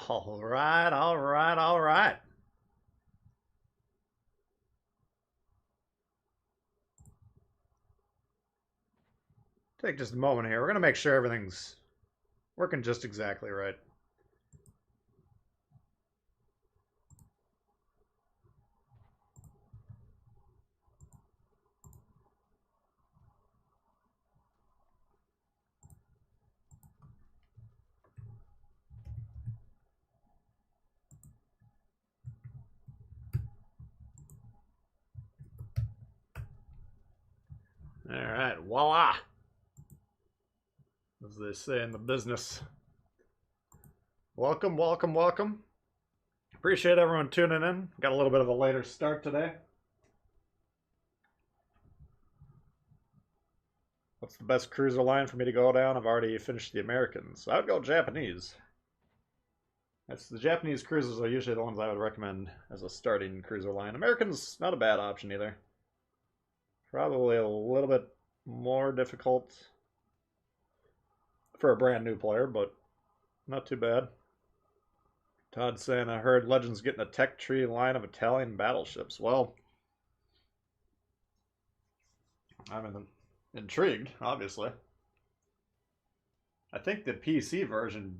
All right, all right, all right. Take just a moment here. We're going to make sure everything's working just exactly right. All right, voila. As they say in the business. Welcome, welcome, welcome. Appreciate everyone tuning in. Got a little bit of a later start today. What's the best cruiser line for me to go down? I've already finished the Americans. I would go Japanese. That's the Japanese cruisers are usually the ones I would recommend as a starting cruiser line. Americans, not a bad option either. Probably a little bit more difficult for a brand new player, but not too bad. Todd saying, I heard Legends getting a tech tree line of Italian battleships. Well, I'm intrigued, obviously. I think the PC version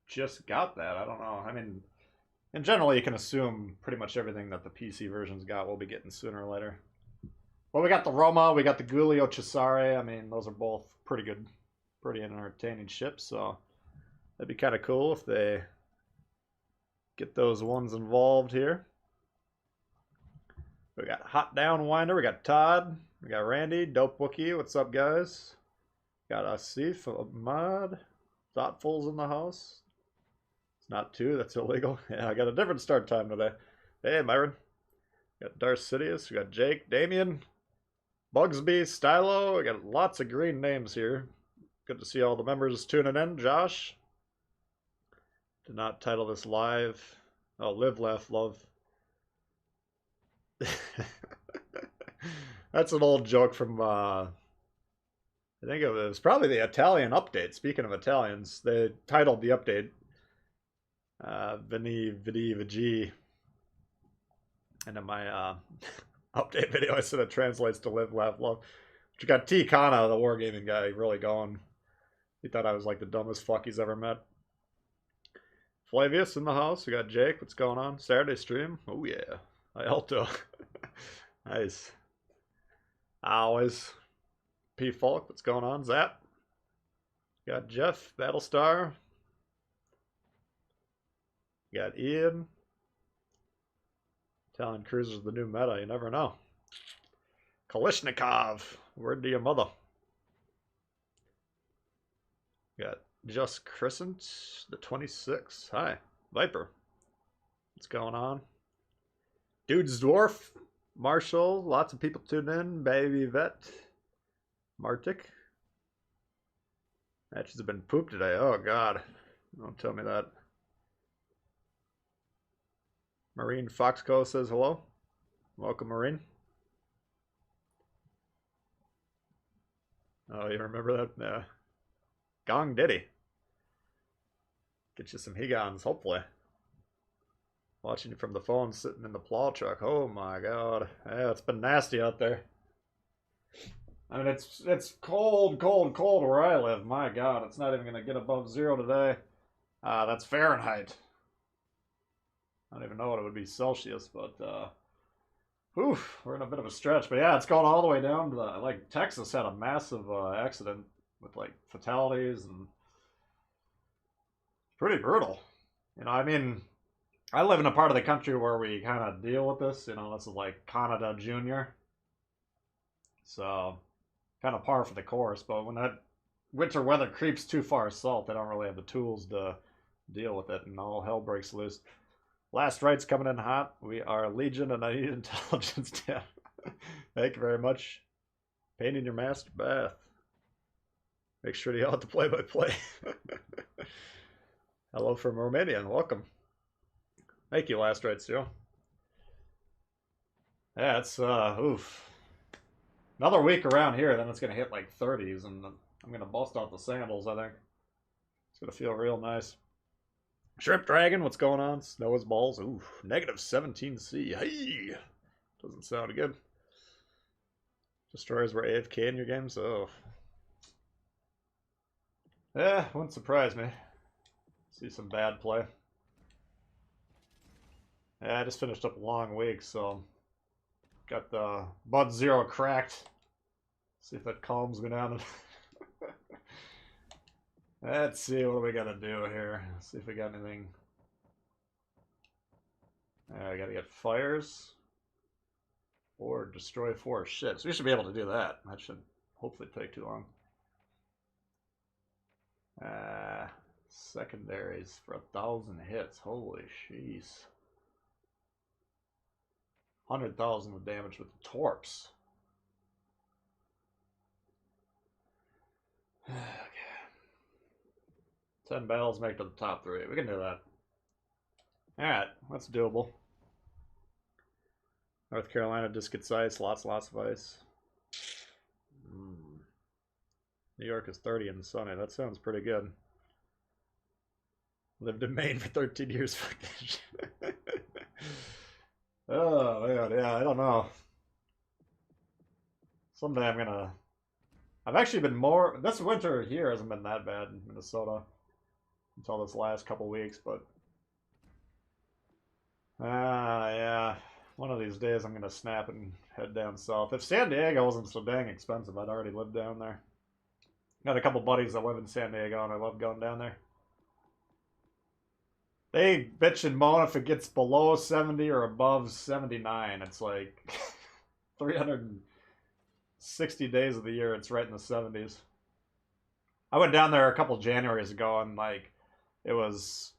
just got that. I don't know. I mean, in general, you can assume pretty much everything that the PC version's got will be getting sooner or later. Well, we got the Roma, we got the Giulio Cesare. I mean, those are both pretty good, pretty entertaining ships, so that'd be kind of cool if they get those ones involved here. We got Hot Down Winder, we got Todd, we got Randy, Dope Wookie, what's up, guys? Got Asif, Ahmad, Thoughtful's in the house. It's not two, that's illegal. Yeah, I got a different start time today. Hey, Myron. We got Darth Sidious, we got Jake, Damien, Bugsby, Stylo. We got lots of green names here. Good to see all the members tuning in. Josh. Did not title this live. Oh, live, laugh, love. That's an old joke from, I think it was probably the Italian update. Speaking of Italians, they titled the update Veni, Vidi, Vici. And in my update video, I said it translates to live, laugh, love. But you got T. Kana, the Wargaming guy, really going. He thought I was like the dumbest fuck he's ever met. Flavius in the house. We got Jake. What's going on? Saturday stream. Oh, yeah. Ialto. Nice. Always. P. Falk. What's going on? Zap. Got Jeff. Battlestar. Got Ian. Italian cruisers the new meta. You never know. Kalishnikov. Word to your mother. Got Just Crescent, the 26. Hi, Viper. What's going on? Dude's Dwarf, Marshall. Lots of people tuned in. Baby Vet, Martic. Matches have been pooped today. Oh, God. Don't tell me that. Marine Foxco says hello. Welcome, Marine. Oh, you remember that? Yeah. Gong Diddy. Get you some Higons, hopefully. Watching you from the phone, sitting in the plow truck. Oh my God. Yeah, it's been nasty out there. I mean, it's cold, cold, cold where I live. My God, it's not even going to get above 0 today. That's Fahrenheit. I don't even know what it would be Celsius, but oof, we're in a bit of a stretch. But yeah, it's going all the way down to like Texas had a massive accident with like fatalities and pretty brutal. You know, I mean, I live in a part of the country where we kind of deal with this. You know, this is like Canada Junior. So, kind of par for the course. But when that winter weather creeps too far south, they don't really have the tools to deal with it, and all hell breaks loose. Last right's coming in hot. We are Legion, and I need intelligence tab. Thank you very much. Painting your master bath. Make sure to yell at the play-by-play. Hello from Romania, and welcome. Thank you, Last Rights, Joe. Yeah, it's, oof. Another week around here, then it's going to hit like 30s, and I'm going to bust out the sandals, I think. It's going to feel real nice. Shrimp Dragon, what's going on? Snow is balls. Ooh, negative 17C. Hey! Doesn't sound good. Destroyers were AFK in your game, so. Yeah, wouldn't surprise me. See some bad play. Yeah, I just finished up a long week, so. Got the Bud Zero cracked. See if that calms me down. Let's see what we gotta do here. See if we got anything. I gotta get fires. Or destroy 4 ships. We should be able to do that. That should hopefully take too long. Secondaries for 1,000 hits. Holy jeez. 100,000 with damage with the torps. Okay. 10 battles make to the top 3. We can do that. Alright, that's doable. North Carolina just gets ice. Lots of ice. New York is 30 and sunny. That sounds pretty good. Lived in Maine for 13 years. Oh, man, yeah, I don't know. Someday I'm gonna... I've actually been more... This winter here hasn't been that bad in Minnesota until this last couple weeks, but... yeah. One of these days I'm gonna snap and head down south. If San Diego wasn't so dang expensive, I'd already lived down there. Got a couple buddies that live in San Diego, and I love going down there. They bitch and moan if it gets below 70 or above 79. It's like 360 days of the year, it's right in the 70s. I went down there a couple Januaries ago, and like, it was...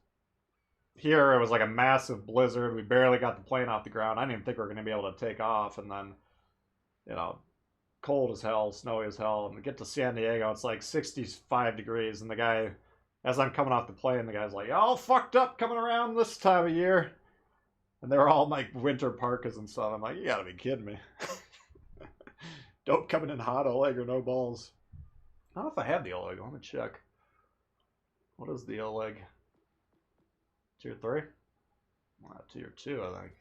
Here, it was like a massive blizzard. We barely got the plane off the ground. I didn't even think we were going to be able to take off, and then, you know, cold as hell, snowy as hell, and we get to San Diego, it's like 65 degrees, and the guy... As I'm coming off the plane, the guy's like, all fucked up coming around this time of year. And they're all like winter parkas and stuff. I'm like, you gotta be kidding me. Don't come in hot, Oleg or no balls. I don't know if I have the Oleg. Let me check. What is the Oleg? Tier 3? Tier 2, I think.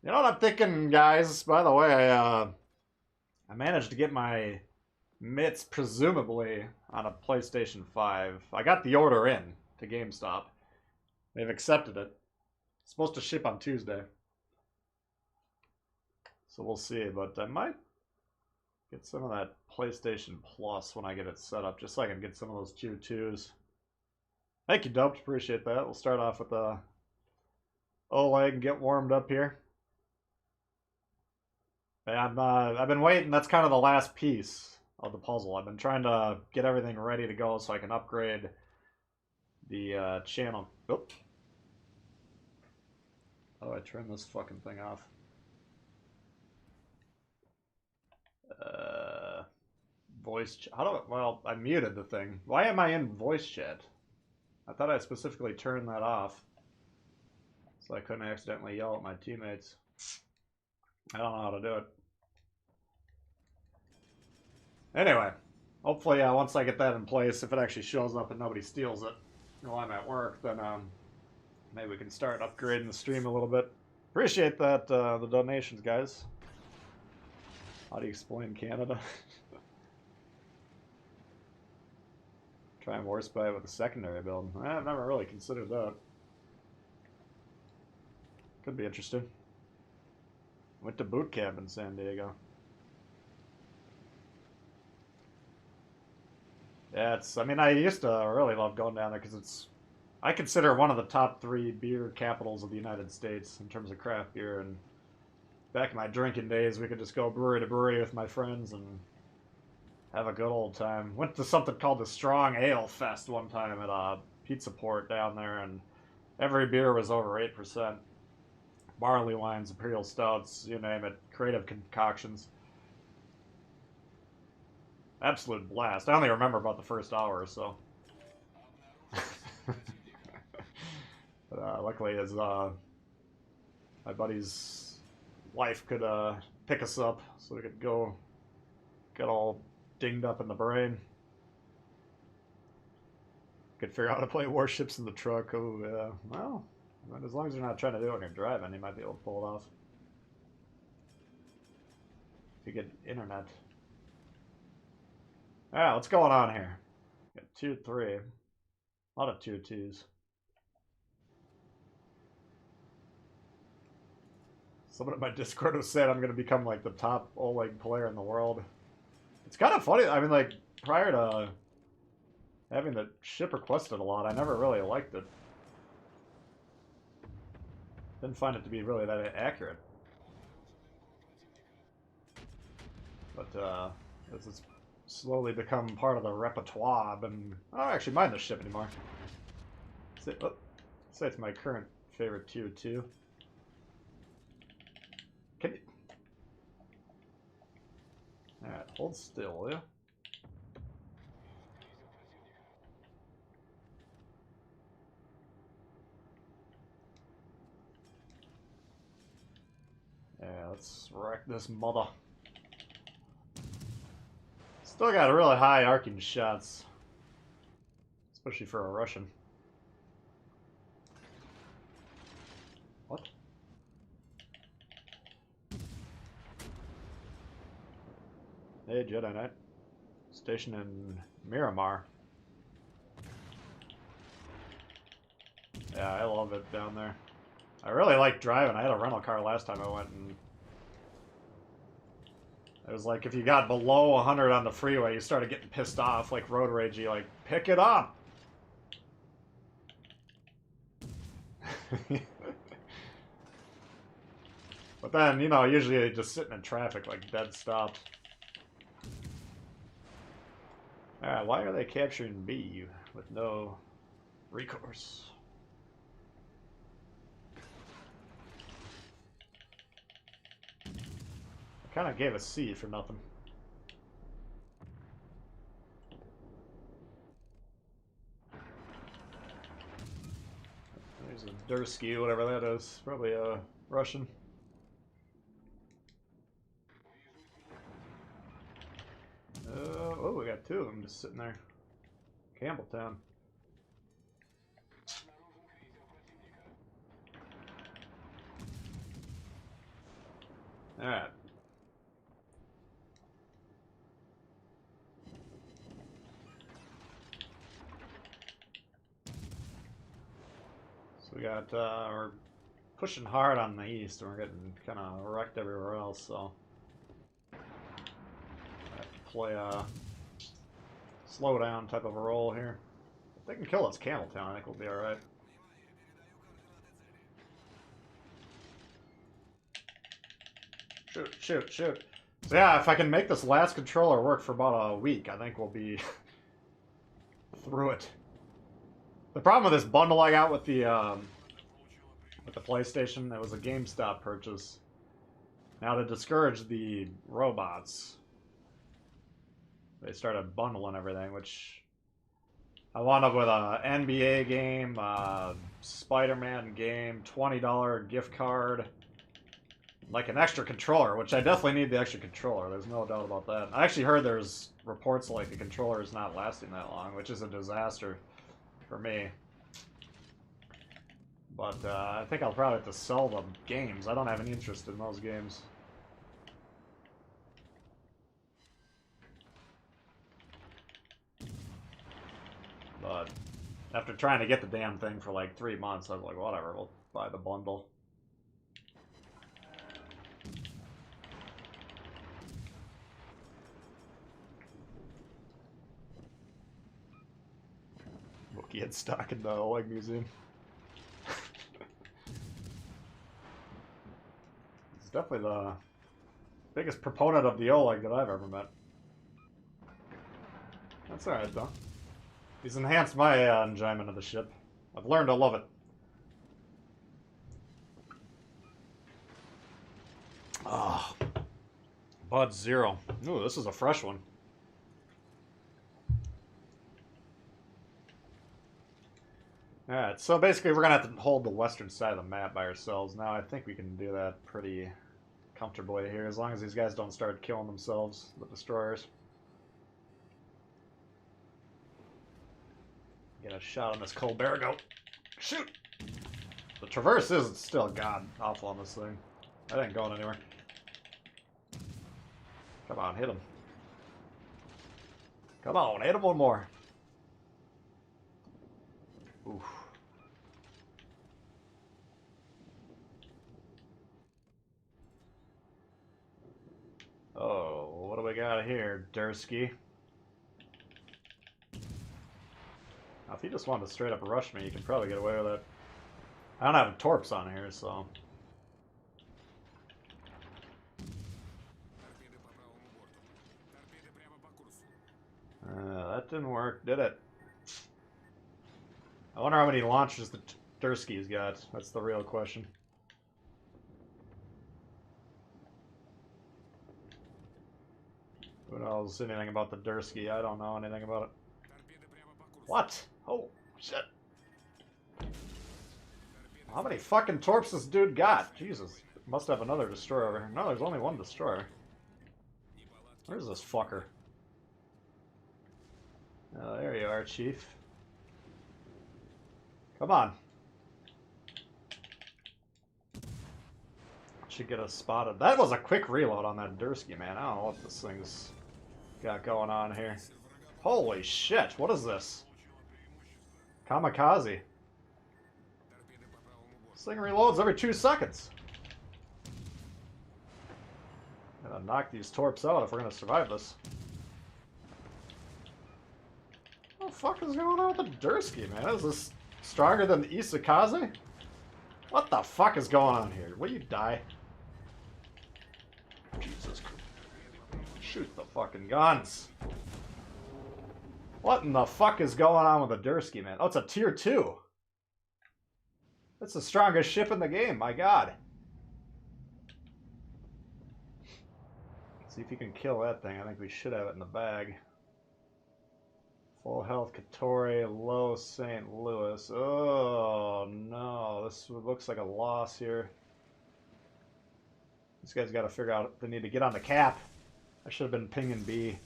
You know what I'm thinking, guys? By the way, I managed to get my mitts, presumably, on a PlayStation 5. I got the order in to GameStop. They've accepted it. It's supposed to ship on Tuesday. So we'll see, but I might get some of that PlayStation Plus when I get it set up, just so I can get some of those Tier 2s. Thank you, Doped. Appreciate that. We'll start off with the Oleg and get warmed up here. And I've been waiting. That's kind of the last piece of the puzzle. I've been trying to get everything ready to go so I can upgrade the channel. Oh, how do I turn this fucking thing off? Voice chat. How do I... Well, I muted the thing. Why am I in voice chat? I thought I specifically turned that off so I couldn't accidentally yell at my teammates. I don't know how to do it. Anyway, hopefully once I get that in place, if it actually shows up and nobody steals it while I'm at work, then maybe we can start upgrading the stream a little bit. Appreciate that, the donations, guys. How do you explain Canada? Try and Warspy by with a secondary build. I've never really considered that. Could be interesting. Went to boot camp in San Diego. Yeah, I mean, I used to really love going down there because it's, I consider it one of the top 3 beer capitals of the United States in terms of craft beer. And back in my drinking days, we could just go brewery to brewery with my friends and have a good old time. Went to something called the Strong Ale Fest one time at a Pizza Port down there, and every beer was over 8%. Barley wines, imperial stouts, you name it, creative concoctions. Absolute blast. I only remember about the first hour or so. But, luckily, my buddy's wife could pick us up so we could go get all dinged up in the brain. Could figure out how to play Warships in the truck. Oh, yeah. Well, as long as you're not trying to do it when you're driving, you might be able to pull it off. If you get internet. Alright, what's going on here? Got tier 3. A lot of tier 2s. Someone at my Discord was saying I'm going to become like the top Oleg player in the world. It's kind of funny. I mean, like, prior to having the ship requested a lot, I never really liked it. Didn't find it to be really that accurate. But as it's slowly become part of the repertoire, I've been... I don't actually mind the ship anymore. Say it's my current favorite tier 2. Can you... Alright, hold still, will ya? Yeah, let's wreck this mother. Still got really high arcing shots. Especially for a Russian. What? Hey, Jedi Knight. Station in Miramar. Yeah, I love it down there. I really like driving. I had a rental car last time I went, and it was like if you got below 100 on the freeway, you started getting pissed off, like road rage. You like, pick it up. But then, you know, usually you're just sitting in traffic, like dead stopped. Alright, why are they capturing B with no recourse? I kind of gave a C for nothing. There's a Dursky, whatever that is. Probably a Russian. Oh, we got 2 of them just sitting there. Campbelltown. Alright. So we got, we're pushing hard on the east, and we're getting kind of wrecked everywhere else, so... I have to play a slow down type of a role here. If they can kill us Campbelltown, I think we'll be alright. Shoot, shoot, shoot. So yeah, if I can make this last controller work for about a week, I think we'll be through it. The problem with this bundle I got with the PlayStation, it was a GameStop purchase. Now to discourage the robots, they started bundling everything, which I wound up with a NBA game, Spider-Man game, $20 gift card, like an extra controller, which I definitely need the extra controller. There's no doubt about that. I actually heard there's reports like the controller is not lasting that long, which is a disaster for me. But I think I'll probably have to sell the games. I don't have any interest in those games. But after trying to get the damn thing for like 3 months, I was like, whatever, we'll buy the bundle. Wookiee had stock in the Oleg Museum. He's definitely the biggest proponent of the Oleg that I've ever met. That's alright though. He's enhanced my enjoyment of the ship. I've learned to love it. Ah, oh, Bud Zero. Ooh, this is a fresh one. Alright, so basically we're going to have to hold the western side of the map by ourselves. Now I think we can do that pretty comfortably here, as long as these guys don't start killing themselves, the destroyers. Get a shot on this Colbergo. Shoot! The traverse is still god awful on this thing. That ain't going anywhere. Come on, hit him. Come on, hit him one more. Oof. Oh, what do we got here, Dursky? Now, if he just wanted to straight up rush me, you can probably get away with it. I don't have torps on here, so... that didn't work, did it? I wonder how many launches the Dursky's got. That's the real question. Who knows anything about the Dursky? I don't know anything about it. What? Oh, shit. How many fucking torps this dude got? Jesus. Must have another destroyer over here. No, there's only one destroyer. Where's this fucker? Oh, there you are, Chief. Come on. Should get us spotted. That was a quick reload on that Dursky, man. I don't know what this thing's got going on here. Holy shit, what is this? Kamikaze. This thing reloads every 2 seconds. Gotta knock these torps out if we're gonna survive this. What the fuck is going on with the Dursky, man? Is this stronger than the Isakaze? What the fuck is going on here? Will you die? Jesus Christ. Shoot the fucking guns. What in the fuck is going on with the Dursky, man? Oh, it's a tier 2. That's the strongest ship in the game, my god. See if you can kill that thing. I think we should have it in the bag. Full health Katori, low St. Louis. Oh no, this looks like a loss here. These guys got to figure out if they need to get on the cap. I should have been pinging B.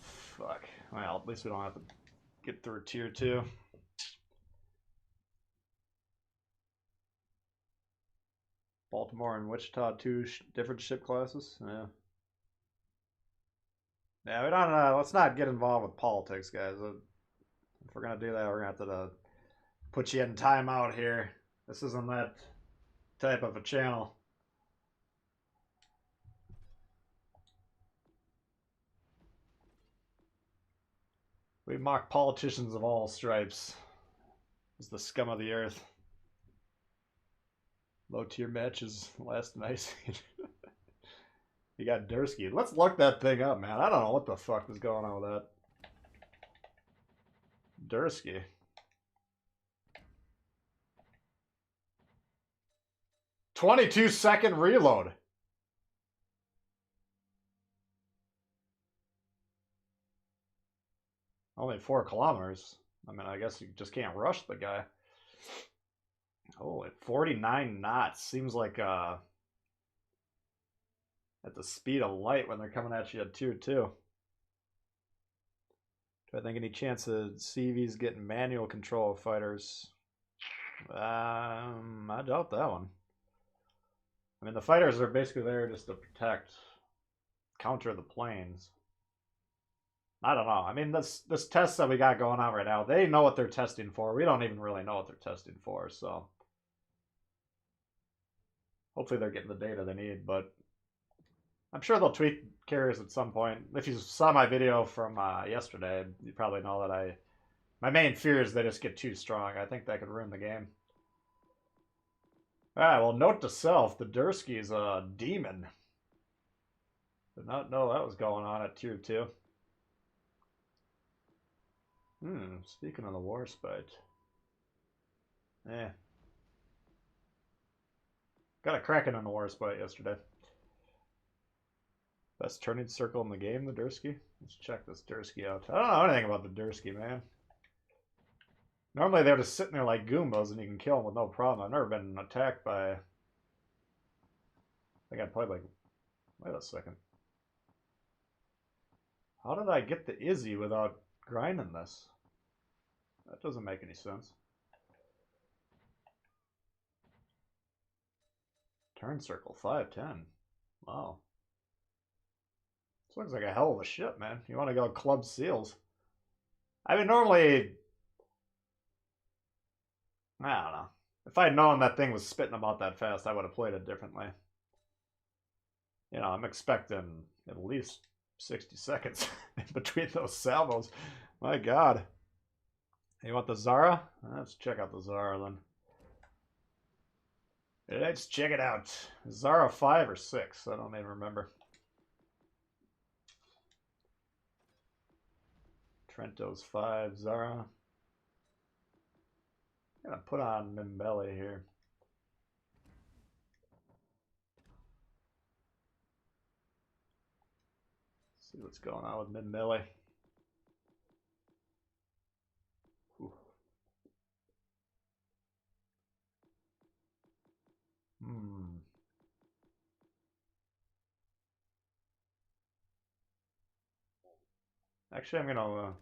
Fuck. Well, at least we don't have to get through tier 2. Baltimore and Wichita, 2 different ship classes. Yeah. Yeah, we don't. Let's not get involved with politics, guys. If we're gonna do that, we're gonna have to put you in timeout here. This isn't that type of a channel. We mock politicians of all stripes. It's the scum of the earth. Low tier matches last night. You got Dursky. Let's look that thing up, man. I don't know what the fuck is going on with that. Dursky. "22-second reload. Only 4 kilometers. I mean, I guess you just can't rush the guy. Oh, at 49 knots. Seems like at the speed of light when they're coming at you at tier 2. Do I think any chance of CV's getting manual control of fighters? I doubt that one. I mean, the fighters are basically there just to protect, counter the planes. I don't know. I mean, this test that we got going on right now, they know what they're testing for. We don't even really know what they're testing for, so hopefully they're getting the data they need, but I'm sure they'll tweak carriers at some point. If you saw my video from yesterday, you probably know that my main fear is they just get too strong. I think that could ruin the game. Alright, well, note to self, the Dursky is a demon. Did not know that was going on at tier 2. Speaking of the Warspite. Got a cracking on the Warspite yesterday. Best turning circle in the game, the Dursky. Let's check this Dursky out. I don't know anything about the Dursky, man. Normally they're just sitting there like Goombas and you can kill them with no problem. I've never been attacked by... I think I played like... Wait a second. How did I get the Izzy without grinding this? That doesn't make any sense. Turn circle, 510. Wow. This looks like a hell of a ship, man. You want to go club seals. I mean, normally... I don't know. If I'd known that thing was spitting about that fast, I would have played it differently. You know, I'm expecting at least 60 seconds in between those salvos. My God. You want the Zara? Let's check out the Zara then. Let's check it out. Zara 5 or 6? I don't even remember. Trento's 5, Zara. I'm gonna put on Mimbelli here. See what's going on with Mimbelli. Actually, I'm gonna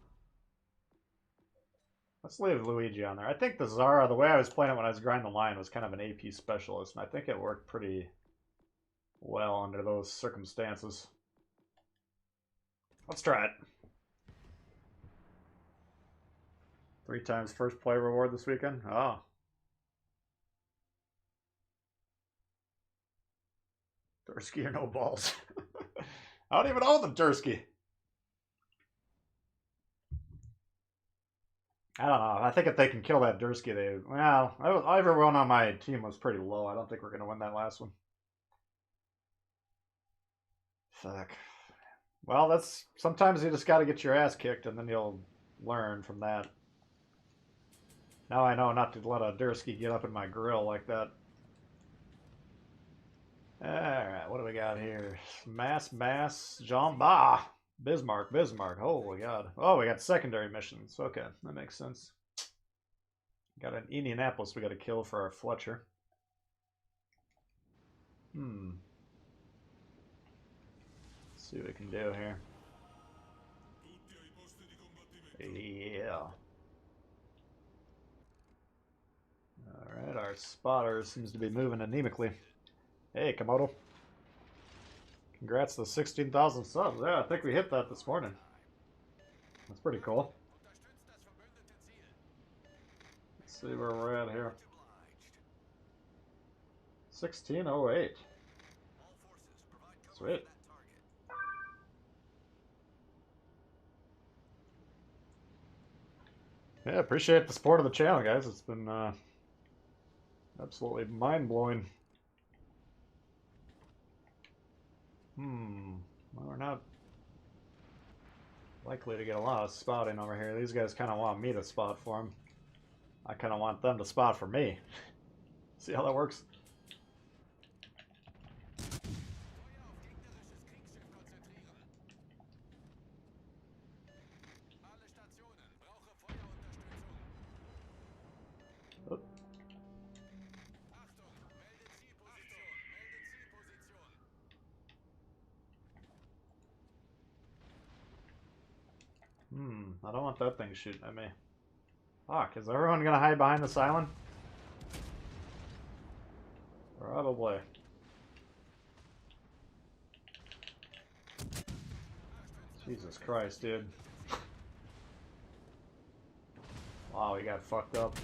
let's leave Luigi on there. I think the Zara, the way I was playing it when I was grinding the line, was kind of an AP specialist, and I think it worked pretty well under those circumstances. Let's try it. 3 times first play reward this weekend. Oh. Dursky or no balls. I don't even own the Dursky. I don't know. I think if they can kill that Dursky, they... Well, everyone on my team was pretty low. I don't think we're going to win that last one. Fuck. Well, that's... Sometimes you just got to get your ass kicked, and then you'll learn from that. Now I know not to let a Dursky get up in my grill like that. Alright, what do we got here? Mass, Jamba. Bismarck. Holy God. Oh, we got secondary missions. Okay, that makes sense. Got an Indianapolis we got to kill for our Fletcher. Let's see what we can do here. Yeah. Alright, our spotter seems to be moving anemically. Hey, Komodo. Congrats to the 16,000 subs. Yeah, I think we hit that this morning. That's pretty cool. Let's see where we're at here. 1608. Sweet. Yeah, appreciate the support of the channel, guys. It's been absolutely mind-blowing. Well, we're not likely to get a lot of spotting over here. These guys kind of want me to spot for them. I kind of want them to spot for me. See how that works? I don't want that thing shooting at me. Fuck, is everyone gonna hide behind this island? Probably. Jesus Christ, dude. Wow, he got fucked up.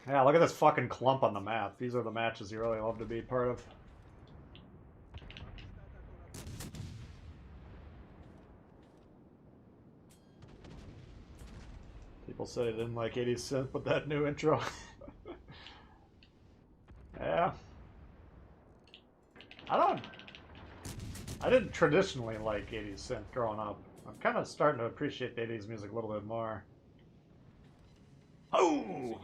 Yeah, look at this fucking clump on the map. These are the matches you really love to be part of. People said they didn't like 80 Synth with that new intro. Yeah. I didn't traditionally like 80s synth growing up. I'm kind of starting to appreciate the 80s music a little bit more. Oh!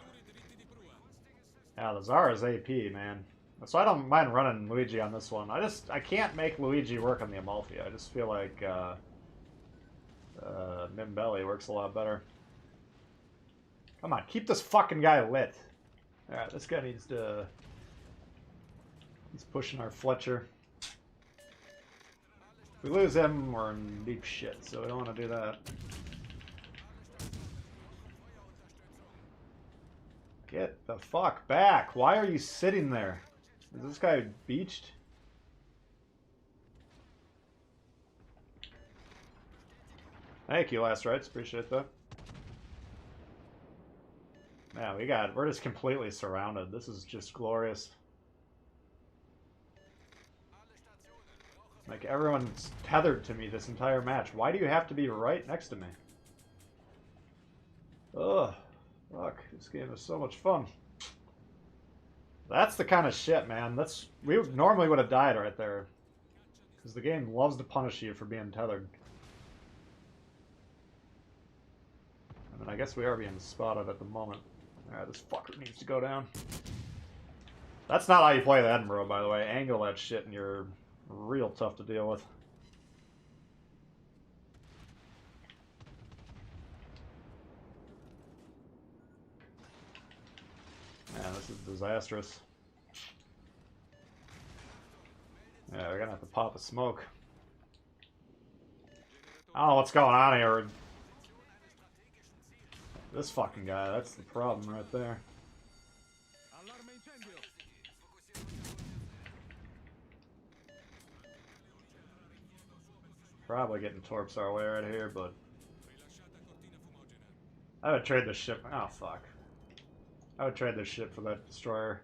Yeah, the Zara's AP, man. So I don't mind running Luigi on this one. I can't make Luigi work on the Amalfi. I just feel like Mim Belly works a lot better. Come on, keep this fucking guy lit. Alright, this guy needs to... He's pushing our Fletcher. If we lose him, we're in deep shit, so we don't want to do that. Get the fuck back! Why are you sitting there? Is this guy beached? Thank you, Last Rights. Appreciate that. Yeah, we're just completely surrounded. This is just glorious. Like, everyone's tethered to me this entire match. Why do you have to be right next to me? Ugh. Fuck, this game is so much fun. That's the kind of shit, man. We normally would have died right there. Because the game loves to punish you for being tethered. I mean, I guess we are being spotted at the moment. Alright, this fucker needs to go down. That's not how you play the Edinburgh, by the way. Angle that shit and you're real tough to deal with. Man, this is disastrous. Yeah, we're gonna have to pop a smoke. I don't know what's going on here. This fucking guy, that's the problem right there. Probably getting torps our way right here, but... I would trade this ship... Oh, fuck. I would trade this ship for that destroyer.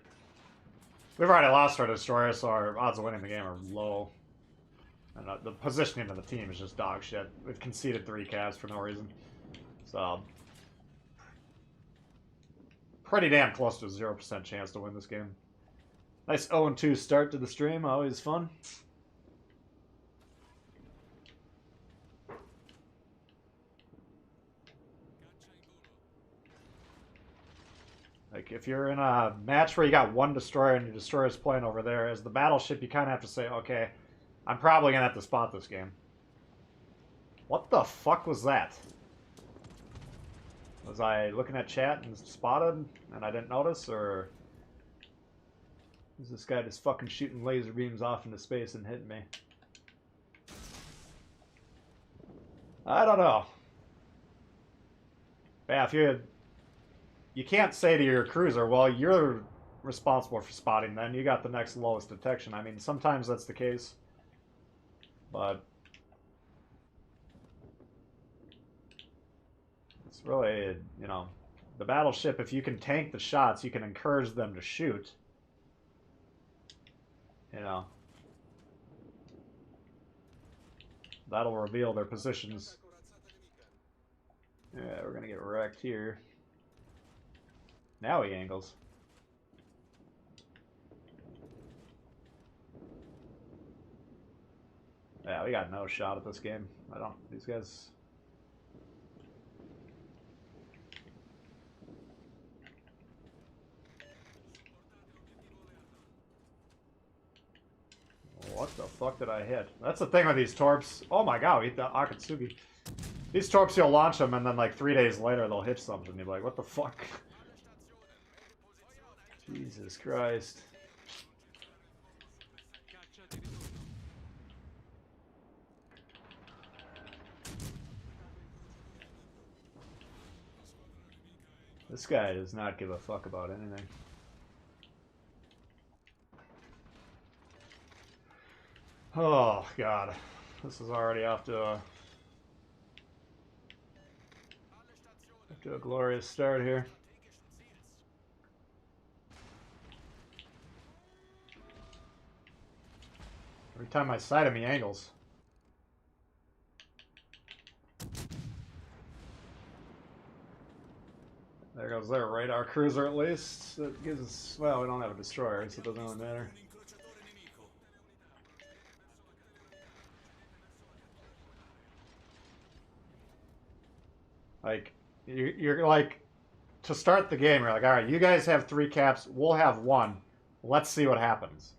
We've already lost our destroyer, so our odds of winning the game are low. And the positioning of the team is just dog shit. We've conceded 3 cabs for no reason. So... pretty damn close to a 0% chance to win this game. Nice 0-2 start to the stream, always fun. Like, if you're in a match where you got 1 destroyer and your destroyer's playing over there, as the battleship, you kind of have to say, okay, I'm probably going to have to spot this game. What the fuck was that? Was I looking at chat and spotted and I didn't notice, or is this guy just fucking shooting laser beams off into space and hitting me? I don't know. Yeah, if you can't say to your cruiser, well, you're responsible for spotting, then you got the next lowest detection. I mean, sometimes that's the case, but it's really, you know, the battleship, if you can tank the shots, you can encourage them to shoot. You know, that'll reveal their positions. Yeah, we're gonna get wrecked here. Now he angles. Yeah, we got no shot at this game. These guys... What the fuck did I hit? That's the thing with these torps. Oh my god, we hit the Akatsuki. These torps, you'll launch them and then like 3 days later they'll hit something. You're like, what the fuck? Jesus Christ. This guy does not give a fuck about anything. Oh, God. This is already off to a glorious start here. Every time I sight him, he angles. There goes their radar cruiser, at least. That gives us... Well, we don't have a destroyer, so it doesn't really matter. Like, you're like... To start the game, you're like, alright, you guys have 3 caps, we'll have 1. Let's see what happens.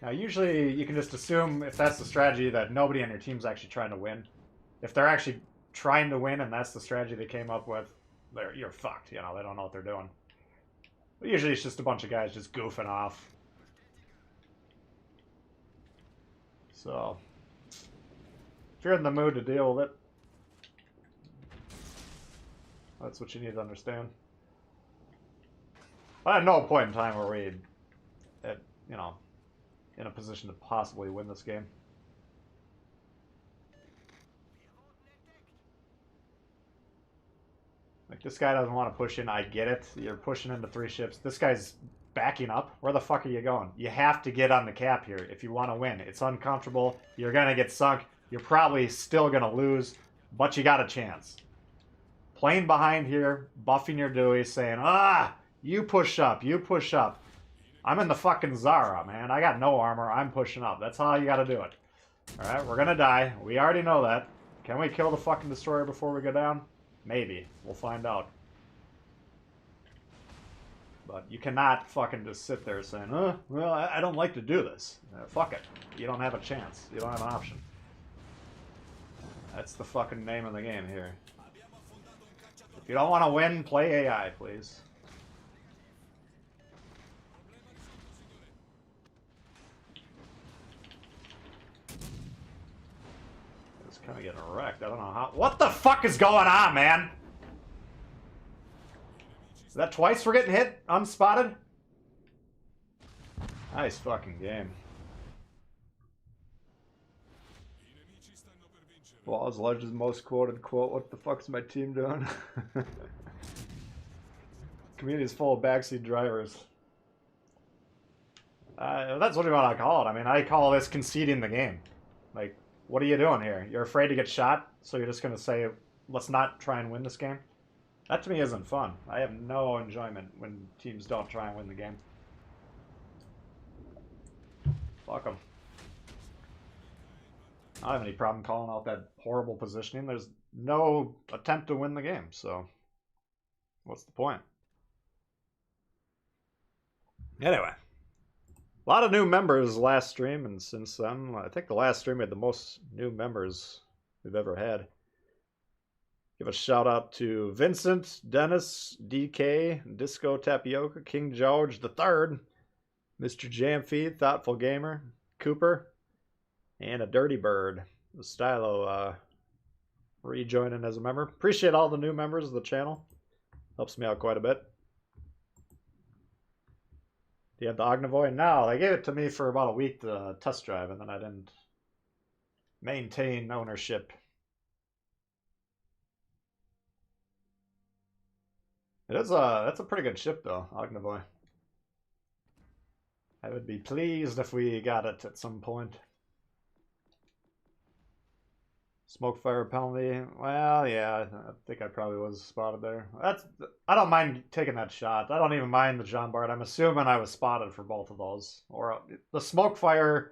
Now, usually you can just assume, if that's the strategy, that nobody on your team's actually trying to win. if they're actually trying to win and that's the strategy they came up with, you're fucked. You know, they don't know what they're doing. But usually it's just a bunch of guys just goofing off. So, if you're in the mood to deal with it, that's what you need to understand. But at no point in time were we, you know, in a position to possibly win this game. Like, this guy doesn't want to push in. I get it. You're pushing into 3 ships. This guy's backing up. Where the fuck are you going? You have to get on the cap here if you want to win. It's uncomfortable. You're going to get sunk. You're probably still going to lose, but you got a chance. Playing behind here, buffing your Dewey, saying, you push up, you push up. I'm in the fucking Zara, man. I got no armor. I'm pushing up. That's how you got to do it. Alright, we're going to die. We already know that. Can we kill the fucking destroyer before we go down? Maybe. We'll find out. But you cannot fucking just sit there saying, well, I don't like to do this. Fuck it. You don't have a chance. You don't have an option. That's the fucking name of the game here. If you don't want to win, play AI, please. It's kind of getting wrecked. I don't know how. What the fuck is going on, man? Is that twice we're getting hit? Unspotted? Nice fucking game. Law's Legend's most quoted quote, what the fuck's my team doing? Community is full of backseat drivers. That's what you want to call it. I mean, I call this conceding the game. Like, what are you doing here? You're afraid to get shot, so you're just going to say, let's not try and win this game? That to me isn't fun. I have no enjoyment when teams don't try and win the game. Fuck them. I don't have any problem calling out that horrible positioning. There's no attempt to win the game, so what's the point? Anyway, a lot of new members last stream, and since then, I think the last stream had the most new members we've ever had. Give a shout out to Vincent, Dennis, DK, Disco Tapioca, King George III, Mr. Jamfee, Thoughtful Gamer, Cooper, and a Dirty Bird. The Stylo rejoining as a member. Appreciate all the new members of the channel. Helps me out quite a bit. Do you have the Ognivoy? No, they gave it to me for about a week to test drive, and then I didn't maintain ownership. That's a pretty good ship though, Ognivoy. I would be pleased if we got it at some point. Smoke fire penalty. Well, yeah, I think I probably was spotted there. I don't mind taking that shot. I don't even mind the Jean Bart. I'm assuming I was spotted for both of those. Or the smoke fire,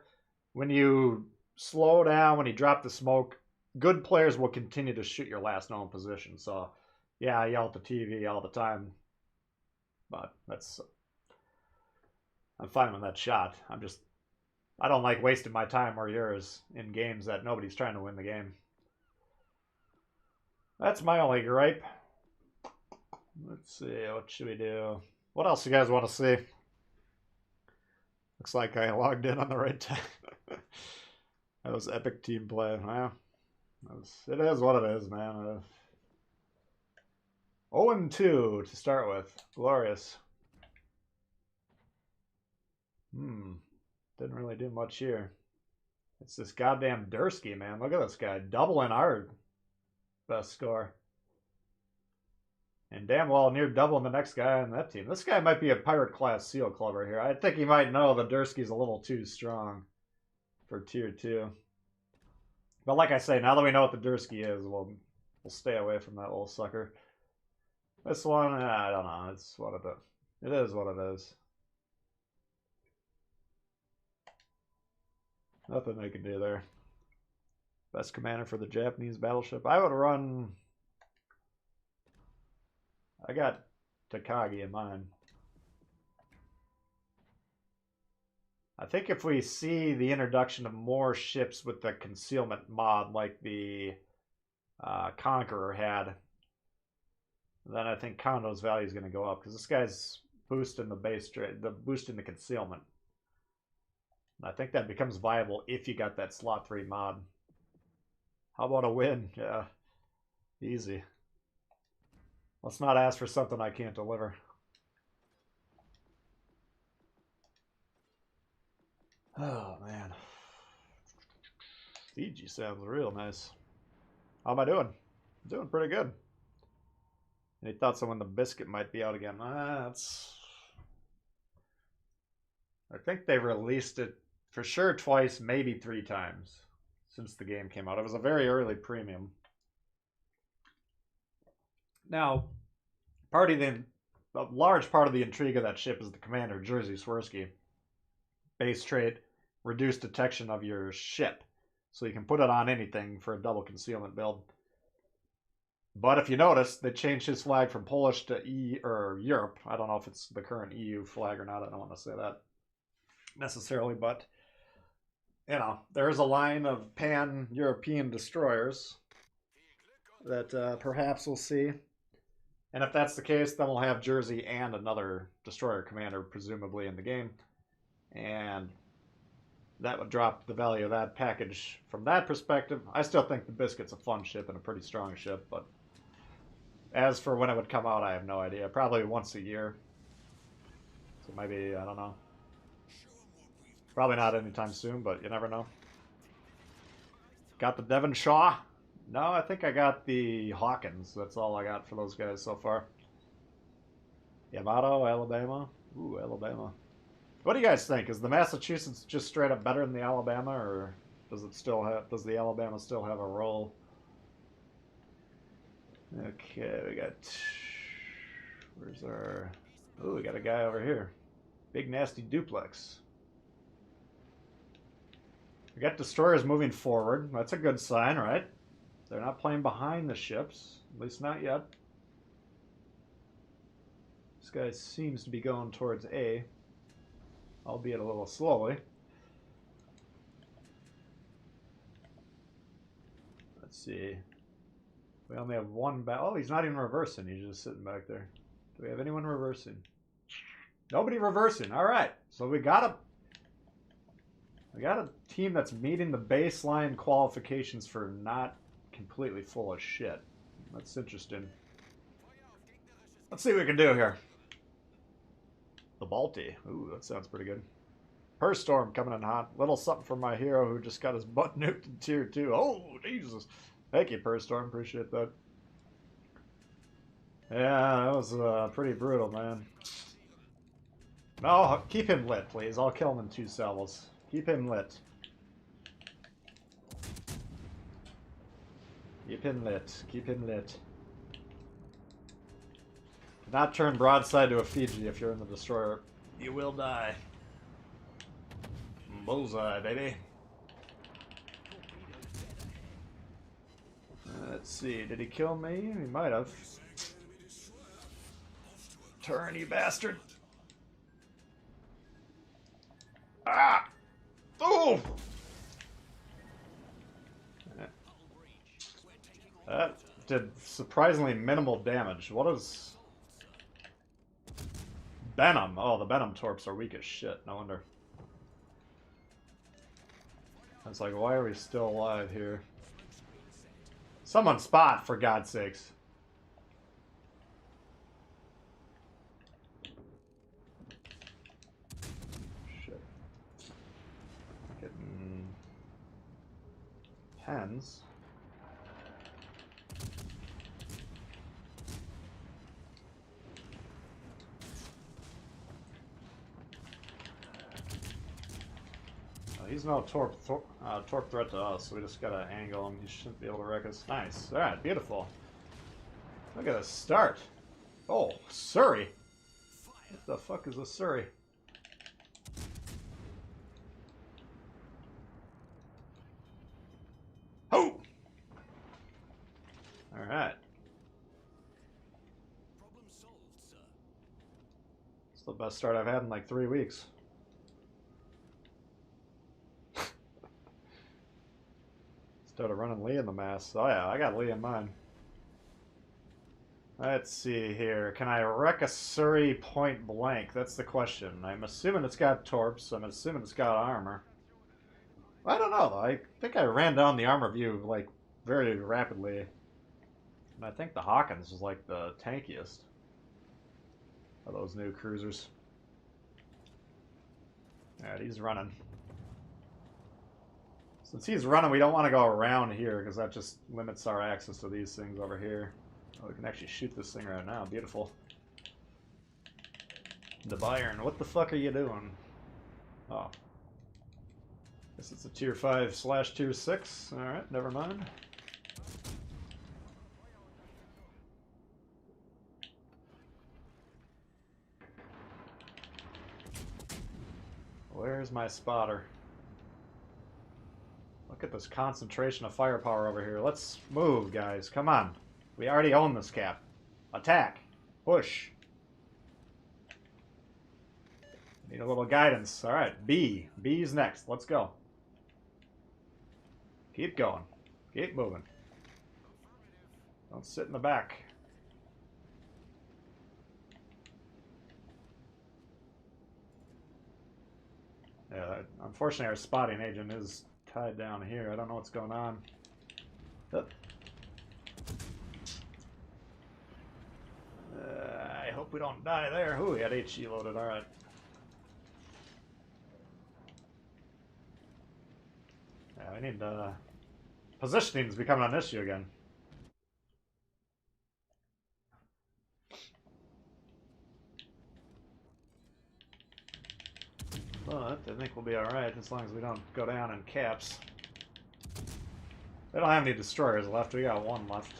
when you slow down, when you drop the smoke, good players will continue to shoot your last known position. So, yeah, I yell at the TV all the time. But I'm fine with that shot. I don't like wasting my time or yours in games that nobody's trying to win the game. That's my only gripe. Let's see, what should we do? What else you guys want to see? Looks like I logged in on the right time. That was epic team play. Well, it is what it is, man. 0-2 to start with. Glorious. Didn't really do much here. It's this goddamn Dursky, man. Look at this guy. Doubling our best score. And damn well near doubling the next guy on that team. This guy might be a pirate class seal clubber here. I think he might know the Dursky's a little too strong for tier 2. But like I say, now that we know what the Dursky is, we'll stay away from that little sucker. This one, I don't know. It's what it is. It is what it is. Nothing they can do there. Best commander for the Japanese battleship. I would run... I got Takagi in mind. I think if we see the introduction of more ships with the concealment mod, like the Conqueror had. Then I think Kondo's value is going to go up because this guy's boosting the base trade, boosting the concealment. And I think that becomes viable if you got that slot 3 mod. How about a win? Yeah, easy. Let's not ask for something I can't deliver. Oh man, Vici sounds real nice. How am I doing? I'm doing pretty good. Any thoughts on when the biscuit might be out again? That's... I think they released it for sure twice, maybe 3 times since the game came out. It was a very early premium. Now, a large part of the intrigue of that ship is the commander, Jersey Swirsky. Base trait, reduced detection of your ship. So you can put it on anything for a double concealment build. But if you notice, they changed his flag from Polish to Europe. I don't know if it's the current EU flag or not. I don't want to say that necessarily, but you know, there is a line of pan-European destroyers that perhaps we'll see. And if that's the case, then we'll have Jersey and another destroyer commander presumably in the game. And that would drop the value of that package from that perspective. I still think the Biscuit's a fun ship and a pretty strong ship, but as for when it would come out, I have no idea. Probably once a year. So maybe, I don't know. Probably not anytime soon, but you never know. Got the Devonshaw. No, I think I got the Hawkins. That's all I got for those guys so far. Yamato, Alabama. Ooh, Alabama. What do you guys think? Is the Massachusetts just straight up better than the Alabama, or does the Alabama still have a role? Okay, we got... Where's our... Ooh, we got a guy over here. Big nasty duplex. We got destroyers moving forward. That's a good sign, right? They're not playing behind the ships. At least not yet. This guy seems to be going towards A. Albeit a little slowly. Let's see. We only have one back. Oh, he's not even reversing. He's just sitting back there. Do we have anyone reversing? Nobody reversing. All right. So we got a team that's meeting the baseline qualifications for not completely full of shit. That's interesting. Let's see what we can do here. The Balti. Ooh, that sounds pretty good. Purse Storm coming in hot. Little something for my hero who just got his butt nuked in tier 2. Oh, Jesus. Thank you, Purse Storm. Appreciate that. Yeah, that was pretty brutal, man. No, keep him lit, please. I'll kill him in 2 salvos. Keep him lit. Keep him lit. Keep him lit. Do not turn broadside to a Fiji if you're in the destroyer. You will die. Bullseye, baby. Let's see. Did he kill me? He might have. Turn, you bastard. Ah! Oh! That did surprisingly minimal damage. What is... Venom. Oh, the Venom torps are weak as shit. No wonder. I was like, why are we still alive here? Someone spot, for God's sakes. Shit. Getting... pens. He's no torp threat to us, so we just gotta angle him. He shouldn't be able to wreck us. Nice. Alright, beautiful. Look at this start. Oh, Surrey. What the fuck is a Surrey? Oh! Alright. It's the best start I've had in like 3 weeks. Started running Lee in the mass. Oh yeah, I got Lee in mine. Let's see here. Can I wreck a Surrey point blank? That's the question. I'm assuming it's got torps. I'm assuming it's got armor. I don't know. I think I ran down the armor view like very rapidly. And I think the Hawkins is like the tankiest of those new cruisers. Alright, he's running. Since he's running, we don't want to go around here because that just limits our access to these things over here. Oh, we can actually shoot this thing right now. Beautiful. The Bayern, what the fuck are you doing? Oh. Guess it's a tier 5/tier 6. Alright, never mind. Where's my spotter? Look at this concentration of firepower over here. Let's move, guys. Come on. We already own this cap. Attack. Push. Need a little guidance. Alright, B. B's next. Let's go. Keep going. Keep moving. Don't sit in the back. Yeah, unfortunately our spotting agent is tied down here. I don't know what's going on. Oh. I hope we don't die there. Ooh, he had HE loaded. Alright. Yeah, we need positioning is becoming an issue again. But I think we'll be alright as long as we don't go down in caps. They don't have any destroyers left. We got one left.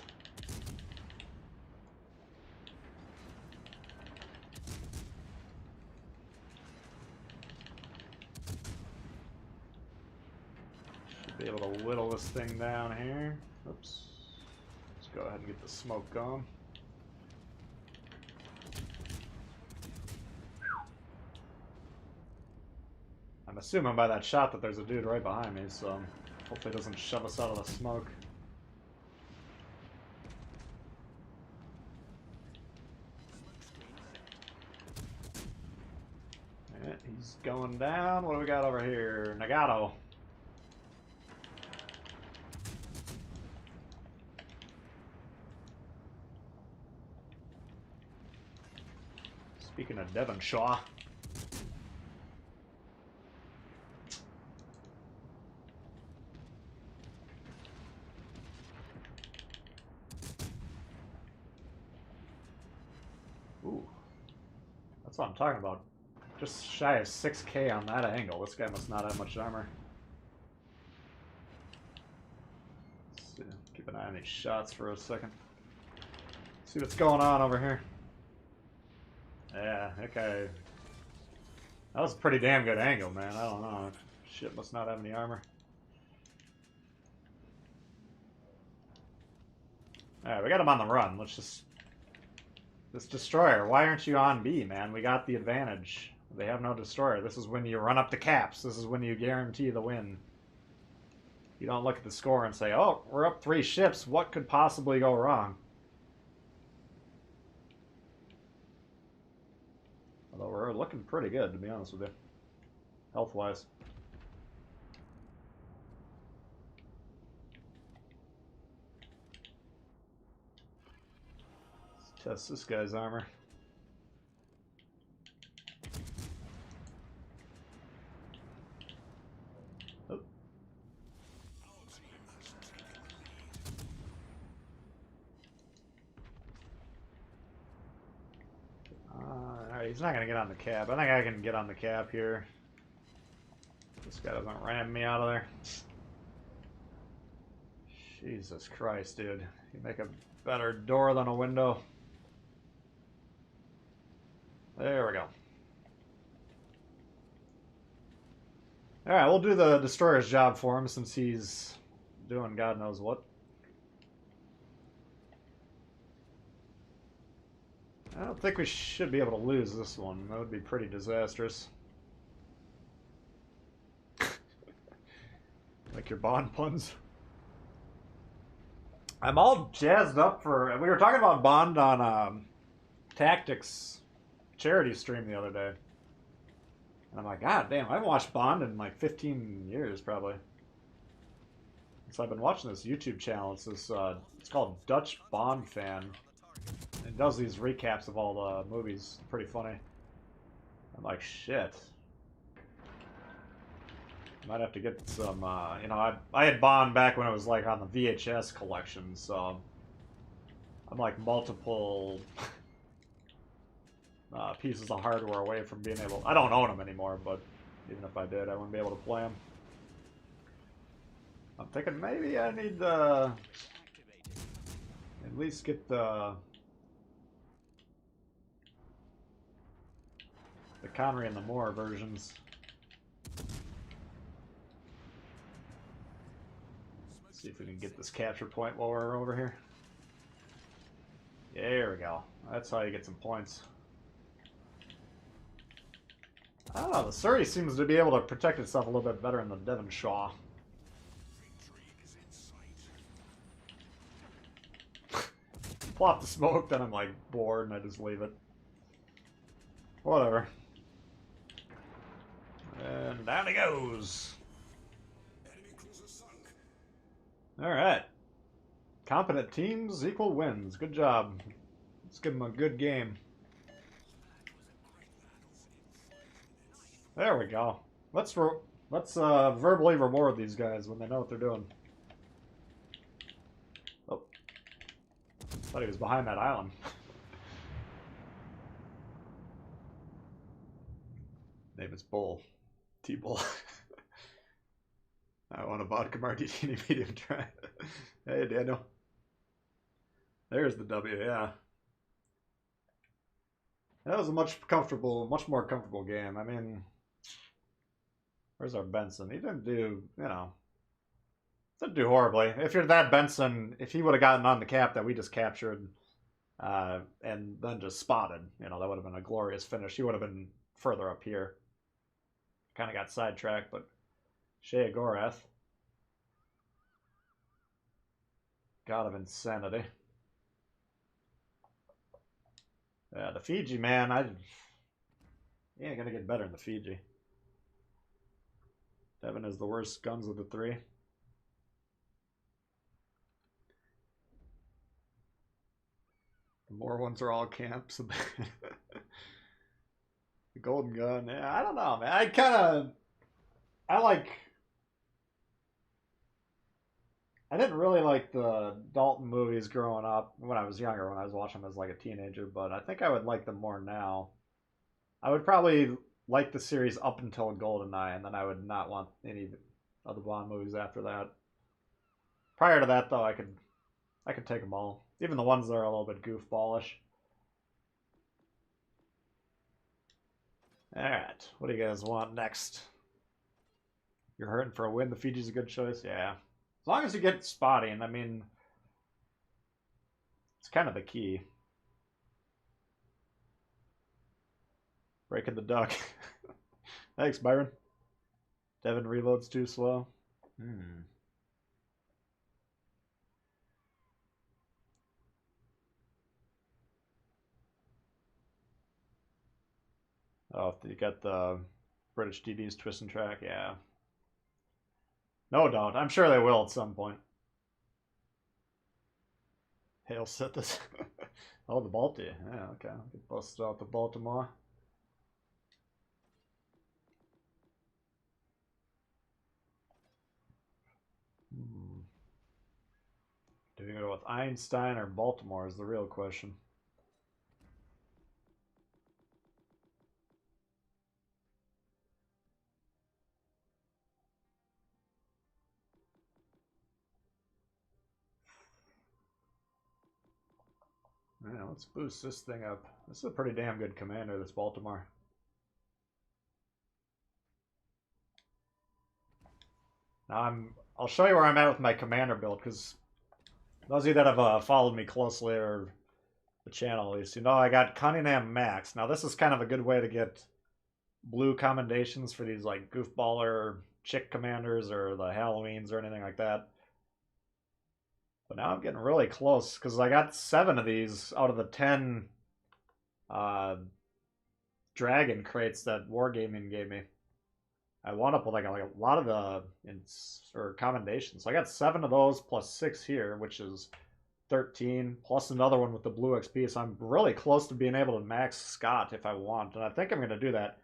Should be able to whittle this thing down here. Oops. Let's go ahead and get the smoke going. I'm assuming by that shot that there's a dude right behind me, so hopefully it doesn't shove us out of the smoke. Alright, he's going down. What do we got over here? Nagato. Speaking of Devonshaw. Ooh. That's what I'm talking about. Just shy of 6k on that angle. This guy must not have much armor. Let's see. Keep an eye on these shots for a second. See what's going on over here. Yeah, that guy... That was a pretty damn good angle, man. I don't know. Shit must not have any armor. Alright, we got him on the run. Let's just... This destroyer, why aren't you on B, man? We got the advantage. They have no destroyer. This is when you run up the caps. This is when you guarantee the win. You don't look at the score and say, oh, we're up 3 ships. What could possibly go wrong? Although we're looking pretty good, to be honest with you. Health-wise. Let's test this guy's armor. Oh. Alright, he's not going to get on the cap. I think I can get on the cap here. This guy doesn't ram me out of there. Jesus Christ, dude. You make a better door than a window. There we go. Alright, we'll do the destroyer's job for him since he's doing God knows what. I don't think we should be able to lose this one. That would be pretty disastrous. Like your Bond puns. I'm all jazzed up for. We were talking about Bond on Tactics charity stream the other day, and I'm like, God damn, I haven't watched Bond in like 15 years probably. So I've been watching this YouTube channel. It's this. It's called Dutch Bond Fan. It does these recaps of all the movies. Pretty funny. I'm like, shit. Might have to get some, you know, I had Bond back when it was like on the VHS collection, so I'm like multiple pieces of hardware away from being able. I don't own them anymore, but even if I did, I wouldn't be able to play them. I'm thinking maybe I need to at least get the Connery and the Moore versions. See if we can get this capture point while we're over here. Yeah, there we go. That's how you get some points. I don't know, the Surrey seems to be able to protect itself a little bit better in the Devonshaw. Plop the smoke, then I'm like bored and I just leave it. Whatever. And down he goes. Alright. Competent teams equal wins. Good job. Let's give them a good game. There we go. Let's verbally reward these guys when they know what they're doing. Oh. Thought he was behind that island. Name is Bull. Tbull. I want a vodka martini medium dry. Hey, Daniel. There's the W, yeah. That was a much more comfortable game. I mean, where's our Benson? He didn't do, you know, didn't do horribly. If you're that Benson, if he would have gotten on the cap that we just captured, and then just spotted, you know, that would have been a glorious finish. He would have been further up here. Kind of got sidetracked, but Shea Gorath. God of insanity. Yeah, the Fiji, man, he ain't gonna get better in the Fiji. Devin is the worst guns of the three. The more ones are all camps. The golden gun, yeah, I don't know, man. I didn't really like the Dalton movies growing up when I was younger, when I was watching them as like a teenager, but I think I would like them more now. I would probably like the series up until GoldenEye, and then I would not want any of the Bond movies after that. Prior to that, though, I could take them all, even the ones that are a little bit goofballish. All right, what do you guys want next? You're hurting for a win. The Fiji's a good choice, yeah. As long as you get spotting, I mean, it's kind of the key. Breaking the duck. Thanks, Byron. Devin reloads too slow. Oh, you got the British DB's twist and track, yeah. No doubt. I'm sure they will at some point. Hail set this. Oh, the Balti. Yeah, okay. Get busted out the Baltimore. Do you go with Einstein or Baltimore is the real question. Yeah, let's boost this thing up. This is a pretty damn good commander, this Baltimore. Now I'll show you where I'm at with my commander build, because those of you that have followed me closely, or the channel at least, you know I got Cunningham Max. Now this is kind of a good way to get blue commendations for these like goofballer chick commanders or the Halloweens or anything like that. But now I'm getting really close because I got 7 of these out of the 10 dragon crates that Wargaming gave me. I wound up with like a lot of the commendations. So I got 7 of those plus 6 here, which is 13, plus another one with the blue XP. So I'm really close to being able to max Scott if I want. And I think I'm going to do that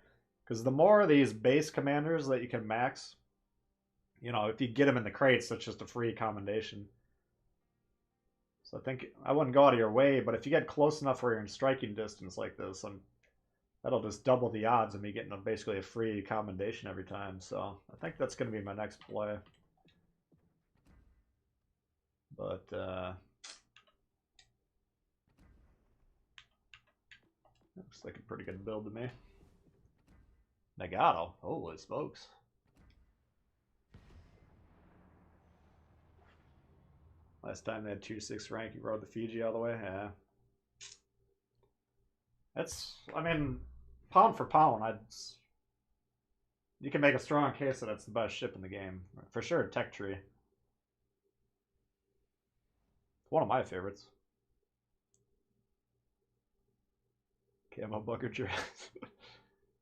because the more of these base commanders that you can max, you know, if you get them in the crates, that's just a free commendation. So I think I wouldn't go out of your way, but if you get close enough where you're in striking distance like this, that'll just double the odds of me getting basically a free commendation every time. So I think that's going to be my next play. But looks like a pretty good build to me. Nagato, holy smokes. Last time they had 2-6 rank, he rode the Fiji all the way. Yeah. That's, I mean, pound for pound, you can make a strong case that it's the best ship in the game. For sure, Tech Tree. It's one of my favorites. Camo Bucket Dress.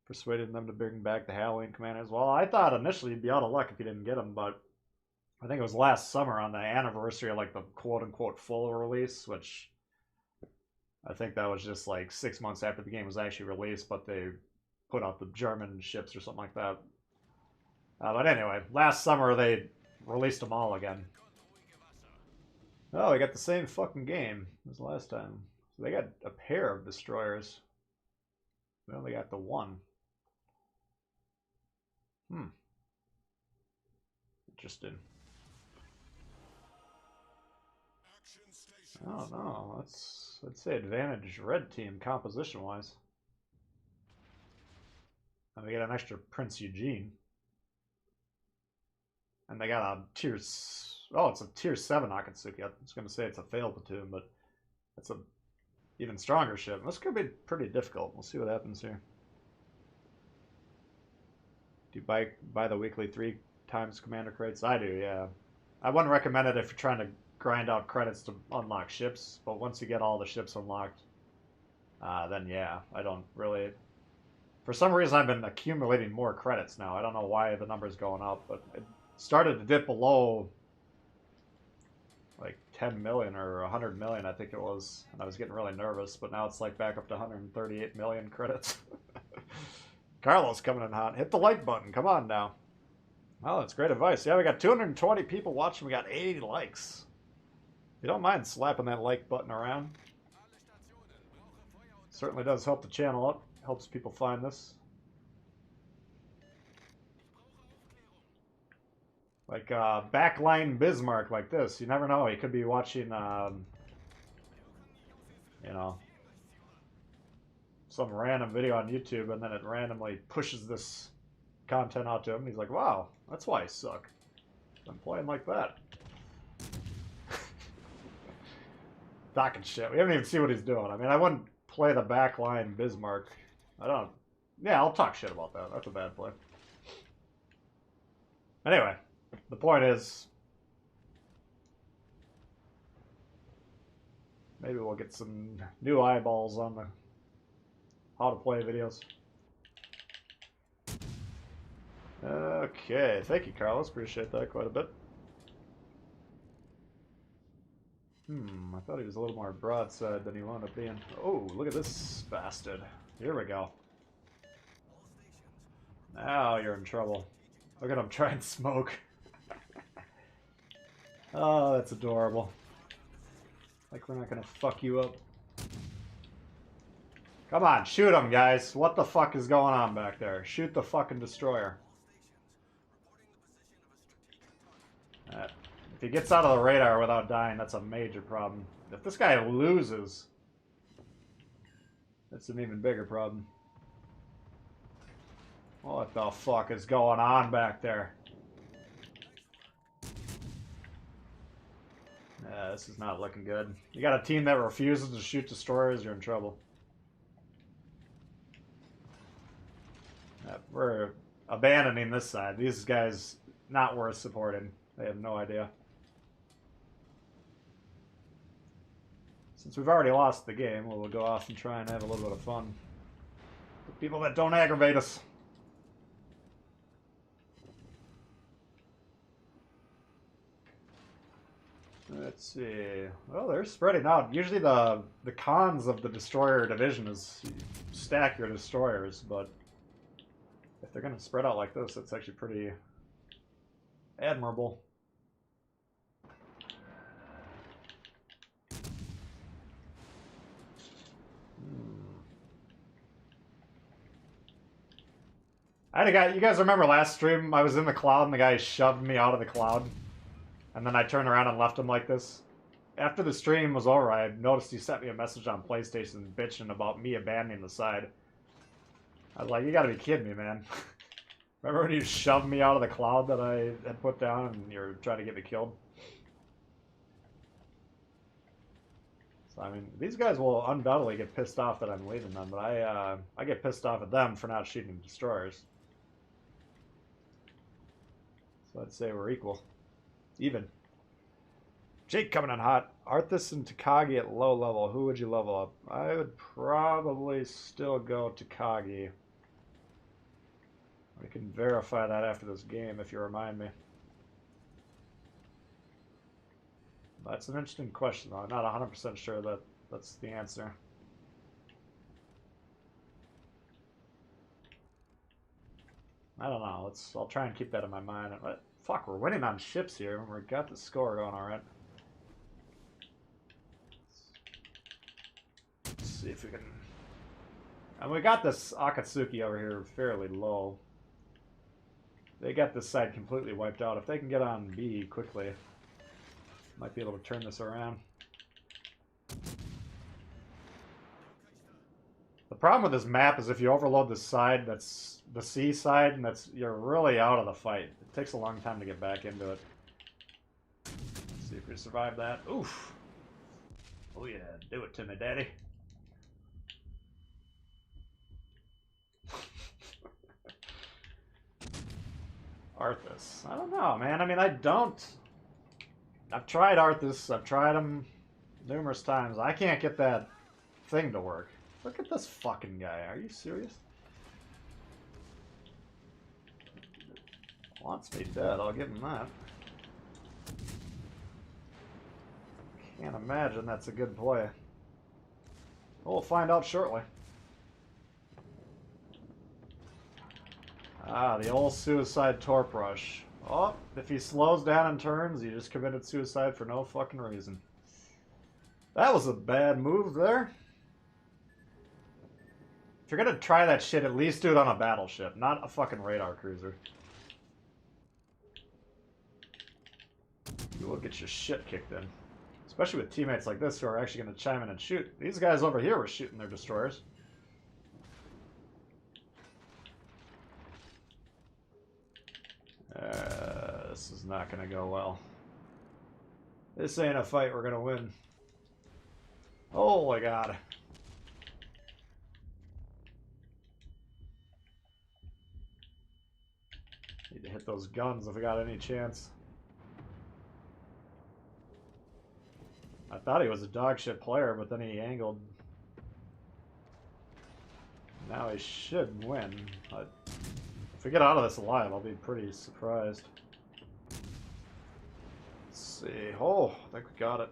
Persuaded them to bring back the Halloween commanders. Well, I thought initially you'd be out of luck if you didn't get them, but I think it was last summer on the anniversary of like the quote-unquote full release, which I think that was just like 6 months after the game was actually released, but they put out the German ships or something like that. But anyway, last summer they released them all again. Oh, we got the same fucking game as last time. So they got a pair of destroyers. We only got the one. Interesting. I don't know. Let's say advantage red team composition wise. And we get an extra Prince Eugene. And they got a tier. Oh, it's a tier 7 Akatsuki. I was going to say it's a fail platoon, but it's a even stronger ship. This could be pretty difficult. We'll see what happens here. Do you buy the weekly 3 times commander crates? I do, yeah. I wouldn't recommend it if you're trying to grind out credits to unlock ships, but once you get all the ships unlocked, then yeah, I don't really. For some reason, I've been accumulating more credits now. I don't know why the number's going up, but it started to dip below like 10 million or 100 million, I think it was, and I was getting really nervous, but now it's like back up to 138 million credits. Carlos coming in hot. Hit the like button. Come on now. Oh, that's great advice. Yeah, we got 220 people watching. We got 80 likes. If you don't mind slapping that like button around, certainly does help the channel up. Helps people find this. Like backline Bismarck like this. You never know. You could be watching, you know, some random video on YouTube, and then it randomly pushes this content out to him. He's like, wow, that's why I suck. I'm playing like that. Talking shit. We haven't even seen what he's doing. I mean, I wouldn't play the backline Bismarck. I don't. Yeah, I'll talk shit about that. That's a bad play. Anyway, the point is, maybe we'll get some new eyeballs on the how to play videos. Okay, thank you, Carlos. Appreciate that quite a bit. I thought he was a little more broadside than he wound up being. Oh, look at this bastard. Here we go. Now you're in trouble. Look at him try and smoke. Oh, that's adorable. Like we're not gonna fuck you up. Come on, shoot him, guys. What the fuck is going on back there? Shoot the fucking destroyer. If he gets out of the radar without dying, that's a major problem. If this guy loses, that's an even bigger problem. What the fuck is going on back there? Yeah, this is not looking good. You got a team that refuses to shoot destroyers, you're in trouble. We're abandoning this side. These guys, not worth supporting. They have no idea. Since we've already lost the game, we'll go off and try and have a little bit of fun. The people that don't aggravate us. Let's see. Well, they're spreading out. Usually the cons of the destroyer division is you stack your destroyers, but if they're going to spread out like this, it's actually pretty admirable. I had a guy, you guys remember last stream, I was in the cloud and the guy shoved me out of the cloud? And then I turned around and left him like this. After the stream was over, I noticed he sent me a message on PlayStation bitching about me abandoning the side. I was like, you gotta be kidding me, man. Remember when you shoved me out of the cloud that I had put down and you were trying to get me killed? So, I mean, these guys will undoubtedly get pissed off that I'm leaving them, but I get pissed off at them for not shooting destroyers. So I'd say we're equal. Even. Jake coming in hot. Arthas and Takagi at low level. Who would you level up? I would probably still go Takagi. We can verify that after this game if you remind me. That's an interesting question though. I'm not 100% sure that that's the answer. I don't know. I'll try and keep that in my mind. But, fuck, we're winning on ships here. We got the score going all right. Let's see if we can. And we got this Akatsuki over here fairly low. They got this side completely wiped out. If they can get on B quickly, might be able to turn this around. The problem with this map is if you overload the side, that's the C side, and you're really out of the fight. It takes a long time to get back into it. Let's see if we survive that. Oof. Oh yeah, do it to me, daddy. Arthas. I don't know, man. I mean, I've tried Arthas. I've tried him numerous times. I can't get that thing to work. Look at this fucking guy. Are you serious? Wants me dead. I'll give him that. Can't imagine that's a good play. We'll find out shortly. Ah, the old suicide torp rush. Oh, if he slows down and turns, he just committed suicide for no fucking reason. That was a bad move there. If you're gonna try that shit, at least do it on a battleship, not a fucking radar cruiser. You will get your shit kicked in. Especially with teammates like this who are actually gonna chime in and shoot. These guys over here were shooting their destroyers. This is not gonna go well. This ain't a fight we're gonna win. Oh my god. Need to hit those guns if we got any chance. I thought he was a dogshit player, but then he angled. Now he should win. But if we get out of this alive, I'll be pretty surprised. Let's see. Oh, I think we got it.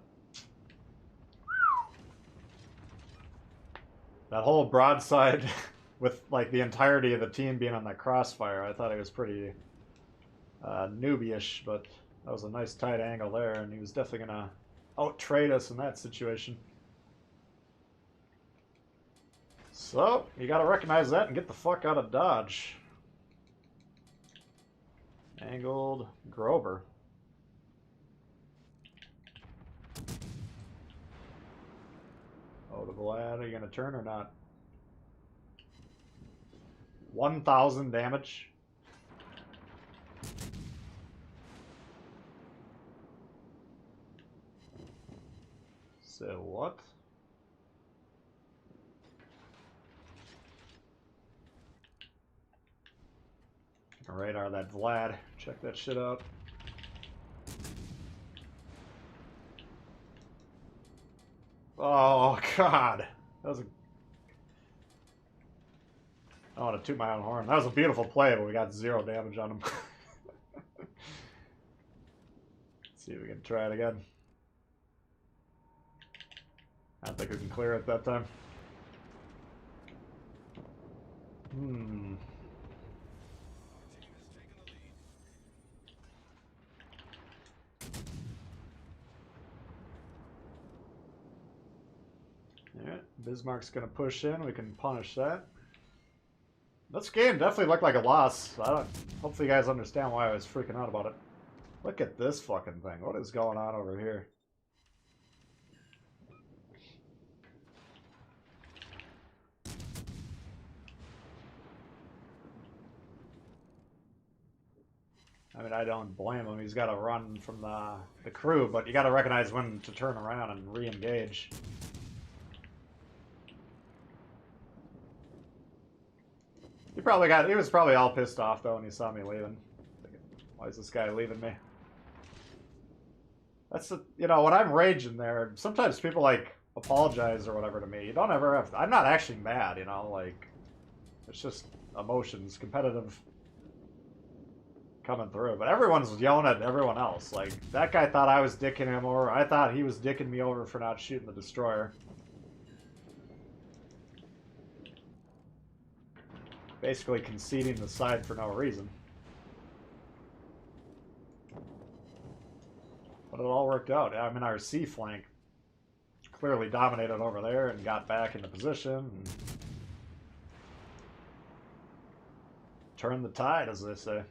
That whole broadside with like the entirety of the team being on that crossfire, I thought it was pretty newbie-ish, but that was a nice tight angle there, and he was definitely gonna out-trade us in that situation. So, you gotta recognize that and get the fuck out of Dodge. Angled Grover. Oh, the Vlad, are you gonna turn or not? 1,000 damage. So what? Radar that Vlad. Check that shit out. Oh, God. That was a... I want to toot my own horn. That was a beautiful play, but we got 0 damage on him. Let's see if we can try it again. I don't think we can clear it that time. Alright, Bismarck's gonna push in. We can punish that. This game definitely looked like a loss. Hopefully you guys understand why I was freaking out about it. Look at this fucking thing. What is going on over here? I mean, I don't blame him. He's got to run from the crew, but you got to recognize when to turn around and re-engage. He was probably all pissed off though when he saw me leaving. Why is this guy leaving me? That's you know, when I'm raging there, sometimes people like apologize or whatever to me. You don't ever have to, I'm not actually mad, you know, like it's just emotions, competitive coming through. But everyone's yelling at everyone else. Like that guy thought I was dicking him over. I thought he was dicking me over for not shooting the destroyer. Basically conceding the side for no reason. But it all worked out. I mean, our C flank clearly dominated over there and got back into position. And turned the tide, as they say.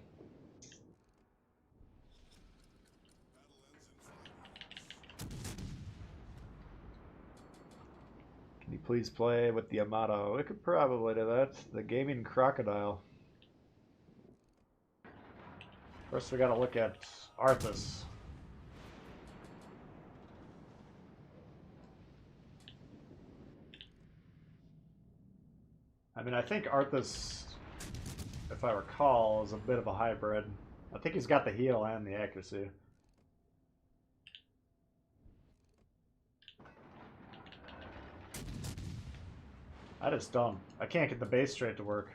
Can you please play with the Amato? We could probably do that. The Gaming Crocodile. First, we gotta look at Arthas. I mean, I think Arthas, if I recall, is a bit of a hybrid. I think he's got the heal and the accuracy. I just don't. I can't get the base straight to work.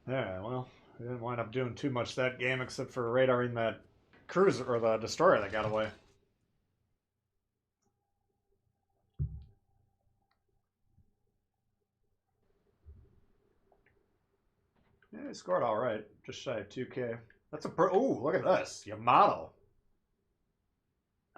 Yeah, well, we didn't wind up doing too much that game except for radaring that cruiser or the destroyer that got away. Yeah, he scored all right, just shy of 2K. That's a ooh, look at this, Yamato.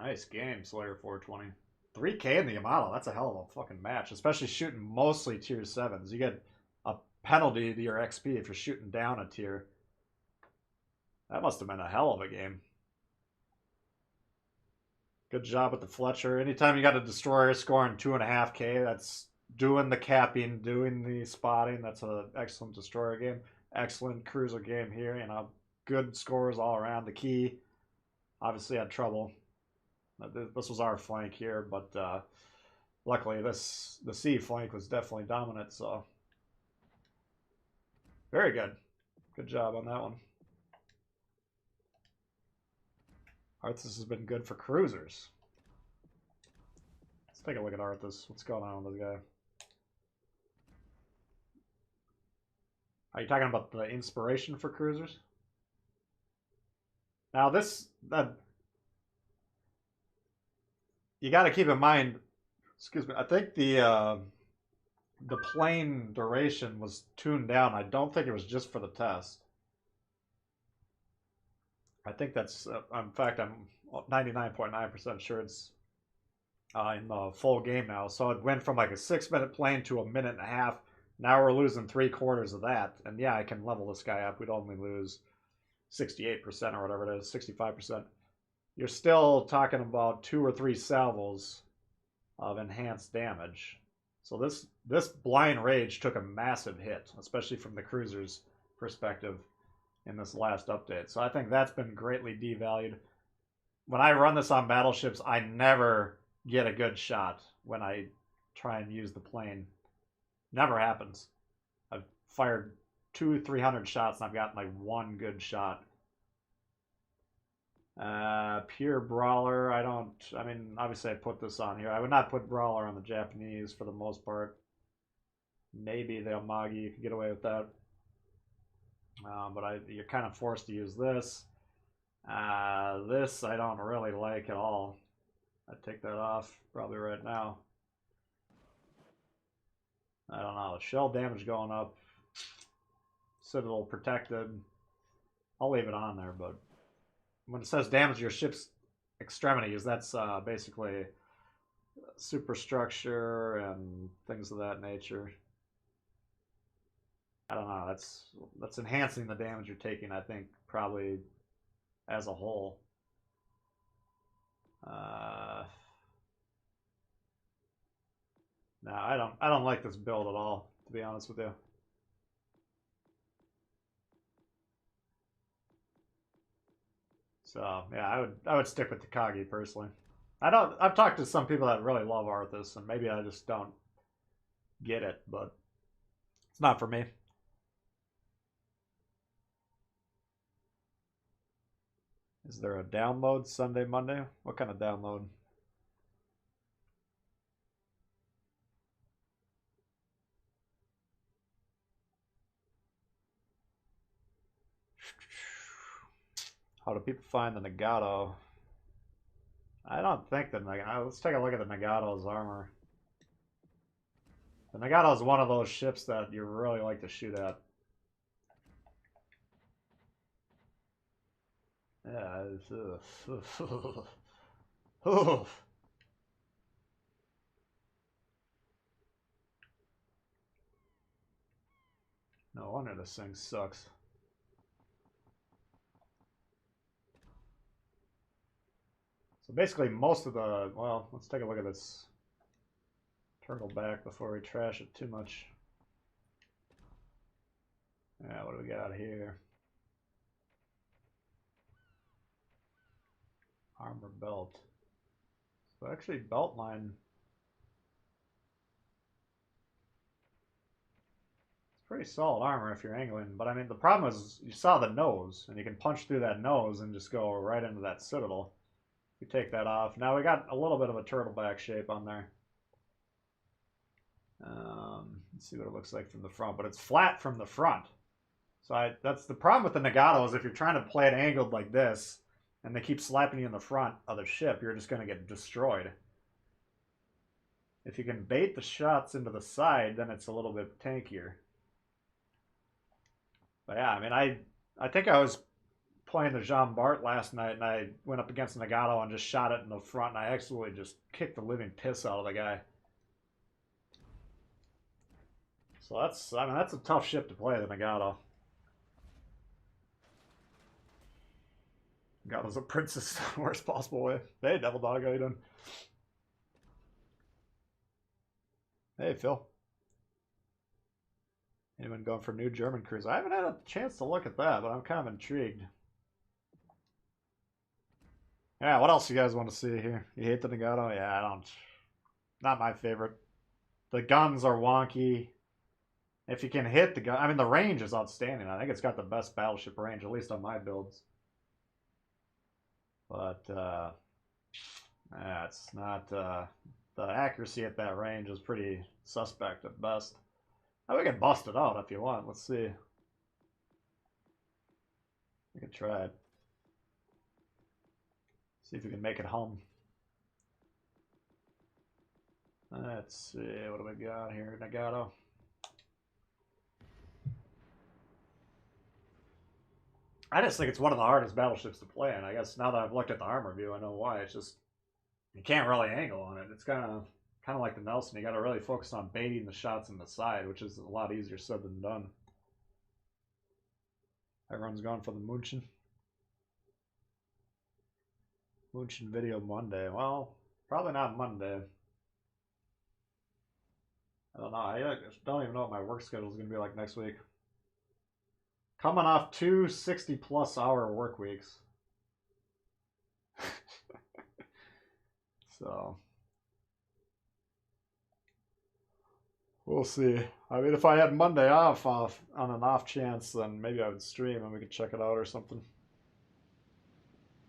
Nice game, Slayer 420. 3K in the Yamato, that's a hell of a fucking match, especially shooting mostly tier 7s. You get a penalty to your XP if you're shooting down a tier. That must have been a hell of a game. Good job with the Fletcher. Anytime you got a destroyer scoring 2.5K, that's doing the capping, doing the spotting. That's an excellent destroyer game. Excellent cruiser game here. You know, good scores all around. The key obviously had trouble. This was our flank here, but luckily the C flank was definitely dominant. So very good. Good job on that one. Arthas has been good for cruisers. Let's take a look at Arthas. What's going on with this guy? Are you talking about the inspiration for cruisers? Now you got to keep in mind. Excuse me. I think the plane duration was tuned down. I don't think it was just for the test. I think that's, in fact, I'm 99.9% sure it's in the full game now. So it went from like a 6-minute plane to a minute and a half. Now we're losing 3/4 of that. And yeah, I can level this guy up. We'd only lose 68% or whatever it is, 65%. You're still talking about 2 or 3 salvos of enhanced damage. So this blind rage took a massive hit, especially from the cruiser's perspective in this last update. So I think that's been greatly devalued. When I run this on battleships, I never get a good shot when I try and use the plane. Never happens. I've fired 200-300 shots and I've gotten like one good shot. Pure Brawler, I mean, obviously I put this on here. I would not put Brawler on the Japanese for the most part. Maybe the Amagi, you could get away with that. But you're kind of forced to use this. This I don't really like at all. I'd take that off probably right now. I don't know. Shell damage going up. Citadel protected. I'll leave it on there, but when it says damage your ship's extremities, that's basically superstructure and things of that nature. I don't know. That's enhancing the damage you're taking, I think, probably as a whole. No, I don't like this build at all, to be honest with you. So yeah, I would stick with Takagi personally. I've talked to some people that really love Arthas, and maybe I just don't get it, but it's not for me. Is there a download Sunday, Monday? What kind of download? How do people find the Nagato? I don't think the Nagato... Let's take a look at the Nagato's armor. The Nagato is one of those ships that you really like to shoot at. Yeah, it's... No wonder this thing sucks. So basically most of the... Well, let's take a look at this turtle back before we trash it too much. Yeah, what do we got here? Armor belt. So actually belt line... Pretty solid armor if you're angling, but I mean the problem is you saw the nose, and you can punch through that nose and just go right into that citadel. You take that off. Now we got a little bit of a turtleback shape on there. Let's see what it looks like from the front, but it's flat from the front. So that's the problem with the Nagato is if you're trying to play it angled like this, and they keep slapping you in the front of the ship, you're just going to get destroyed. If you can bait the shots into the side, then it's a little bit tankier. But yeah, I mean, I think I was playing the Jean Bart last night, and I went up against Nagato and just shot it in the front, and I absolutely just kicked the living piss out of the guy. So that's a tough ship to play, the Nagato. Nagato's a princess in the worst possible way. Hey, Devil Dog, how you doing? Hey, Phil. Anyone going for new German cruise? I haven't had a chance to look at that, but I'm kind of intrigued. Yeah, what else you guys want to see here? You hate the Nagato? Yeah, I don't. Not my favorite. The guns are wonky. If you can hit the gun, I mean, the range is outstanding. I think it's got the best battleship range, at least on my builds. But, yeah, it's not, the accuracy at that range is pretty suspect at best. Now we can bust it out if you want. Let's see. We can try it. See if we can make it home. Let's see. What do we got here? Nagato. I just think it's one of the hardest battleships to play, and I guess now that I've looked at the armor view, I know why. It's just you can't really angle on it. It's kind of like the Nelson. You got to really focus on baiting the shots in the side, which is a lot easier said than done. Everyone's going for the Munchen. Munchen video Monday. Well, probably not Monday. I don't know. I don't even know what my work schedule is going to be like next week. Coming off 2 60-plus hour work weeks. So. We'll see. I mean, if I had Monday off on an off chance, then maybe I would stream and we could check it out or something.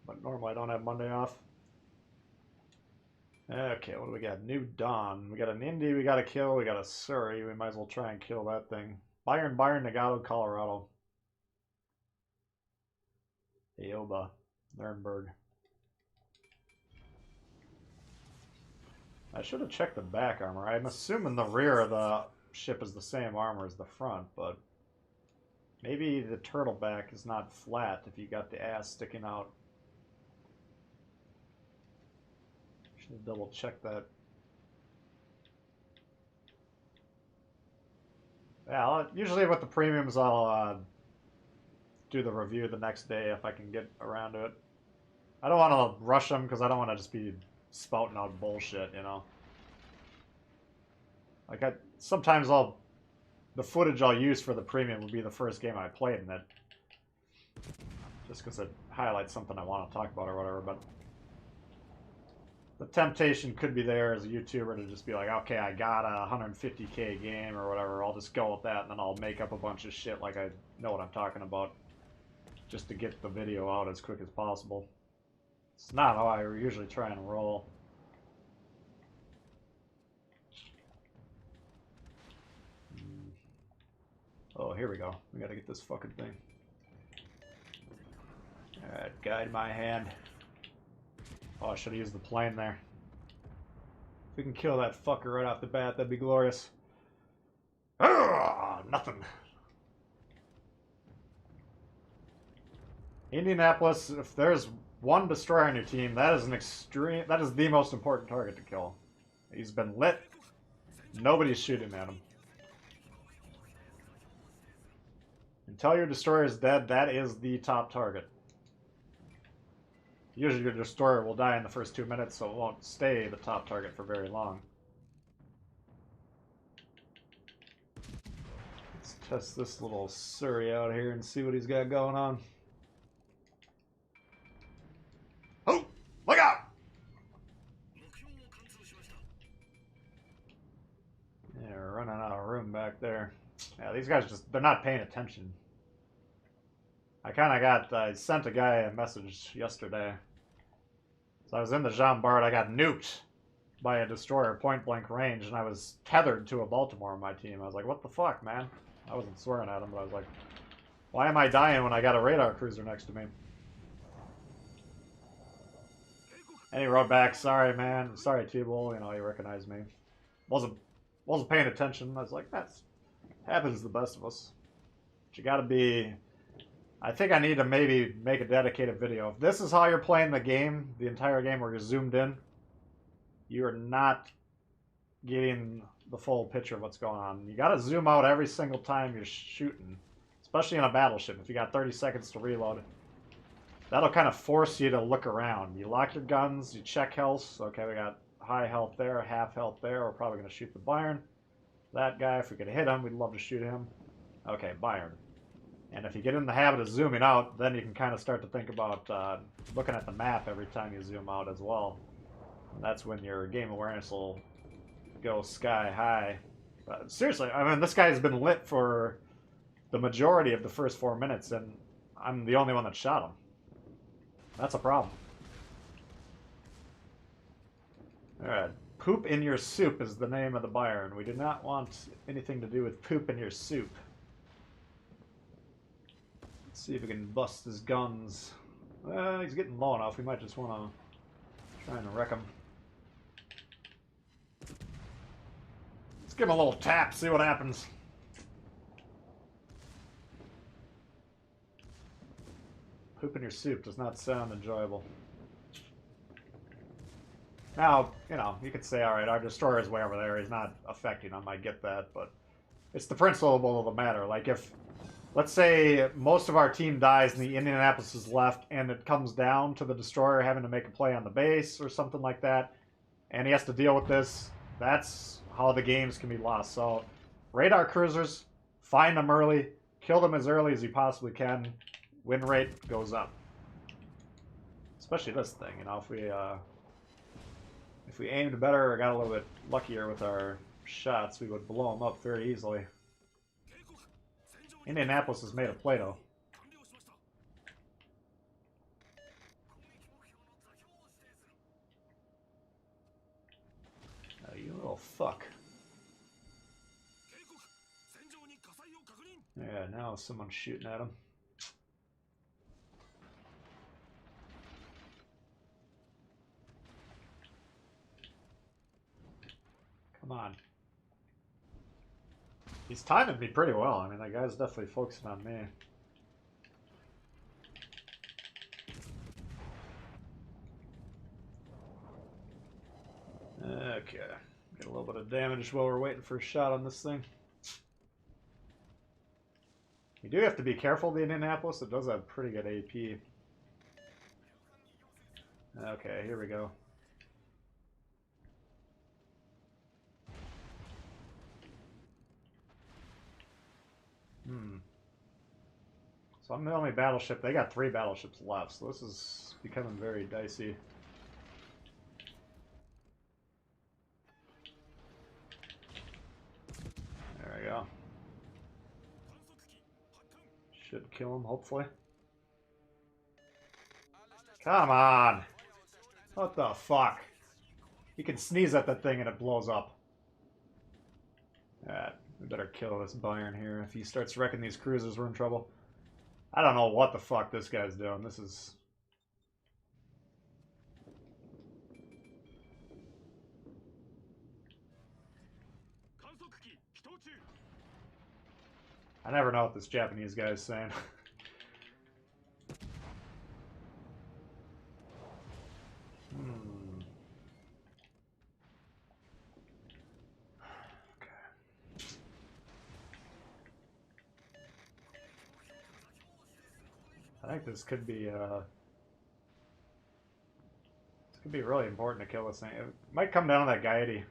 But normally I don't have Monday off. Okay, what do we got? New Dawn. We got an Indy we got to kill. We got a Surrey. We might as well try and kill that thing. Byron, Nagato, Colorado. Aoba, Nuremberg. I should have checked the back armor. I'm assuming the rear of the ship is the same armor as the front, but maybe the turtle back is not flat if you got the ass sticking out. Should have double checked that. Yeah, usually with the premiums, I'll do the review the next day if I can get around to it. I don't want to rush them because I don't want to just be spouting out bullshit, you know. Like sometimes the footage I'll use for the premium will be the first game I played in it, just because it highlights something I want to talk about or whatever. But the temptation could be there as a YouTuber to just be like, okay, I got a 150K game or whatever, I'll just go with that, and then I'll make up a bunch of shit like I know what I'm talking about, just to get the video out as quick as possible. It's not how I usually try and roll. Oh, here we go. We gotta get this fucking thing. Alright, guide my hand. Oh, I should have used the plane there. If we can kill that fucker right off the bat, that'd be glorious. Nothing. Indianapolis, if there's one destroyer on your team, that is the most important target to kill. He's been lit. Nobody's shooting at him. Until your destroyer is dead, that is the top target. Usually your destroyer will die in the first 2 minutes, so it won't stay the top target for very long. Let's test this little Surrey out here and see what he's got going on. Oh! Look out! Yeah, we're running out of room back there. Yeah, these guys they're not paying attention. I sent a guy a message yesterday. So I was in the Jean Bart, I got nuked by a destroyer point blank range, and I was tethered to a Baltimore on my team. I was like, what the fuck, man? I wasn't swearing at him, but I was like, why am I dying when I got a radar cruiser next to me? And he wrote back, sorry, man. Sorry, Tbull. You know, he recognized me. Wasn't paying attention. I was like, that's happens to the best of us. But you gotta be... I think I need to maybe make a dedicated video. If this is how you're playing the game, the entire game where you're zoomed in, you are not getting the full picture of what's going on. You gotta zoom out every single time you're shooting, especially in a battleship. If you got 30 seconds to reload, that'll kind of force you to look around. You lock your guns, you check health. Okay, we got high health there, half health there. We're probably going to shoot the Bayern. That guy, if we could hit him, we'd love to shoot him. Okay, Bayern. And if you get in the habit of zooming out, then you can kind of start to think about looking at the map every time you zoom out as well. And that's when your game awareness will go sky high. But seriously, I mean, this guy's been lit for the majority of the first 4 minutes, and I'm the only one that shot him. That's a problem. Alright. Poop in your soup is the name of the Bayern. We do not want anything to do with poop in your soup. Let's see if we can bust his guns. He's getting low enough. We might just want to try and wreck him. Let's give him a little tap, see what happens. Poop in your soup does not sound enjoyable. Now, you know, you could say, alright, our destroyer is way over there. He's not affecting him. I get that, but it's the principle of the matter. Like, if, let's say, most of our team dies and the Indianapolis is left, and it comes down to the destroyer having to make a play on the base or something like that, and he has to deal with this, that's how the games can be lost. So, radar cruisers, find them early, kill them as early as you possibly can. Win rate goes up. Especially this thing, you know, if we aimed better or got a little bit luckier with our shots, we would blow them up very easily. Indianapolis is made of Play-Doh. Oh, you little fuck. Yeah, now someone's shooting at him. Come on. He's timing me pretty well. I mean, that guy's definitely focusing on me. Okay. Get a little bit of damage while we're waiting for a shot on this thing. You do have to be careful of the Indianapolis. It does have pretty good AP. Okay, here we go. So I'm the only battleship. They got 3 battleships left, so this is becoming very dicey. There we go. Should kill him, hopefully. Come on! What the fuck? You can sneeze at that thing and it blows up. Alright, we better kill this Bayern here. If he starts wrecking these cruisers, we're in trouble. I don't know what the fuck this guy's doing. This is... I never know what this Japanese guy is saying. I think this could be really important to kill this thing. It might come down to that Gaidi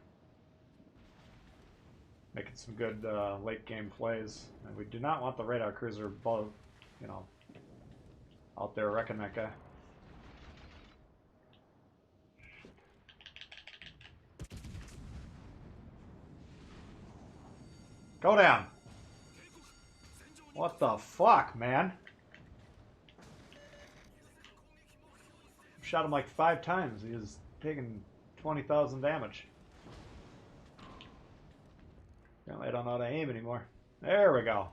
making some good late game plays, and we do not want the radar cruiser above, you know, out there wrecking that guy. Go down. What the fuck, man? Shot him like 5 times. He was taking 20,000 damage. Apparently I don't know how to aim anymore. There we go.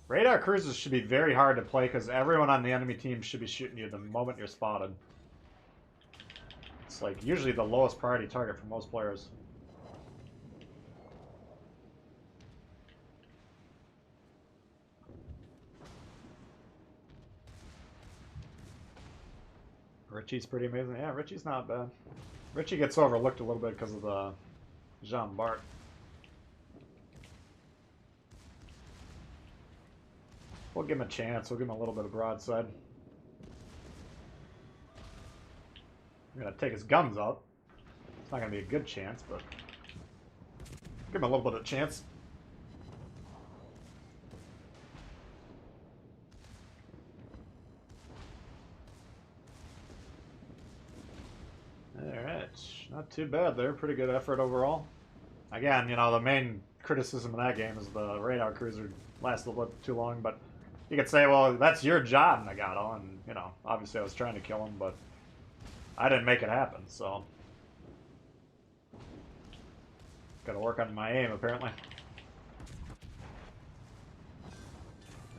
Radar cruisers should be very hard to play because everyone on the enemy team should be shooting you the moment you're spotted. It's like usually the lowest priority target for most players. Richie's pretty amazing. Yeah, Richie's not bad. Richie gets overlooked a little bit because of the Jean Bart. We'll give him a chance. We'll give him a little bit of broadside. We're going to take his guns out. It's not going to be a good chance, but give him a little bit of chance. Alright, not too bad there. Pretty good effort overall. Again, you know, the main criticism of that game is the radar cruiser lasted a little too long, but you could say, well, that's your job, Nagato, and, you know, obviously I was trying to kill him, but I didn't make it happen, so gotta work on my aim, apparently.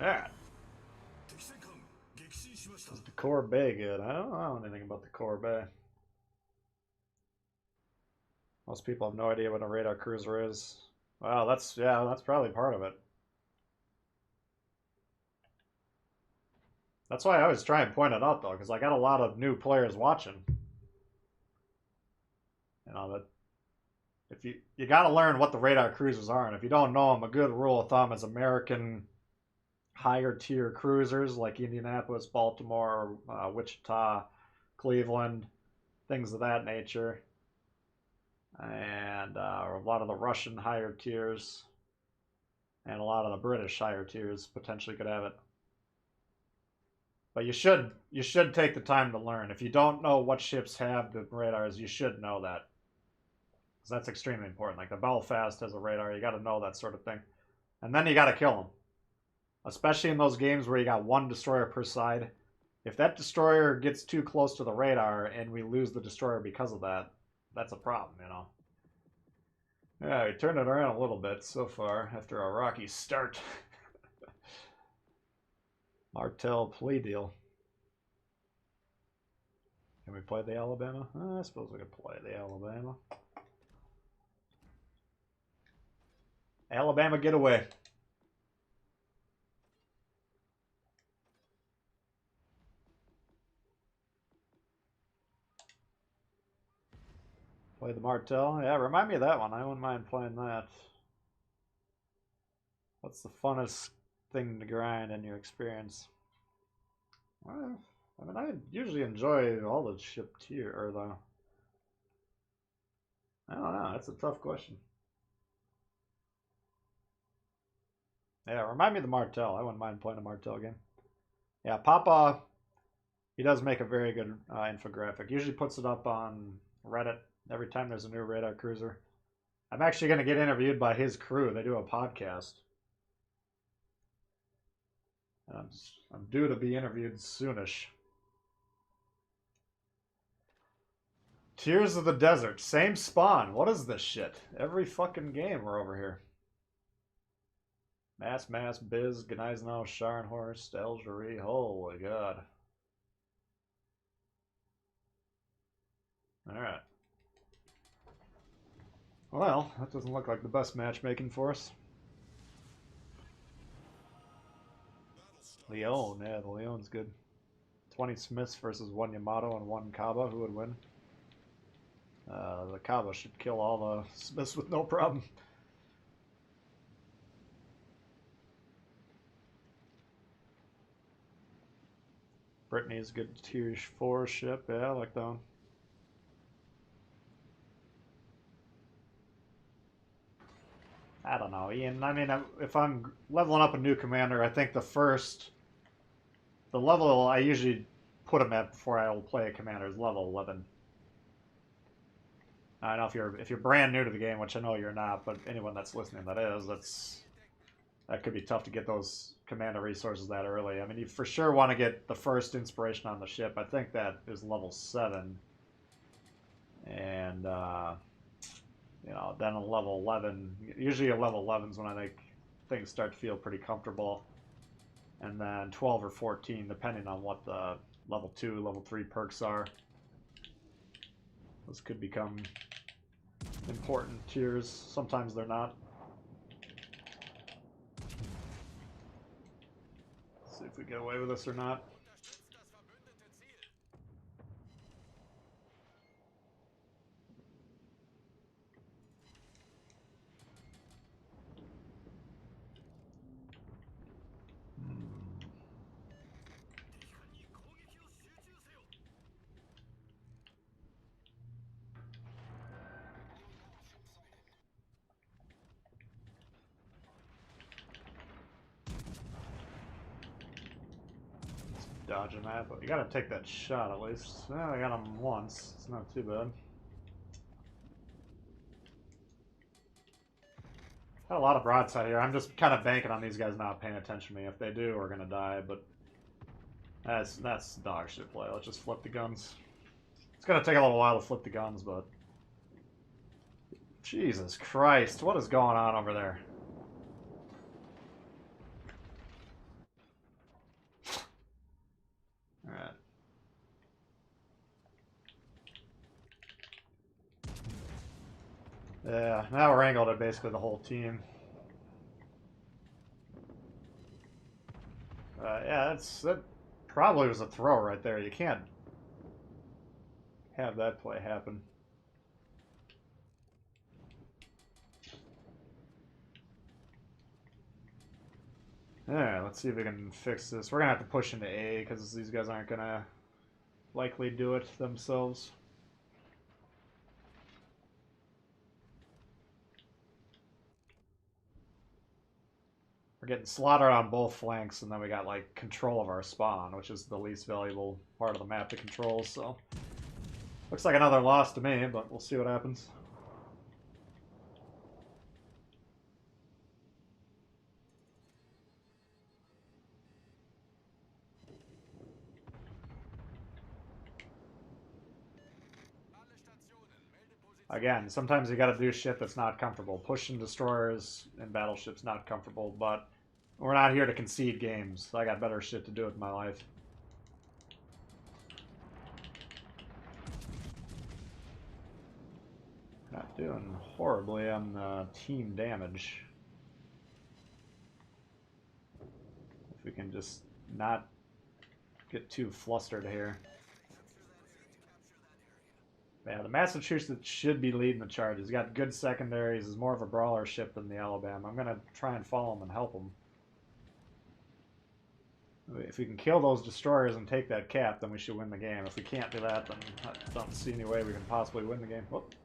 Alright. Is the core bay good? I don't know anything about the core bay. Most people have no idea what a radar cruiser is. Well, that's probably part of it. That's why I always try and point it out, though, because I got a lot of new players watching. You know, that if you got to learn what the radar cruisers are, and if you don't know them, a good rule of thumb is American higher tier cruisers like Indianapolis, Baltimore, Wichita, Cleveland, things of that nature. And a lot of the Russian higher tiers and a lot of the British higher tiers potentially could have it. But you should take the time to learn. If you don't know what ships have the radars, you should know that. Because that's extremely important. Like the Belfast has a radar, you got to know that sort of thing. And then you got to kill them. Especially in those games where you got one destroyer per side. If that destroyer gets too close to the radar and we lose the destroyer because of that, that's a problem, you know. Yeah, we turned it around a little bit so far after a rocky start. Martel plea deal. Can we play the Alabama? I suppose we could play the Alabama. Alabama getaway. Play the Martel. Yeah, remind me of that one. I wouldn't mind playing that. What's the funnest thing to grind in your experience? Well, I mean, I usually enjoy all the ship tier, or the... I don't know, that's a tough question. Yeah, remind me of the Martel. I wouldn't mind playing a Martel game. Yeah, Papa, he does make a very good infographic. Usually puts it up on Reddit every time there's a new radar cruiser. I'm actually going to get interviewed by his crew. They do a podcast. And I'm due to be interviewed soonish. Tears of the Desert. Same spawn. What is this shit? Every fucking game we're over here. Mass, Biz, Gneisno, Scharnhorst, Algerie. Holy god. Alright. Well, that doesn't look like the best matchmaking for us. Leon, yeah, the Leon's good. 20 Smiths versus 1 Yamato and 1 Kaba. Who would win? The Kaba should kill all the Smiths with no problem. Brittany's a good tier 4 ship. Yeah, I like that one. I don't know, Ian. I mean, if I'm leveling up a new commander, I think the level I usually put him at before I will play a commander is level 11. I don't know if you're brand new to the game, which I know you're not, but anyone that's listening that could be tough to get those commander resources that early. I mean, you for sure want to get the first inspiration on the ship. I think that is level 7, and you know, then a level 11. Usually a level 11 is when I think things start to feel pretty comfortable, and then 12 or 14, depending on what the level 2, level 3 perks are. Those could become important tiers. Sometimes they're not. Let's see if we get away with this or not. Dodging that, but you gotta take that shot at least. Well, I got him once. It's not too bad. Got a lot of broadside here. I'm just kind of banking on these guys not paying attention to me. If they do, we're gonna die. But that's dog shit play. Let's just flip the guns. It's gonna take a little while to flip the guns, but Jesus Christ, what is going on over there? Alright. Yeah, now we're angled at basically the whole team. Yeah, that probably was a throw right there. You can't have that play happen. Alright, let's see if we can fix this. We're gonna have to push into A because these guys aren't gonna likely do it themselves. We're getting slaughtered on both flanks, and then we got, like, control of our spawn, which is the least valuable part of the map to control, so... Looks like another loss to me, but we'll see what happens. Again, sometimes you gotta do shit that's not comfortable. Pushing destroyers and battleships not comfortable, but we're not here to concede games. I got better shit to do with my life. Not doing horribly on team damage. If we can just not get too flustered here. Yeah, the Massachusetts should be leading the charge. He's got good secondaries. He's more of a brawler ship than the Alabama. I'm going to try and follow him and help him. If we can kill those destroyers and take that cap, then we should win the game. If we can't do that, then I don't see any way we can possibly win the game. Whoop.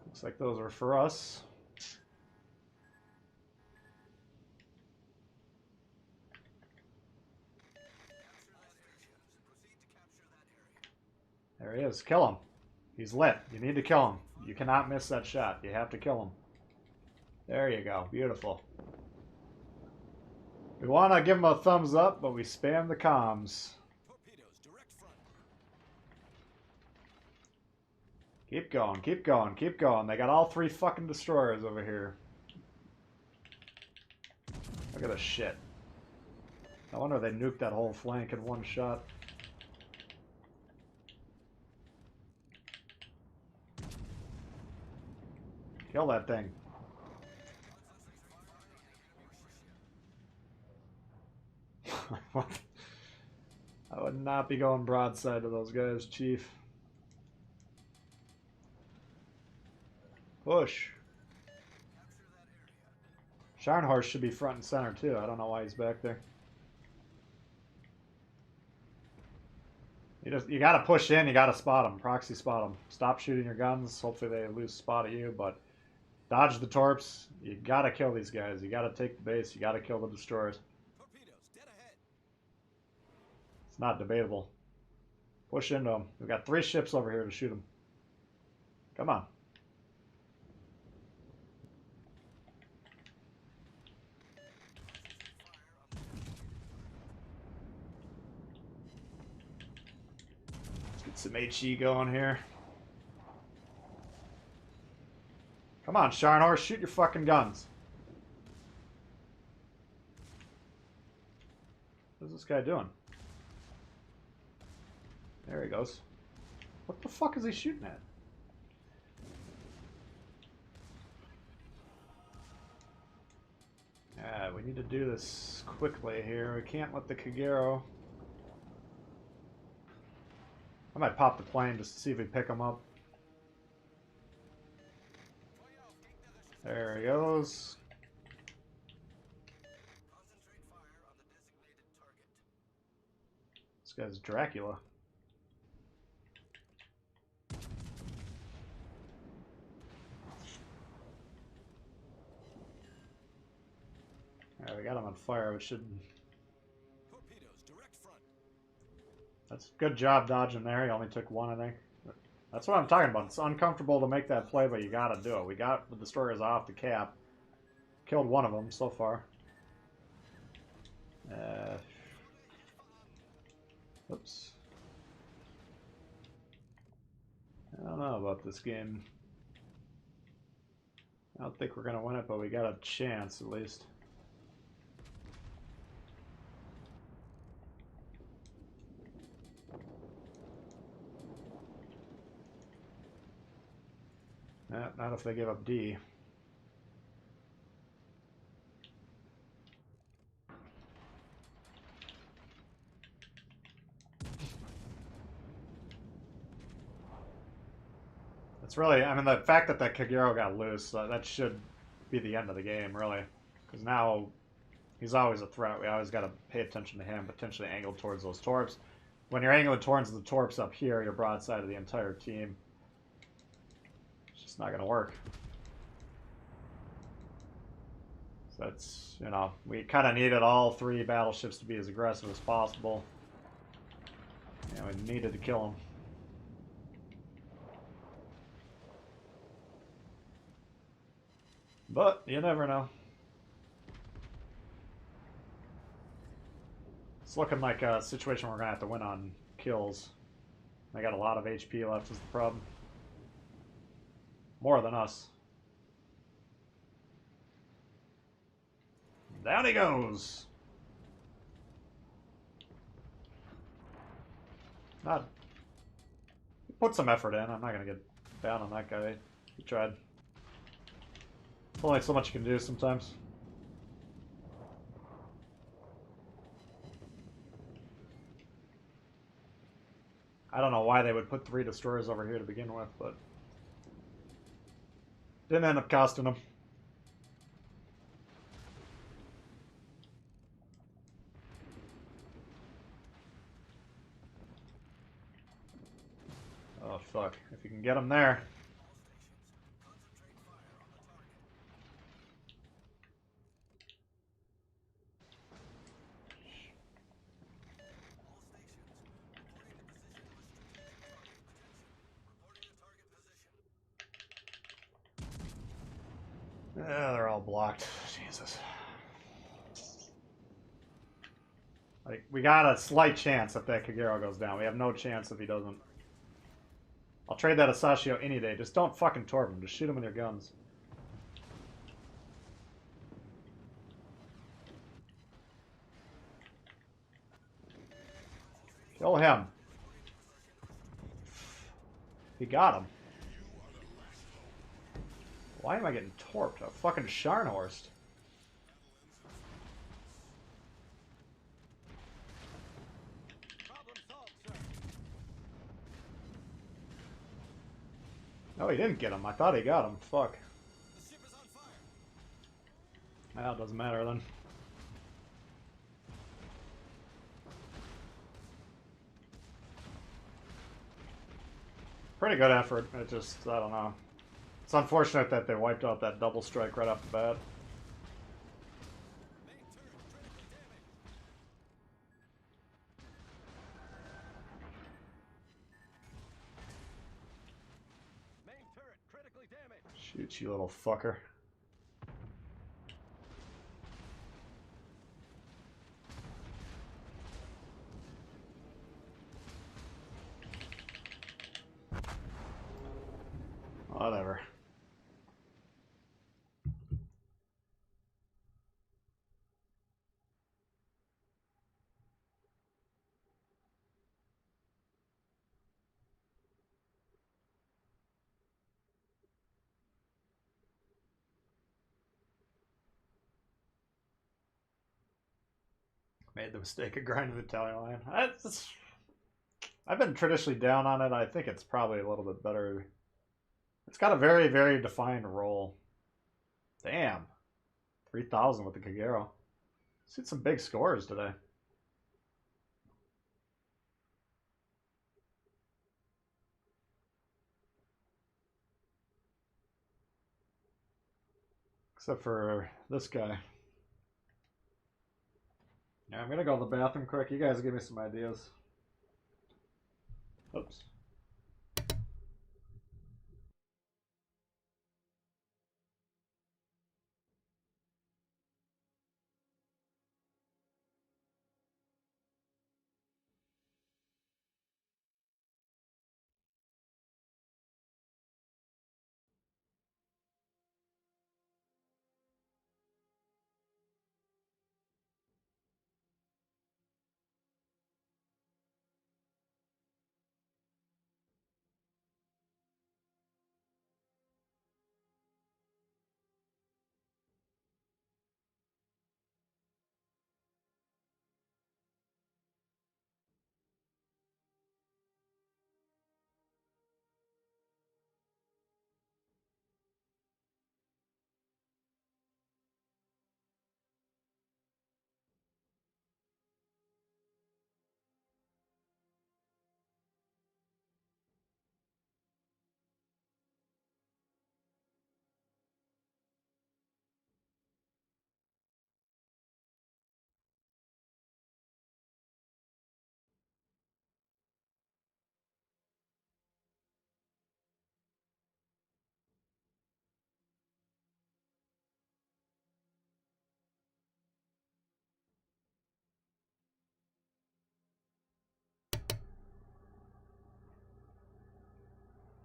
Looks like those are for us. There he is. Kill him. He's lit. You need to kill him. You cannot miss that shot. You have to kill him. There you go. Beautiful. We want to give him a thumbs up, but we spam the comms. Keep going. Keep going. Keep going. They got all 3 fucking destroyers over here. Look at this shit. No wonder they nuked that whole flank in one shot. Kill that thing. I would not be going broadside to those guys, Chief. Push. Scharnhorst should be front and center too. I don't know why he's back there. You gotta push in, you gotta spot them. Proxy spot them. Stop shooting your guns. Hopefully they lose spot at you, but dodge the torps. You gotta kill these guys. You gotta take the base. You gotta kill the destroyers. It's not debatable. Push into them. We've got 3 ships over here to shoot them. Come on. Let's get some HE going here. Come on, Scharnhorst, shoot your fucking guns. What's this guy doing? There he goes. What the fuck is he shooting at? Yeah, we need to do this quickly here. We can't let the Kagero... I might pop the plane just to see if we pick him up. There he goes. This guy's Dracula. Alright, we got him on fire. We should... That's a good job dodging there. He only took 1, I think. That's what I'm talking about. It's uncomfortable to make that play, but you gotta do it. We got the destroyers off the cap. Killed 1 of them so far. Oops. I don't know about this game. I don't think we're gonna win it, but we got a chance at least. Not if they give up D. It's really, I mean, the fact that that Kagero got loose, that should be the end of the game, really. Because now he's always a threat. We always got to pay attention to him, potentially angled towards those torps. When you're angling towards the torps up here, you're broadside of the entire team. It's just not going to work. That's, you know, we kind of needed all three battleships to be as aggressive as possible. Yeah, we needed to kill them. But you never know. It's looking like a situation we're going to have to win on kills. They got a lot of HP left is the problem. More than us. Down he goes. Not. He put some effort in. I'm not going to get down on that guy. He tried. Only so much you can do sometimes. I don't know why they would put 3 destroyers over here to begin with, but didn't end up costing them. Oh, fuck. If you can get them there. Yeah, they're all blocked. Jesus. Like, we got a slight chance if that Kagero goes down. We have no chance if he doesn't. I'll trade that Asashio any day. Just don't fucking torp him. Just shoot him with your guns. Kill him. He got him. Why am I getting torped? A fucking Scharnhorst. No, he didn't get him. I thought he got him. Fuck. Well, it doesn't matter then. Pretty good effort. It just, I don't know. It's unfortunate that they wiped out that double strike right off the bat. Shoot, you little fucker. Whatever. Made the mistake of grinding the Italian line. I've been traditionally down on it. I think it's probably a little bit better. It's got a very, very defined role. Damn. 3,000 with the Kagero. Seen some big scores today. Except for this guy. Yeah, I'm going to go to the bathroom quick. You guys give me some ideas. Oops.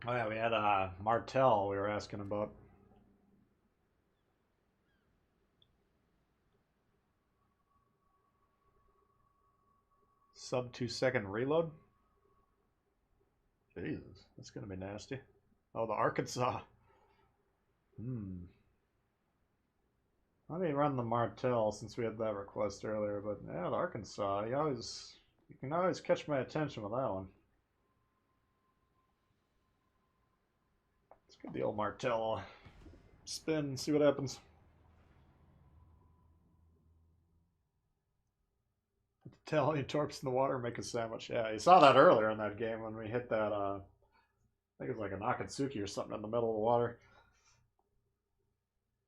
Oh yeah, we had Martel we were asking about. Sub 2-second reload? Jesus, that's gonna be nasty. Oh, the Arkansas. Let me run the Martel since we had that request earlier, but yeah, the Arkansas, you can always catch my attention with that one. Let's get the old Martel spin, see what happens. Tell any torps in the water, make a sandwich. Yeah, you saw that earlier in that game when we hit that, I think it was like a Nakatsuki or something in the middle of the water.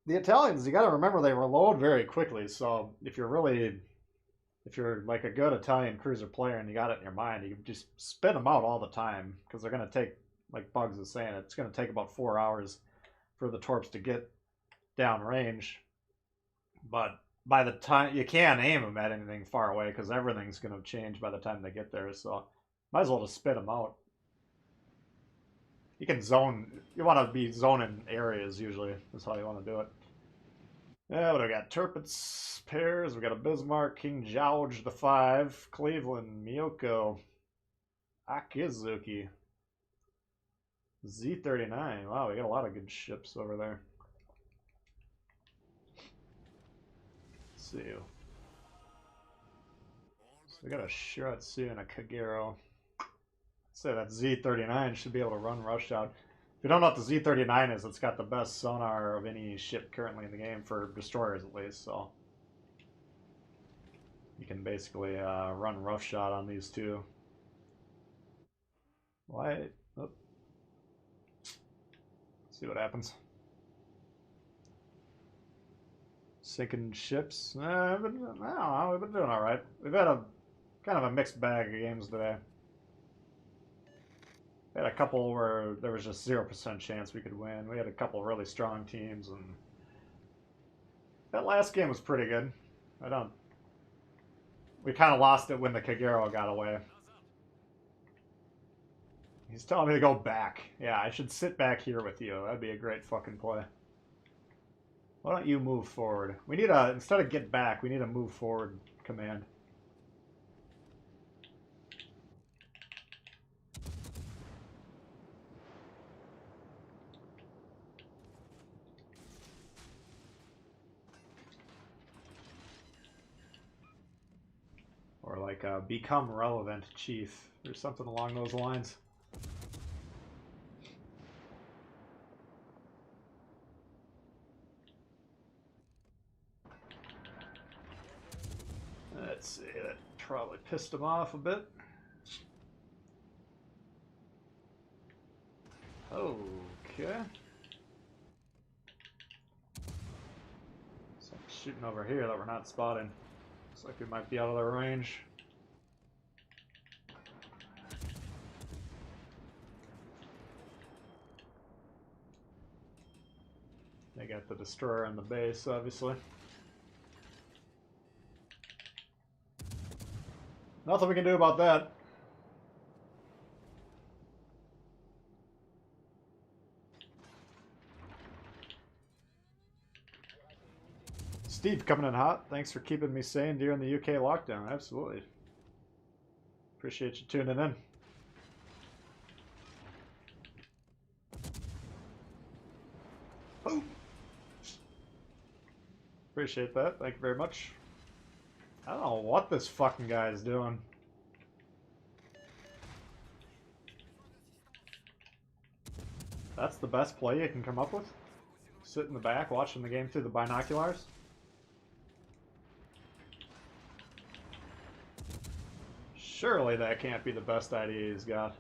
The Italians, you got to remember, they reload very quickly. So if you're like a good Italian cruiser player and you got it in your mind, you can just spin them out all the time because they're going to take, like Bugs is saying, it's going to take about 4 hours for the torps to get down range. But by the time you can't aim them at anything far away because everything's going to change by the time they get there. So might as well just spit them out. You can zone. You want to be zoning areas usually. That's how you want to do it. Yeah, what do we got? Turpitz pairs. We got a Bismarck, King George the 5, Cleveland, Miyoko, Akizuki, Z39. Wow, we got a lot of good ships over there. Let's see. So we got a Shiratsu and a Kagero. Say that Z39 should be able to run rush out. If you don't know what the Z39 is, it's got the best sonar of any ship currently in the game for destroyers at least, so you can basically run roughshod on these two. Why? Oh. See what happens. Sinking ships. I don't know, we've been doing all right. We've had a kind of a mixed bag of games today. We had a couple where there was just 0% chance we could win. We had a couple really strong teams, and that last game was pretty good. We kind of lost it when the Kagero got away. He's telling me to go back. Yeah, I should sit back here with you. That'd be a great fucking play. Why don't you move forward? We need a, instead of get back, we need a move forward command. Or like become relevant, chief, or something along those lines. Let's see, that probably pissed him off a bit. Okay. Something shooting over here that we're not spotting. Looks like we might be out of their range. They got the destroyer on the base, obviously. Nothing we can do about that. Steve coming in hot. Thanks for keeping me sane during the UK lockdown. Absolutely. Appreciate you tuning in. Boom. Appreciate that. Thank you very much. I don't know what this fucking guy is doing. That's the best play you can come up with? Sit in the back watching the game through the binoculars? Surely that can't be the best idea he's got.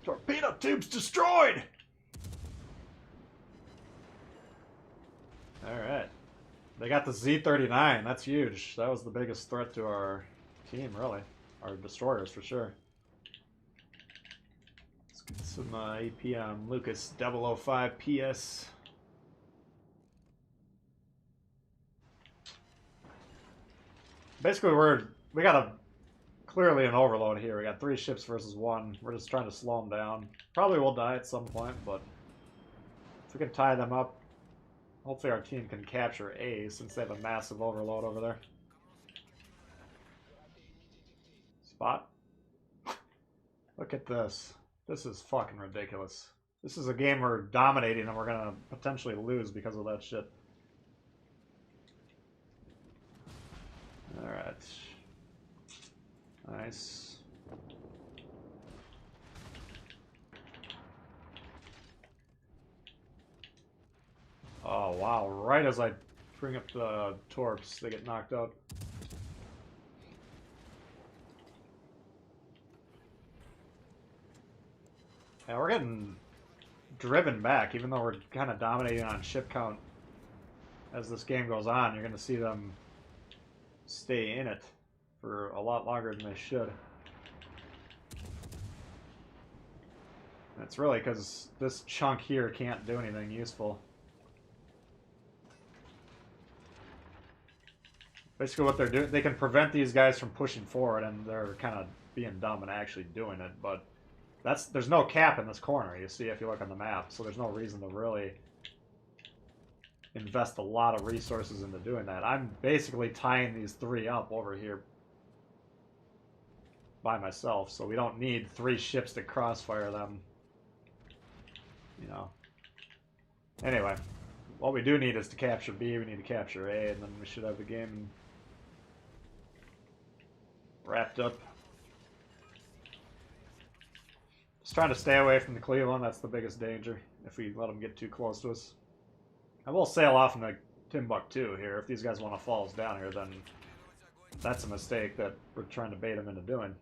Torpedo tubes destroyed! Alright. They got the Z-39. That's huge. That was the biggest threat to our team, really. Our destroyers, for sure. Let's get some AP on Lucas 005 PS. Basically, we got clearly an overload here. We got 3 ships versus 1. We're just trying to slow them down. Probably will die at some point, but if we can tie them up, hopefully our team can capture A since they have a massive overload over there. Spot. Look at this. This is fucking ridiculous. This is a game we're dominating and we're gonna potentially lose because of that shit. Alright. Nice. Oh wow, right as I bring up the torps, they get knocked out. Yeah, we're getting driven back, even though we're kind of dominating on ship count. As this game goes on, you're going to see them stay in it for a lot longer than they should. That's really because this chunk here can't do anything useful. Basically what they're doing, they can prevent these guys from pushing forward, and they're kind of being dumb and actually doing it, but there's no cap in this corner, you see, if you look on the map, so there's no reason to really invest a lot of resources into doing that. I'm basically tying these 3 up over here by myself, so we don't need 3 ships to crossfire them. You know. Anyway, what we do need is to capture B, we need to capture A, and then we should have the game wrapped up. Just trying to stay away from the Cleveland, that's the biggest danger, if we let them get too close to us. I will sail off in the Timbuktu here. If these guys want to follow us down here, then that's a mistake that we're trying to bait them into doing.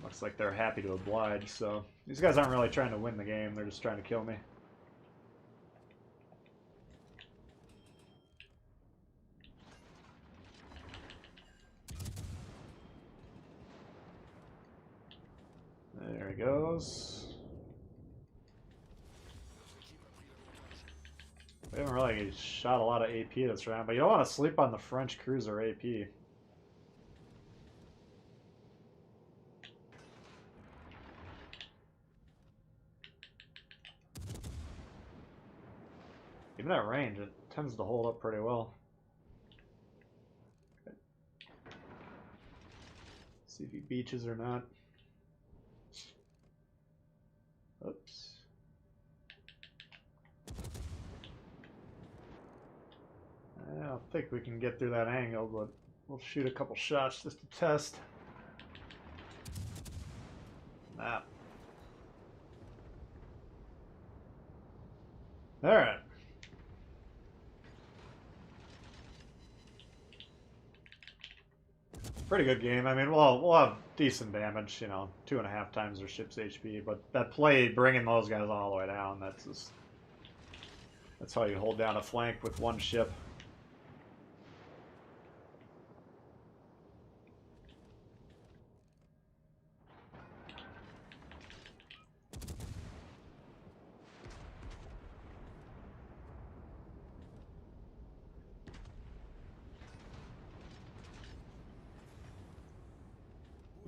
Looks like they're happy to oblige, so these guys aren't really trying to win the game, they're just trying to kill me. There he goes. We haven't really shot a lot of AP this round, but you don't want to sleep on the French cruiser AP. Even at range, it tends to hold up pretty well. Okay. See if he beaches or not. Oops. I don't think we can get through that angle, but we'll shoot a couple shots just to test. Nah. Alright. Pretty good game. I mean, we'll have decent damage, you know, 2.5 times their ship's HP, but that play bringing those guys all the way down, that's how you hold down a flank with 1 ship.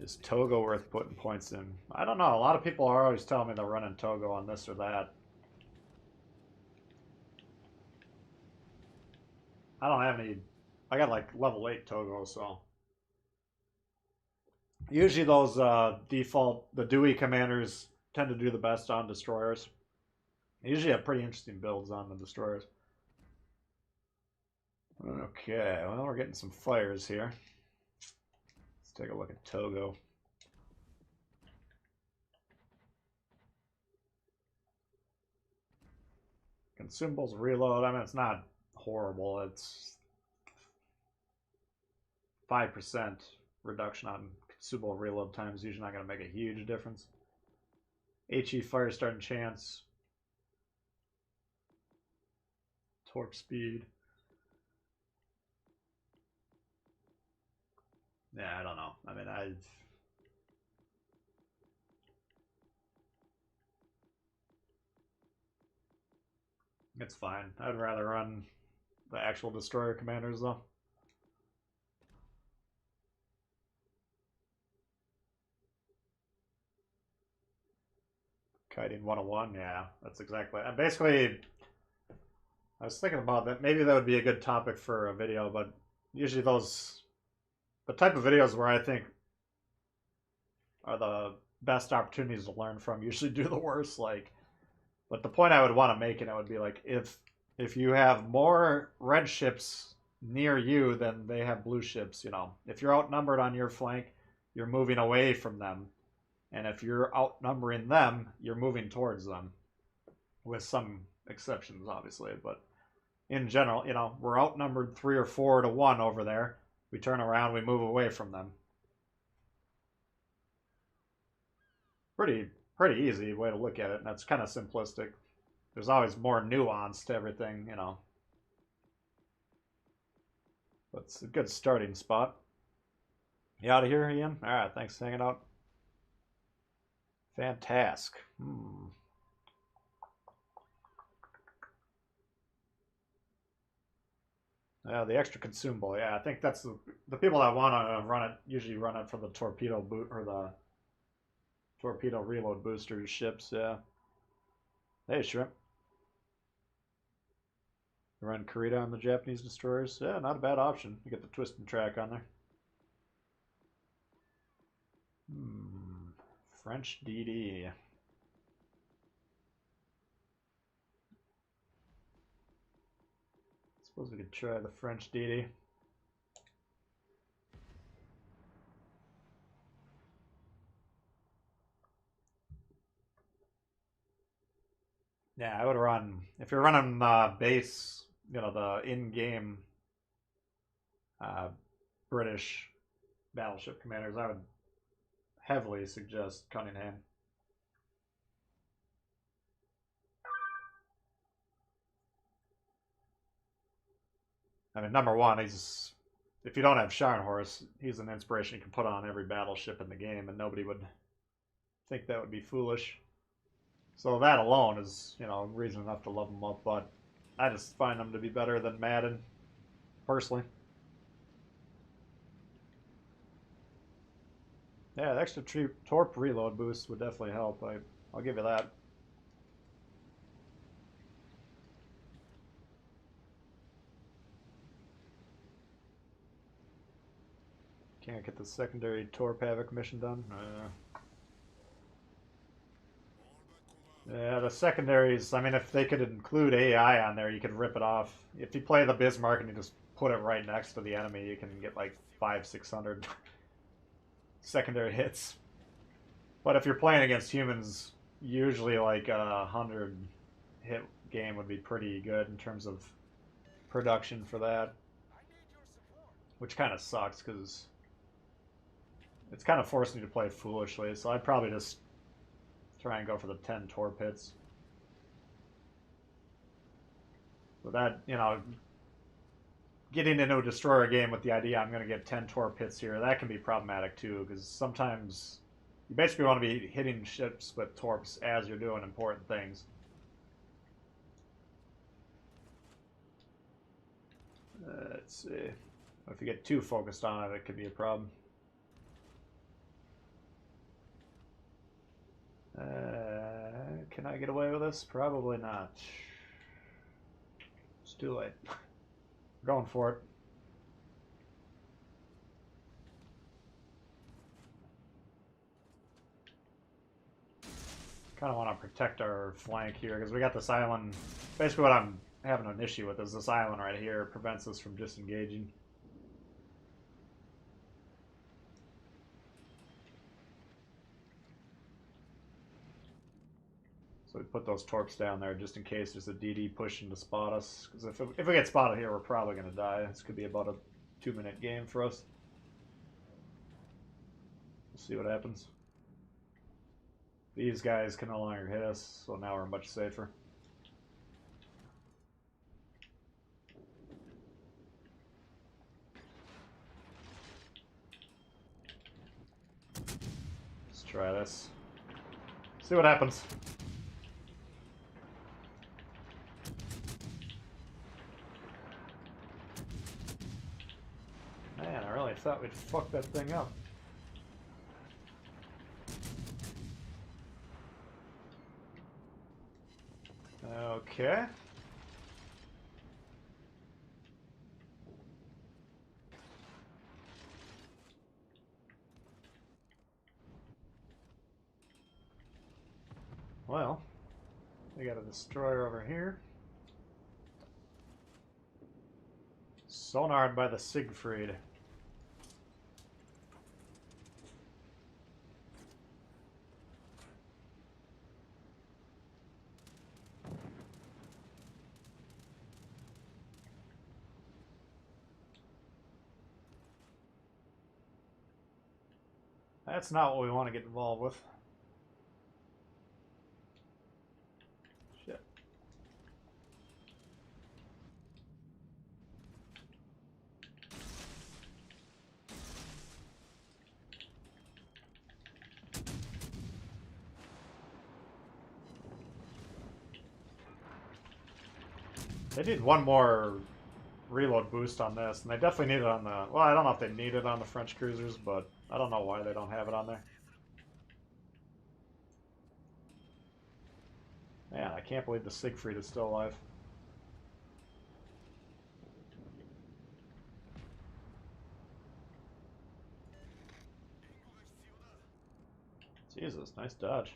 Is Togo worth putting points in? I don't know. A lot of people are always telling me they're running Togo on this or that. I don't have any. I got like level 8 Togo, so. Usually those default, the Dewey commanders tend to do the best on destroyers. They usually have pretty interesting builds on the destroyers. Okay, well, we're getting some fires here. Let's take a look at Togo. Consumables reload, I mean, it's not horrible. It's 5% reduction on consumable reload time is usually not going to make a huge difference. HE fire starting chance. Torp speed. Yeah, I don't know. I mean, It's fine. I'd rather run the actual destroyer commanders, though. Kiting 101, yeah, that's exactly. And basically, I was thinking about that. Maybe that would be a good topic for a video, but usually the type of videos where I think are the best opportunities to learn from usually do the worst. Like, but the point I would want to make in it would be like, if you have more red ships near you than they have blue ships, you know, if you're outnumbered on your flank, you're moving away from them. And if you're outnumbering them, you're moving towards them. With some exceptions, obviously. But in general, you know, we're outnumbered 3 or 4 to 1 over there. We turn around, we move away from them. Pretty easy way to look at it, and that's kind of simplistic. There's always more nuance to everything, you know. But it's a good starting spot. You out of here, Ian? Alright, thanks for hanging out. Fantastic. Yeah, the extra consumable. Yeah, I think that's the people that want to run it usually run it for the torpedo boot or the torpedo reload booster ships. Yeah. Hey, Shrimp. Run Kurita on the Japanese destroyers. Yeah, not a bad option. You get the twist and track on there. French DD. Suppose we could try the French DD. Yeah, I would run, if you're running base, you know, the in-game British battleship commanders, I would heavily suggest Cunningham. I mean, number one, he's, if you don't have Scharnhorst, he's an inspiration you can put on every battleship in the game, and nobody would think that would be foolish. So that alone is, you know, reason enough to love him up, but I just find him to be better than Madden, personally. Yeah, the extra torp reload boost would definitely help. I'll give you that. Can't get the secondary torp HAVOC mission done. Yeah, the secondaries, I mean, if they could include AI on there, you could rip it off. If you play the Bismarck and you just put it right next to the enemy, you can get like 500-600 secondary hits. But if you're playing against humans, usually like a 100 hit game would be pretty good in terms of production for that. Which kind of sucks because it's kind of forced me to play foolishly, so I'd probably just try and go for the 10 torp hits. But that, you know, getting into a destroyer game with the idea I'm going to get 10 torp hits here, that can be problematic too, because sometimes you basically want to be hitting ships with torps as you're doing important things. Let's see. If you get too focused on it, it could be a problem. Can I get away with this? Probably not. It's too late. Going for it. Kind of want to protect our flank here because we got this island. Basically what I'm having an issue with is this island right here. It prevents us from disengaging. So we put those torps down there just in case there's a DD pushing to spot us. Because if we get spotted here, we're probably going to die. This could be about a 2-minute game for us. We'll see what happens. These guys can no longer hit us, so now we're much safer. Let's try this. See what happens. thought we'd fuck that thing up. Okay. Well, we got a destroyer over here. Sonared by the Siegfried. That's not what we want to get involved with. Shit. They need one more reload boost on this, and they definitely need it on the... Well, I don't know if they need it on the French cruisers, but I don't know why they don't have it on there. Man, I can't believe the Siegfried is still alive. Jesus, nice dodge.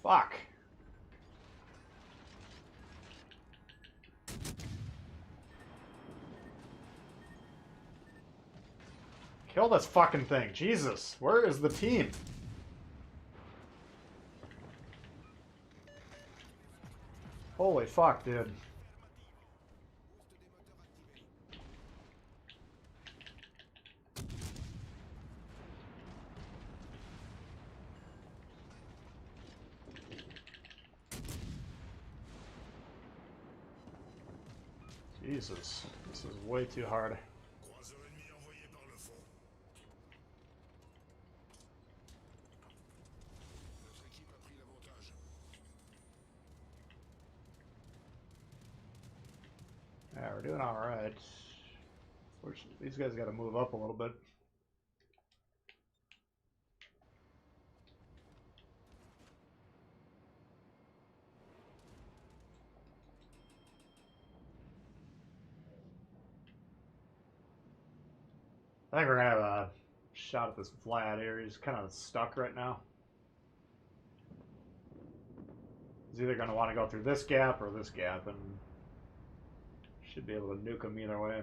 Fuck. Kill this fucking thing. Jesus, where is the team? Holy fuck, dude. Jesus, this is way too hard. Yeah, we're doing alright. These guys gotta move up a little bit. I think we're gonna have a shot at this Vlad here. He's kind of stuck right now. He's either gonna want to go through this gap or this gap, and should be able to nuke him either way.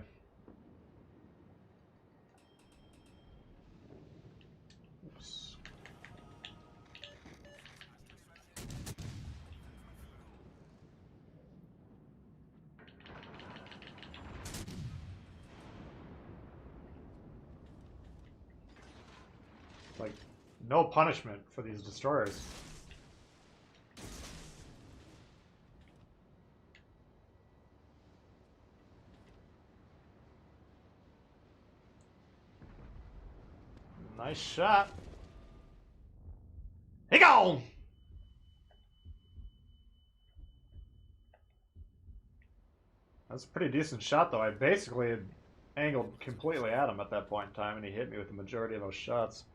Oops. Like, no punishment for these destroyers. Nice shot. He gone! That's a pretty decent shot, though. I basically had angled completely at him at that point in time, and he hit me with the majority of those shots.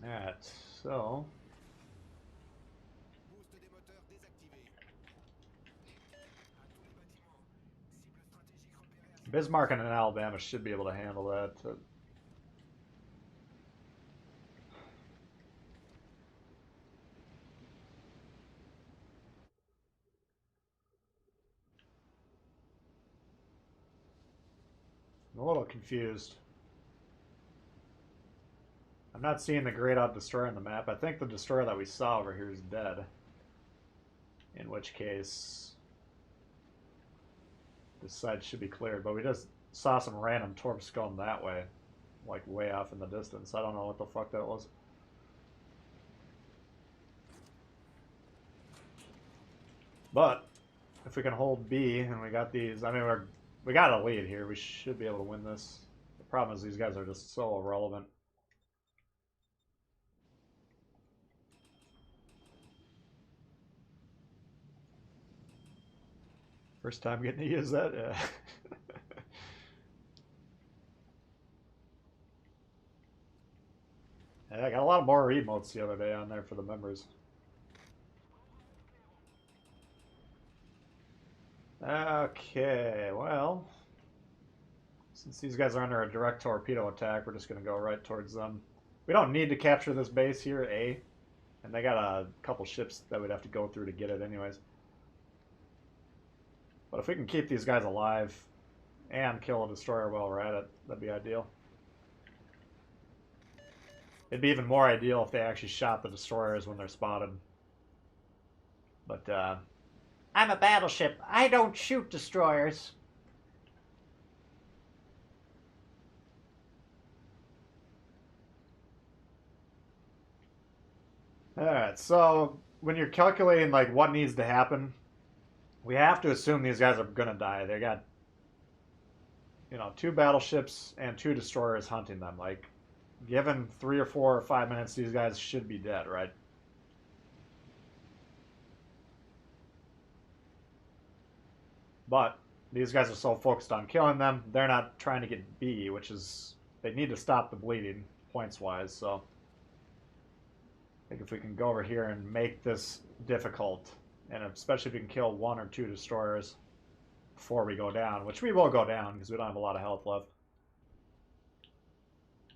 Alright, so... Bismarck and Alabama should be able to handle that. I'm a little confused. I'm not seeing the grayed out destroyer on the map. I think the destroyer that we saw over here is dead. In which case, this side should be cleared. But we just saw some random torps going that way. Like way off in the distance. I don't know what the fuck that was. But if we can hold B and we got these, I mean, we got a lead here. We should be able to win this. The problem is these guys are just so irrelevant. First time getting to use that, yeah. Yeah, I got a lot more emotes the other day on there for the members. Okay, well, since these guys are under a direct torpedo attack, we're just going to go right towards them. We don't need to capture this base here, A. And they got a couple ships that we'd have to go through to get it anyways. But if we can keep these guys alive and kill a destroyer while we're at it, that'd be ideal. It'd be even more ideal if they actually shot the destroyers when they're spotted. But, I'm a battleship. I don't shoot destroyers. Alright, so when you're calculating like what needs to happen, we have to assume these guys are gonna die. They got, you know, 2 battleships and 2 destroyers hunting them. Like, given 3 or 4 or 5 minutes, these guys should be dead, right? But these guys are so focused on killing them, they're not trying to get B, which is, they need to stop the bleeding points-wise, so I think if we can go over here and make this difficult, and especially if we can kill 1 or 2 destroyers before we go down, which we will go down because we don't have a lot of health left.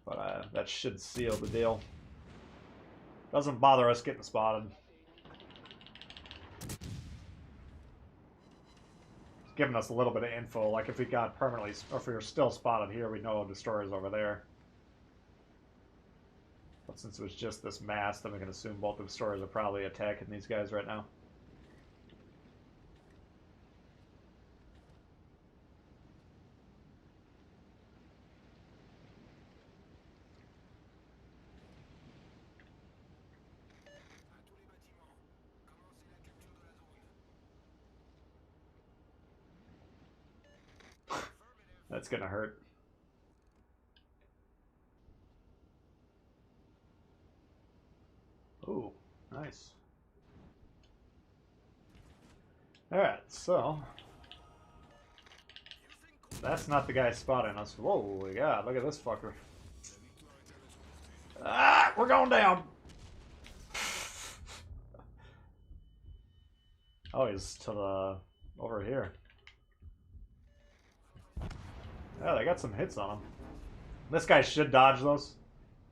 But that should seal the deal. Doesn't bother us getting spotted. It's giving us a little bit of info, like if we got permanently, or if we were still spotted here, we know destroyers over there. But since it was just this mass, then we can assume both the destroyers are probably attacking these guys right now. That's gonna hurt. Ooh, nice. Alright, so that's not the guy spotting us. Whoa, my god, look at this fucker. Ah, we're going down. Oh, he's to the over here. Yeah, they got some hits on him. This guy should dodge those.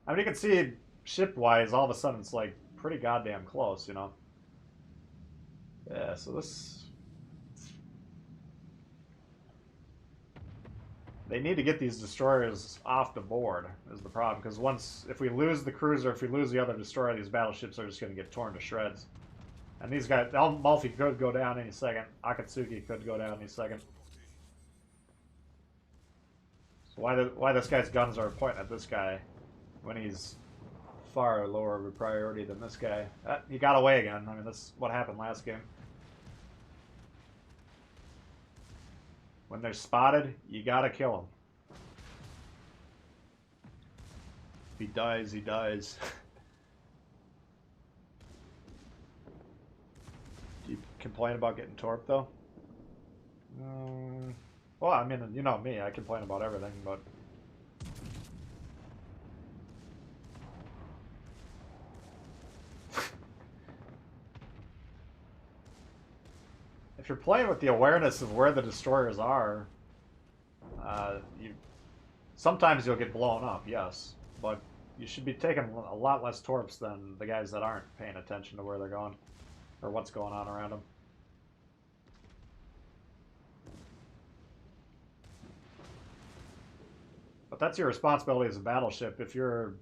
I mean, you can see ship-wise, all of a sudden it's like pretty goddamn close, you know? Yeah, so this... They need to get these destroyers off the board, is the problem. Because once, if we lose the cruiser, if we lose the other destroyer, these battleships are just going to get torn to shreds. And these guys, Malfi could go down any second. Akatsuki could go down any second. So why this guy's guns are pointing at this guy when he's far lower of a priority than this guy? He got away again. I mean, that's what happened last game. When they're spotted, you gotta kill them. If he dies, he dies. Do you complain about getting torped, though? Well, I mean, you know me, I complain about everything, but... If you're playing with the awareness of where the destroyers are, sometimes you'll get blown up, yes, but you should be taking a lot less torps than the guys that aren't paying attention to where they're going, or what's going on around them. But that's your responsibility as a battleship. If you're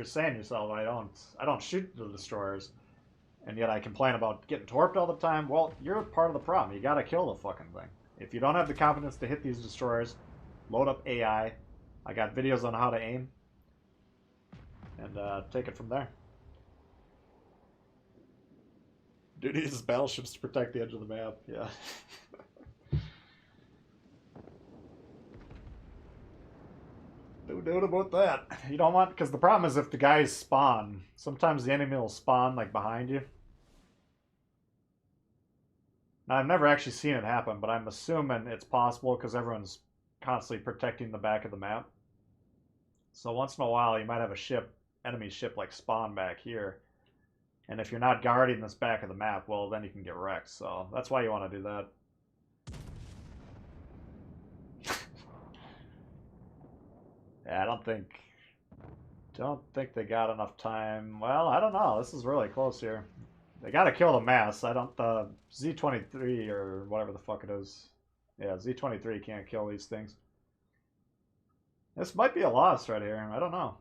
saying to yourself, I don't shoot the destroyers, and yet I complain about getting torped all the time, well, you're part of the problem. You gotta kill the fucking thing. If you don't have the confidence to hit these destroyers, load up AI. I got videos on how to aim, and take it from there. Duty uses battleships to protect the edge of the map. Yeah. No doubt about that. You don't want, because the problem is if the guys spawn, sometimes the enemy will spawn like behind you. Now, I've never actually seen it happen, but I'm assuming it's possible because everyone's constantly protecting the back of the map. So once in a while, you might have a ship, enemy ship, like spawn back here. And if you're not guarding this back of the map, well, then you can get wrecked. So that's why you want to do that. Yeah, I don't think they got enough time. Well, I don't know. This is really close here. They got to kill the mass. I don't. The Z-23 or whatever the fuck it is. Yeah, Z-23 can't kill these things. This might be a loss right here. I don't know.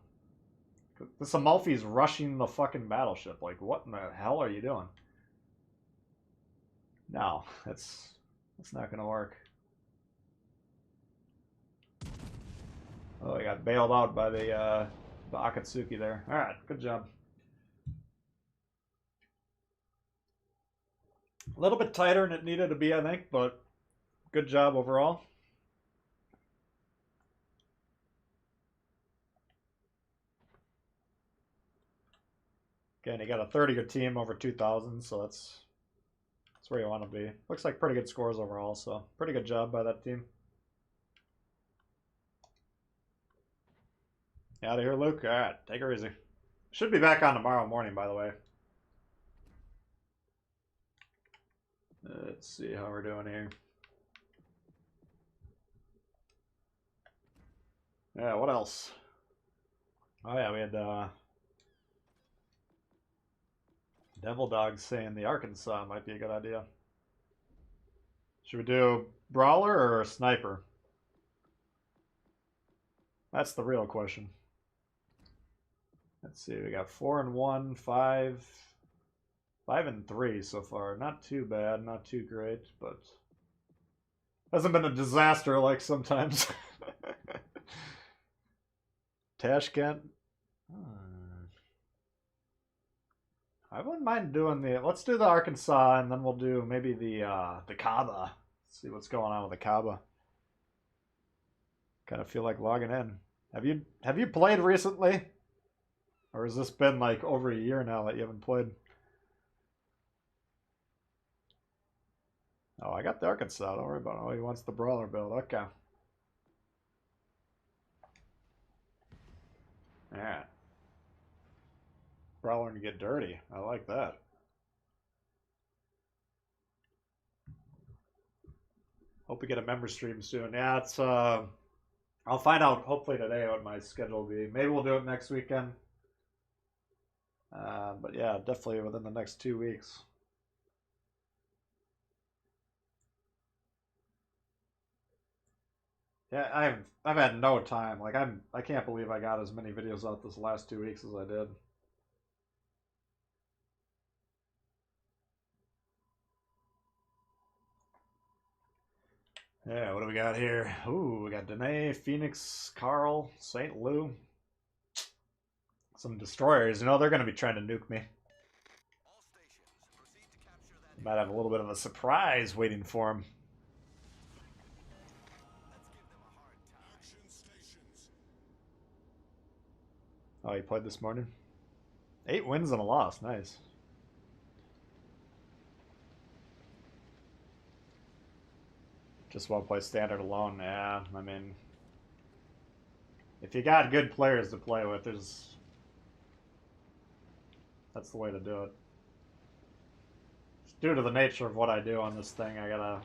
This Amalfi's rushing the fucking battleship. Like, what in the hell are you doing? No, that's not gonna work. Oh, I got bailed out by the Akatsuki there. All right, good job. A little bit tighter than it needed to be, I think, but good job overall. Again, you got a 30-good team over 2,000, so that's where you want to be. Looks like pretty good scores overall, so pretty good job by that team. Out of here, Luke. All right, take her easy. Should be back on tomorrow morning, by the way. Let's see how we're doing here. Yeah, what else? Oh yeah, we had Devil Dog saying the Arkansas might be a good idea. Should we do Brawler or Sniper? That's the real question. Let's see, we got 4-1, 5 and 3 so far. Not too bad, not too great, but hasn't been a disaster like sometimes. Tashkent. I wouldn't mind doing the. Let's do the Arkansas, and then we'll do maybe the Kaba. See what's going on with the Kaba. Kind of feel like logging in. Have you played recently, or has this been like over a year now that you haven't played? Oh, I got the Arkansas. Don't worry about it. Oh, he wants the Brawler build. Okay. Yeah. Brawler to get dirty. I like that. Hope we get a member stream soon. Yeah, it's I'll find out hopefully today what my schedule will be. Maybe we'll do it next weekend. But yeah, definitely within the next 2 weeks. Yeah, I've had no time. Like I can't believe I got as many videos out this last 2 weeks as I did. Yeah, what do we got here? Ooh, we got Danae, Phoenix, Carl, St. Lou. Some destroyers. You know, they're going to be trying to nuke me. Might have a little bit of a surprise waiting for him. Oh, he played this morning? 8 wins and a loss. Nice. Just want to play standard alone. Yeah, I mean, if you got good players to play with, that's the way to do it. Just due to the nature of what I do on this thing, I gotta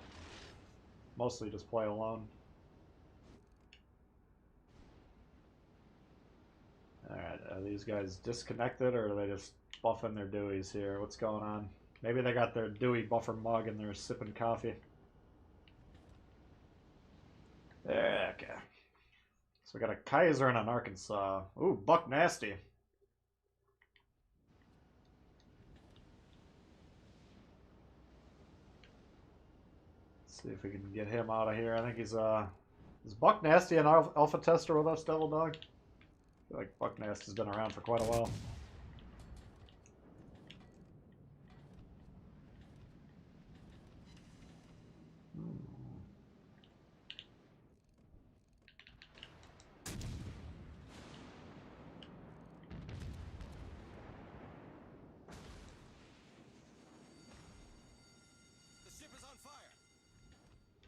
mostly just play alone. Alright, are these guys disconnected or are they just buffing their Deweys here? What's going on? Maybe they got their Dewey buffer mug and they're sipping coffee. Yeah, okay. So we got a Kaiser and an Arkansas. Ooh, Buck Nasty. Let's see if we can get him out of here. I think he's is Buck Nasty an alpha tester with us, Devil Dog? I feel like Buck Nasty's been around for quite a while.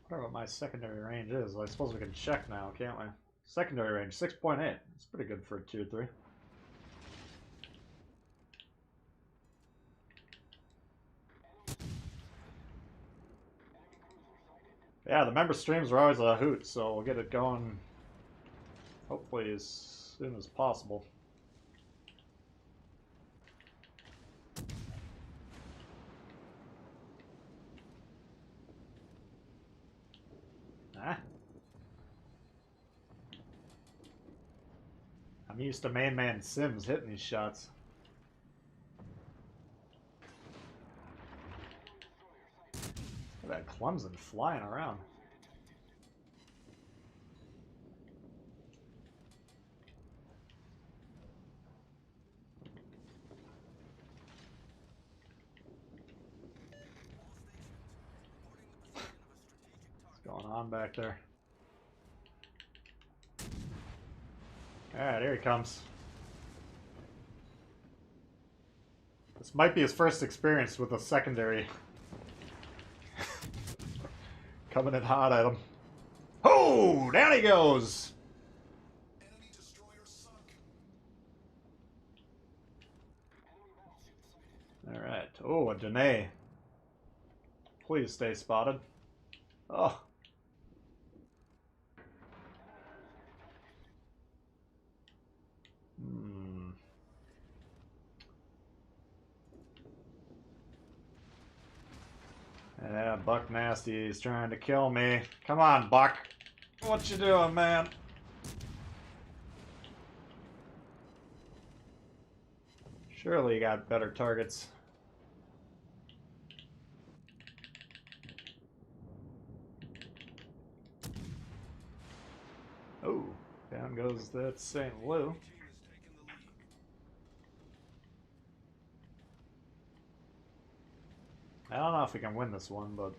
I wonder what my secondary range is. Well, I suppose we can check now, can't we? Secondary range, 6.8. It's pretty good for a tier 3. Yeah, the member streams are always a hoot, so we'll get it going hopefully as soon as possible. Ah. I'm used to main man Sims hitting these shots. Look at that Clemson flying around. What's going on back there? Alright, here he comes. This might be his first experience with a secondary. Coming in hot at him. Oh, down he goes! Enemy destroyer sunk. Alright. Oh, a Dene. Please stay spotted. Oh. Yeah, Buck Nasty is trying to kill me. Come on, Buck. What you doing, man? Surely you got better targets. Oh, down goes that St. Lou. I don't know if we can win this one, but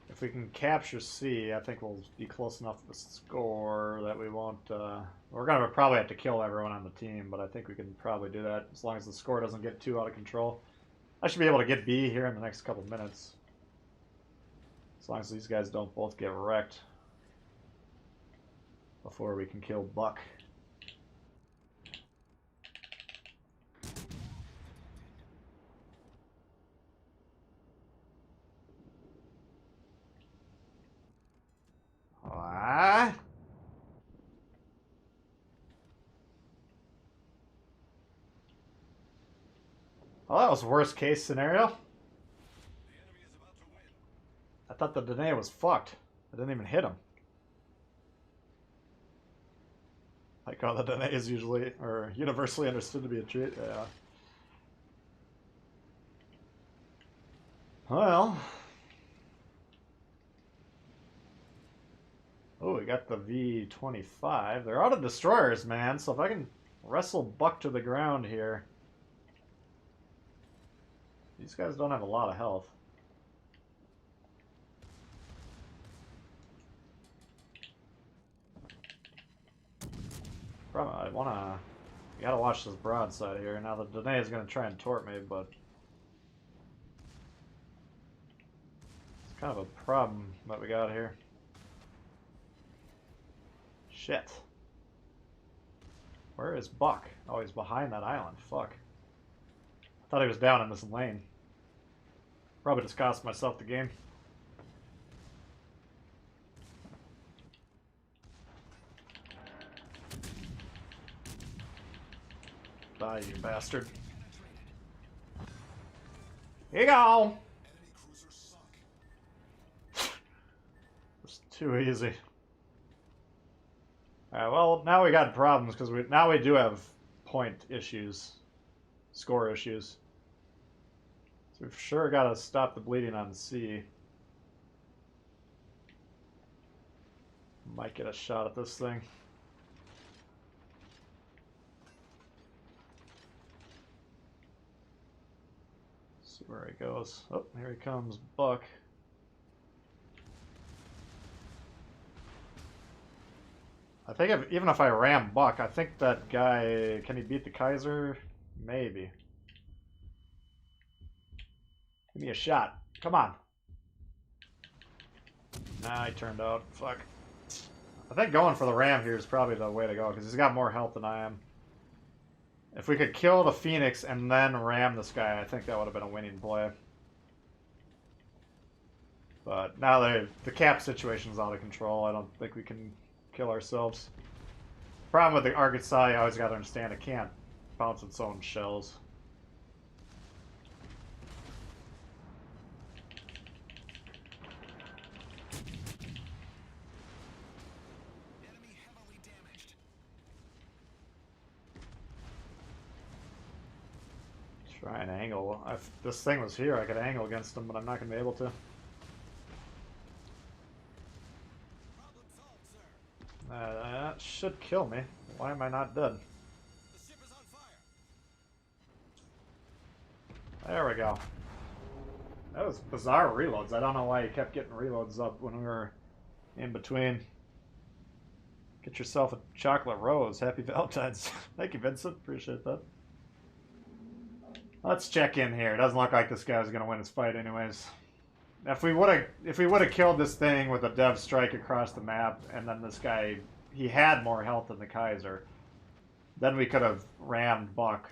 if we can capture C, I think we'll be close enough to the score that we won't... we're going to probably have to kill everyone on the team, but I think we can probably do that as long as the score doesn't get too out of control. I should be able to get B here in the next couple minutes. As long as these guys don't both get wrecked before we can kill Buck. Ah. Well, that was worst case scenario. I thought the Dene was fucked. I didn't even hit him. Like how the Dene is usually, or universally understood to be a treat. Yeah. Well. Oh, we got the V25. They're out of destroyers, man. So if I can wrestle Buck to the ground here. These guys don't have a lot of health. Probably, I wanna... You gotta watch this broadside here. Now the Dene is gonna try and tort me, but... It's kind of a problem that we got here. Shit. Where is Buck? Oh, he's behind that island. Fuck. I thought he was down in this lane. Probably just cost myself the game. Die, you bastard. Here you go! It's too easy. Alright, well, now we got problems, because now we do have point issues. Score issues. So we've sure got to stop the bleeding on C. Might get a shot at this thing. See where he goes. Oh, here he comes, Buck. I think even if I ram Buck, I think that guy... Can he beat the Kaiser? Maybe. Give me a shot. Come on. Nah, he turned out. Fuck. I think going for the ram here is probably the way to go, because he's got more health than I am. If we could kill the Phoenix and then ram this guy, I think that would have been a winning play. But now the cap situation is out of control. I don't think we can kill ourselves. Problem with the Arkansas, you always got to understand, it can't bounce its own shells. Enemy heavily damaged. Try and angle. If this thing was here, I could angle against him, but I'm not going to be able to. Problem solved, sir. That should kill me. Why am I not dead? The ship is on fire. There we go. That was bizarre reloads. I don't know why you kept getting reloads up when we were in between. Get yourself a chocolate rose. Happy Valentine's. Thank you, Vincent. Appreciate that. Let's check in here. It doesn't look like this guy was going to win his fight anyways. If we would have killed this thing with a dev strike across the map, and then this guy, he had more health than the Kaiser, then we could have rammed Buck.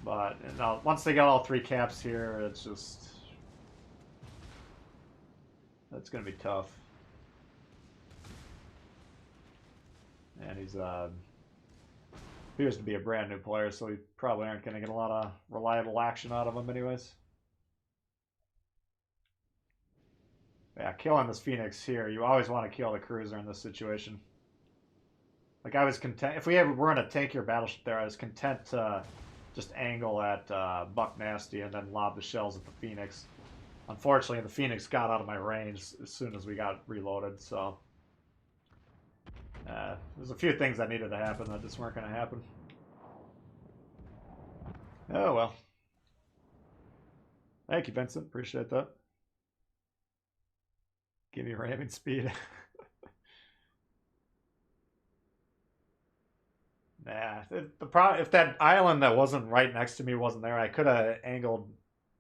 But you know, once they got all three caps here, it's just, that's going to be tough. And he's appears to be a brand new player, so we probably aren't going to get a lot of reliable action out of him anyways. Yeah, killing this Phoenix here, you always want to kill the cruiser in this situation. Like, I was content, if we were in a tankier battleship there, I was content to just angle at Buck Nasty and then lob the shells at the Phoenix. Unfortunately, the Phoenix got out of my range as soon as we got reloaded, so... there's a few things that needed to happen that just weren't going to happen. Oh well. Thank you, Vincent. Appreciate that. Give me ramming speed. Nah, if that island that wasn't right next to me wasn't there, I could have angled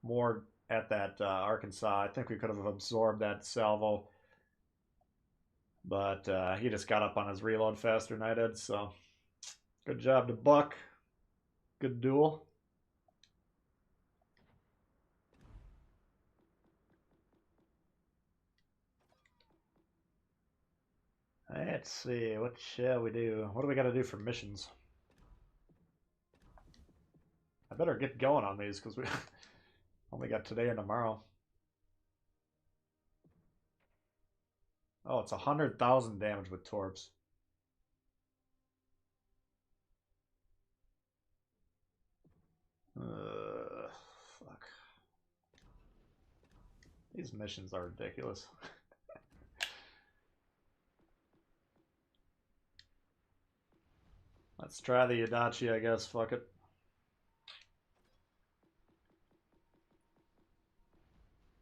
more at that Arkansas. I think we could have absorbed that salvo. But he just got up on his reload faster than I did, so good job to Buck. Good duel. Let's see, what shall we do? What do we got to do for missions? I better get going on these because we only got today and tomorrow. Oh, it's 100,000 damage with torps. Fuck. These missions are ridiculous. Let's try the Adachi, I guess. Fuck it.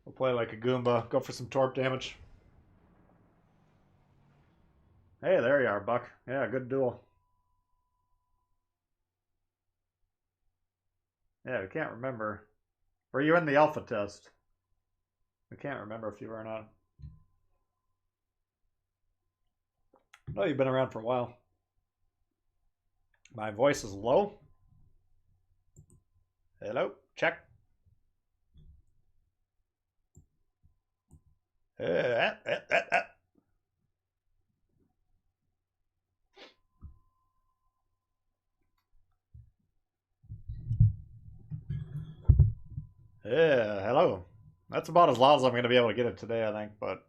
We'll play like a Goomba. Go for some torp damage. Hey, there you are, Buck. Yeah, good duel. Yeah, we can't remember. Were you in the alpha test? We can't remember if you were or not. No, you've been around for a while. My voice is low. Hello, check. Yeah, hello. That's about as loud as I'm going to be able to get it today, I think, but...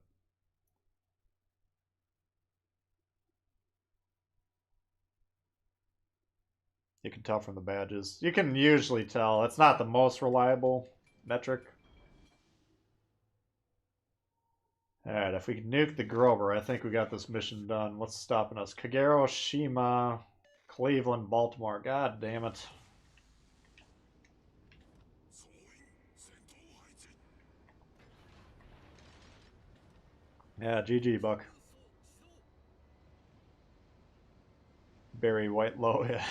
You can tell from the badges. You can usually tell. It's not the most reliable metric. Alright, if we can nuke the Grover, I think we got this mission done. What's stopping us? Kagero, Shima, Cleveland, Baltimore. God damn it. Yeah, GG, Buck. Barry Whitelow, yeah.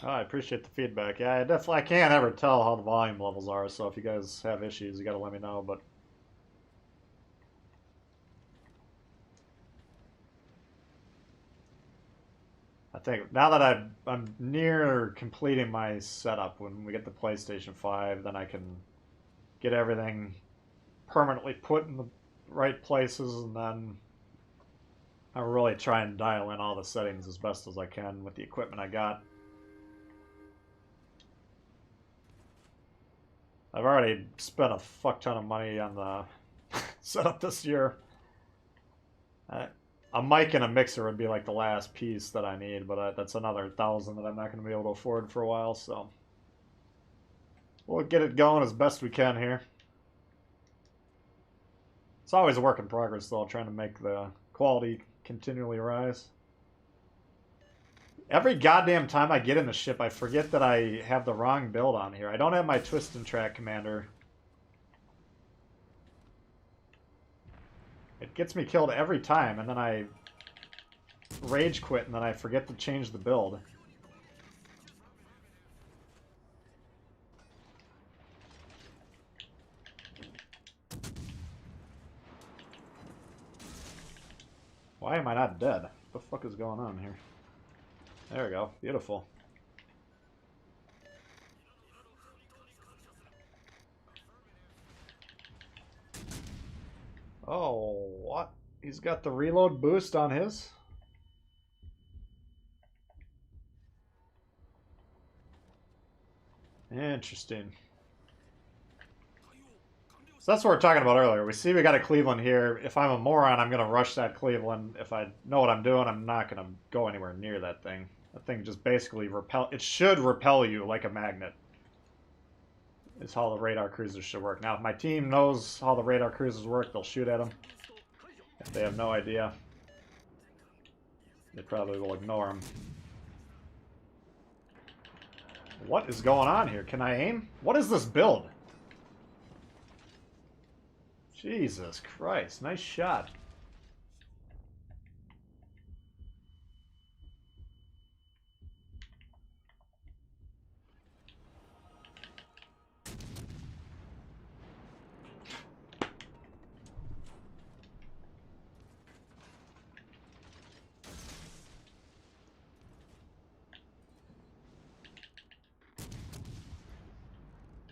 Oh, I appreciate the feedback. Yeah, I can't ever tell how the volume levels are, so if you guys have issues, you gotta let me know, but... I think now that I'm near completing my setup, when we get the PlayStation 5, then I can get everything permanently put in the right places, and then I'll really try and dial in all the settings as best as I can with the equipment I got. I've already spent a fuck ton of money on the setup this year. A mic and a mixer would be like the last piece that I need, but that's another 1,000 that I'm not going to be able to afford for a while, so we'll get it going as best we can here. It's always a work in progress, though, trying to make the quality continually rise. Every goddamn time I get in the ship, I forget that I have the wrong build on here. I don't have my twist and track commander. It gets me killed every time, and then I rage quit, and then I forget to change the build. Why am I not dead? What the fuck is going on here? There we go. Beautiful. Oh, what? He's got the reload boost on his? Interesting. So that's what we were talking about earlier. We see we got a Cleveland here. If I'm a moron, I'm going to rush that Cleveland. If I know what I'm doing, I'm not going to go anywhere near that thing. That thing just basically repel... It should repel you like a magnet. Is how the radar cruisers should work. Now, if my team knows how the radar cruisers work, they'll shoot at them. If they have no idea, they probably will ignore them. What is going on here? Can I aim? What is this build? Jesus Christ, nice shot.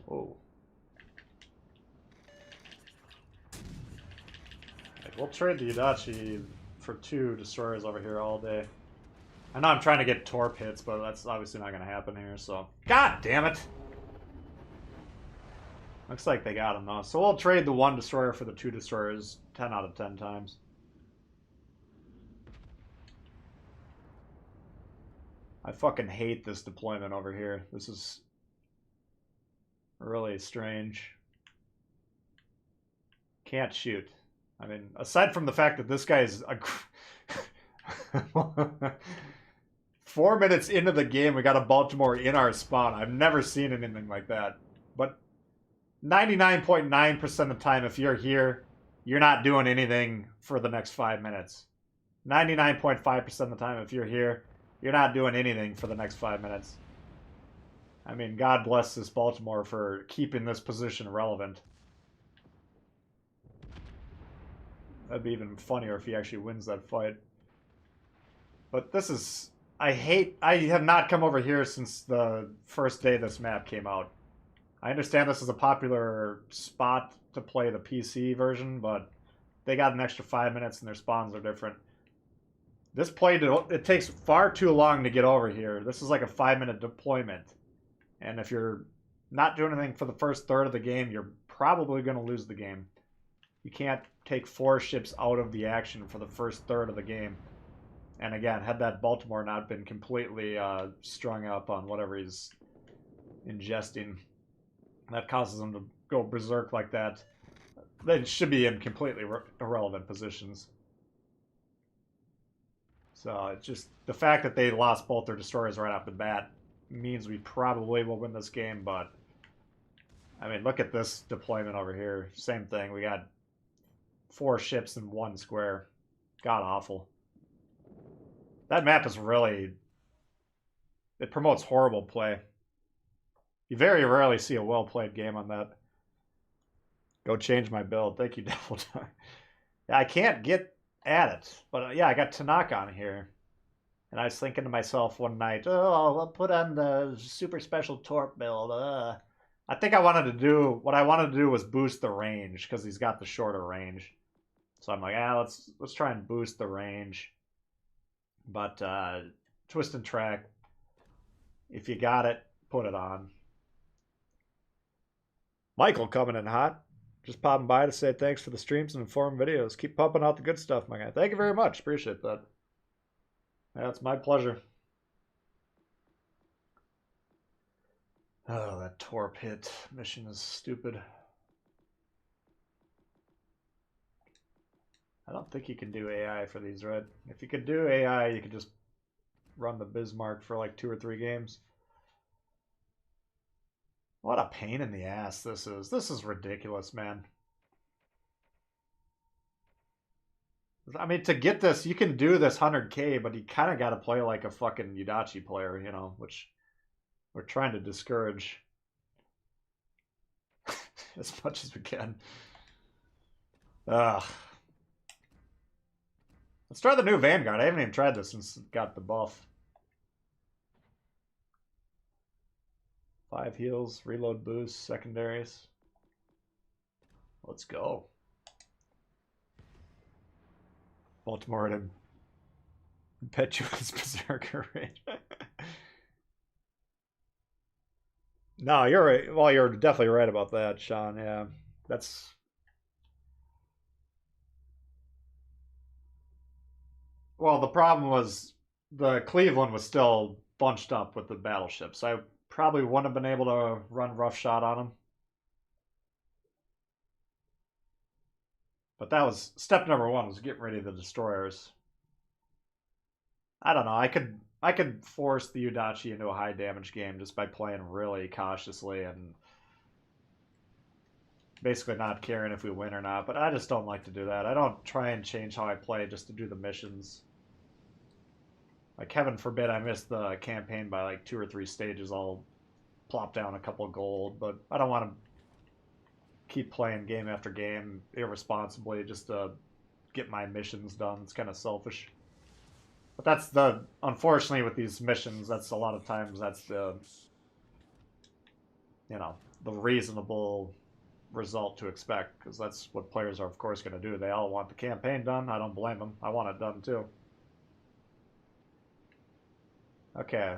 Whoa. We'll trade the Adachi for 2 destroyers over here all day. I know I'm trying to get torp hits, but that's obviously not going to happen here, so... God damn it! Looks like they got him, though. So we'll trade the 1 destroyer for the 2 destroyers 10 out of 10 times. I fucking hate this deployment over here. This is really strange. Can't shoot. I mean, aside from the fact that this guy is a 4 minutes into the game, we got a Baltimore in our spawn. I've never seen anything like that. But 99.9% of the time, if you're here, you're not doing anything for the next 5 minutes. 99.5% of the time, if you're here, you're not doing anything for the next 5 minutes. I mean, God bless this Baltimore for keeping this position relevant. That'd be even funnier if he actually wins that fight. But this is... I have not come over here since the first day this map came out. I understand this is a popular spot to play the PC version, but they got an extra 5 minutes and their spawns are different. This play, it takes far too long to get over here. This is like a 5-minute deployment. And if you're not doing anything for the first third of the game, you're probably going to lose the game. You can't take 4 ships out of the action for the first third of the game. And again, had that Baltimore not been completely strung up on whatever he's ingesting, that causes him to go berserk like that. They should be in completely irrelevant positions. So it's just the fact that they lost both their destroyers right off the bat means we probably will win this game, but I mean, look at this deployment over here. Same thing. We got 4 ships in 1 square. God awful. That map is really... it promotes horrible play. You very rarely see a well-played game on that. Go change my build. Thank you, Devil Dog. Yeah, I can't get at it. But yeah, I got Tanaka on here. And I was thinking to myself one night, oh, I'll put on the super special torp build. I think what I wanted to do was boost the range because he's got the shorter range. So I'm like, let's try and boost the range. But twist and track, if you got it, put it on. Michael coming in hot. Just popping by to say thanks for the streams and informative videos. Keep pumping out the good stuff, my guy. Thank you very much. Appreciate that. Yeah, it's my pleasure. Oh, that torp hit mission is stupid. I don't think you can do AI for these, right? If you could do AI, you could just run the Bismarck for like 2 or 3 games. What a pain in the ass this is. This is ridiculous, man. I mean, to get this, you can do this 100K, but you kind of got to play like a fucking Yudachi player, you know, which we're trying to discourage as much as we can. Ugh. Let's try the new Vanguard. I haven't even tried this since it got the buff. 5 heals, reload boost, secondaries. Let's go. Baltimore at impetuous berserker rate. No, you're right. Well, you're definitely right about that, Sean. Yeah, that's. Well, the problem was the Cleveland was still bunched up with the battleships. I probably wouldn't have been able to run roughshod on them. But that was step number 1 was getting rid of the destroyers. I don't know. I could force the Yudachi into a high damage game just by playing really cautiously and basically not caring if we win or not. But I just don't like to do that. I don't try and change how I play just to do the missions. Like, heaven forbid I miss the campaign by like 2 or 3 stages. I'll plop down a couple of gold, but I don't want to keep playing game after game irresponsibly just to get my missions done. It's kind of selfish. But that's unfortunately with these missions, that's a lot of times that's the reasonable result to expect, because that's what players are of course going to do. They all want the campaign done. I don't blame them. I want it done too. Okay.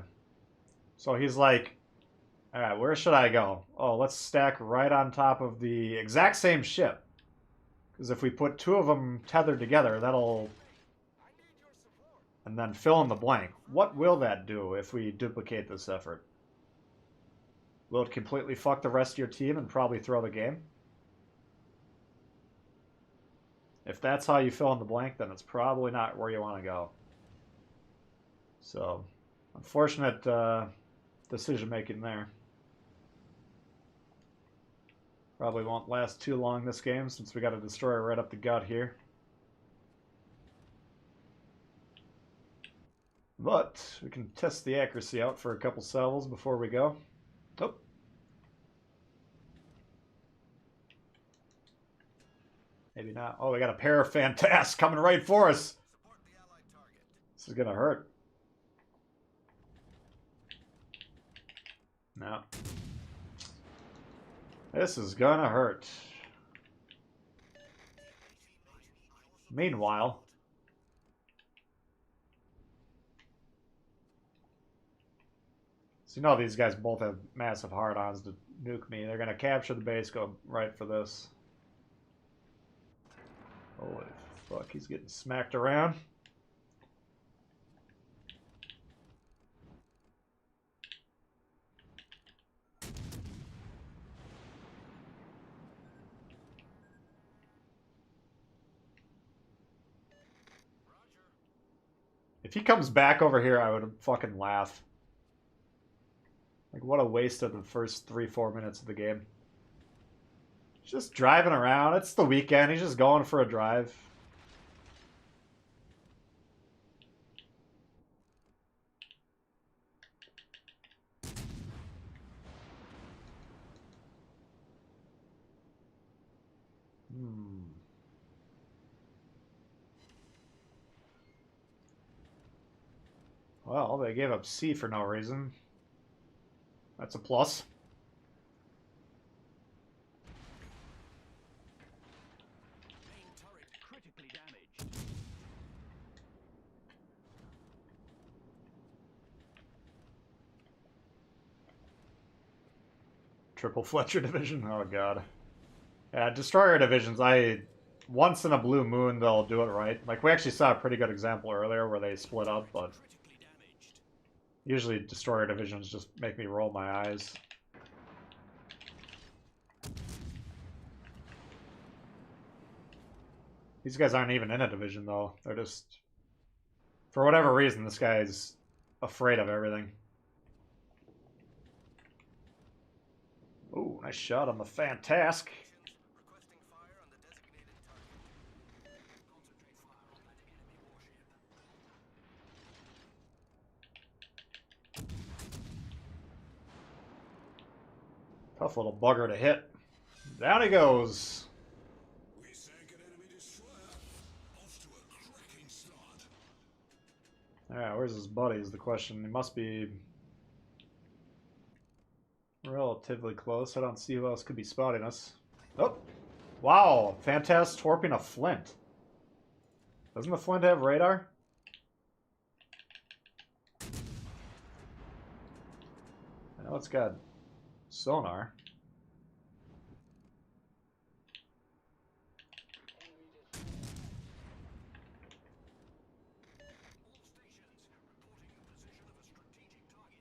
So he's like, all right, where should I go? Oh, let's stack right on top of the exact same ship. Because if we put 2 of them tethered together, that'll... And then fill in the blank. What will that do if we duplicate this effort? Will it completely fuck the rest of your team and probably throw the game? If that's how you fill in the blank, then it's probably not where you want to go. So, unfortunate decision making there. Probably won't last too long this game since we got a destroyer right up the gut here. But we can test the accuracy out for a couple salvos before we go. Oh. Maybe not. Oh, we got a pair of Fantas coming right for us. This is going to hurt. No. This is going to hurt. Meanwhile... So you know these guys both have massive hard-ons to nuke me. They're going to capture the base, go right for this. Holy fuck, he's getting smacked around. If he comes back over here, I would fucking laugh. Like, what a waste of the first 3-4 minutes of the game. He's just driving around. It's the weekend. He's just going for a drive. Well, they gave up C for no reason. That's a plus. Main turret critically damaged. Triple Fletcher division. Oh god. Yeah, destroyer divisions. Once in a blue moon they'll do it right. Like we actually saw a pretty good example earlier where they split up, but Critically damaged. usually destroyer divisions just make me roll my eyes. These guys aren't even in a division though. They're just, for whatever reason, this guy's afraid of everything. Ooh, nice shot on the Fantask. Requesting fire on the designated target. Concentrate fire on that enemy warship. Tough little bugger to hit. Down he goes. We sank an enemy destroyer. Off to a cracking start. Alright, where's his buddy is the question. He must be relatively close. I don't see who else could be spotting us. Oh! Wow! Fantastic torping a Flint. Doesn't the Flint have radar? I know it's got sonar.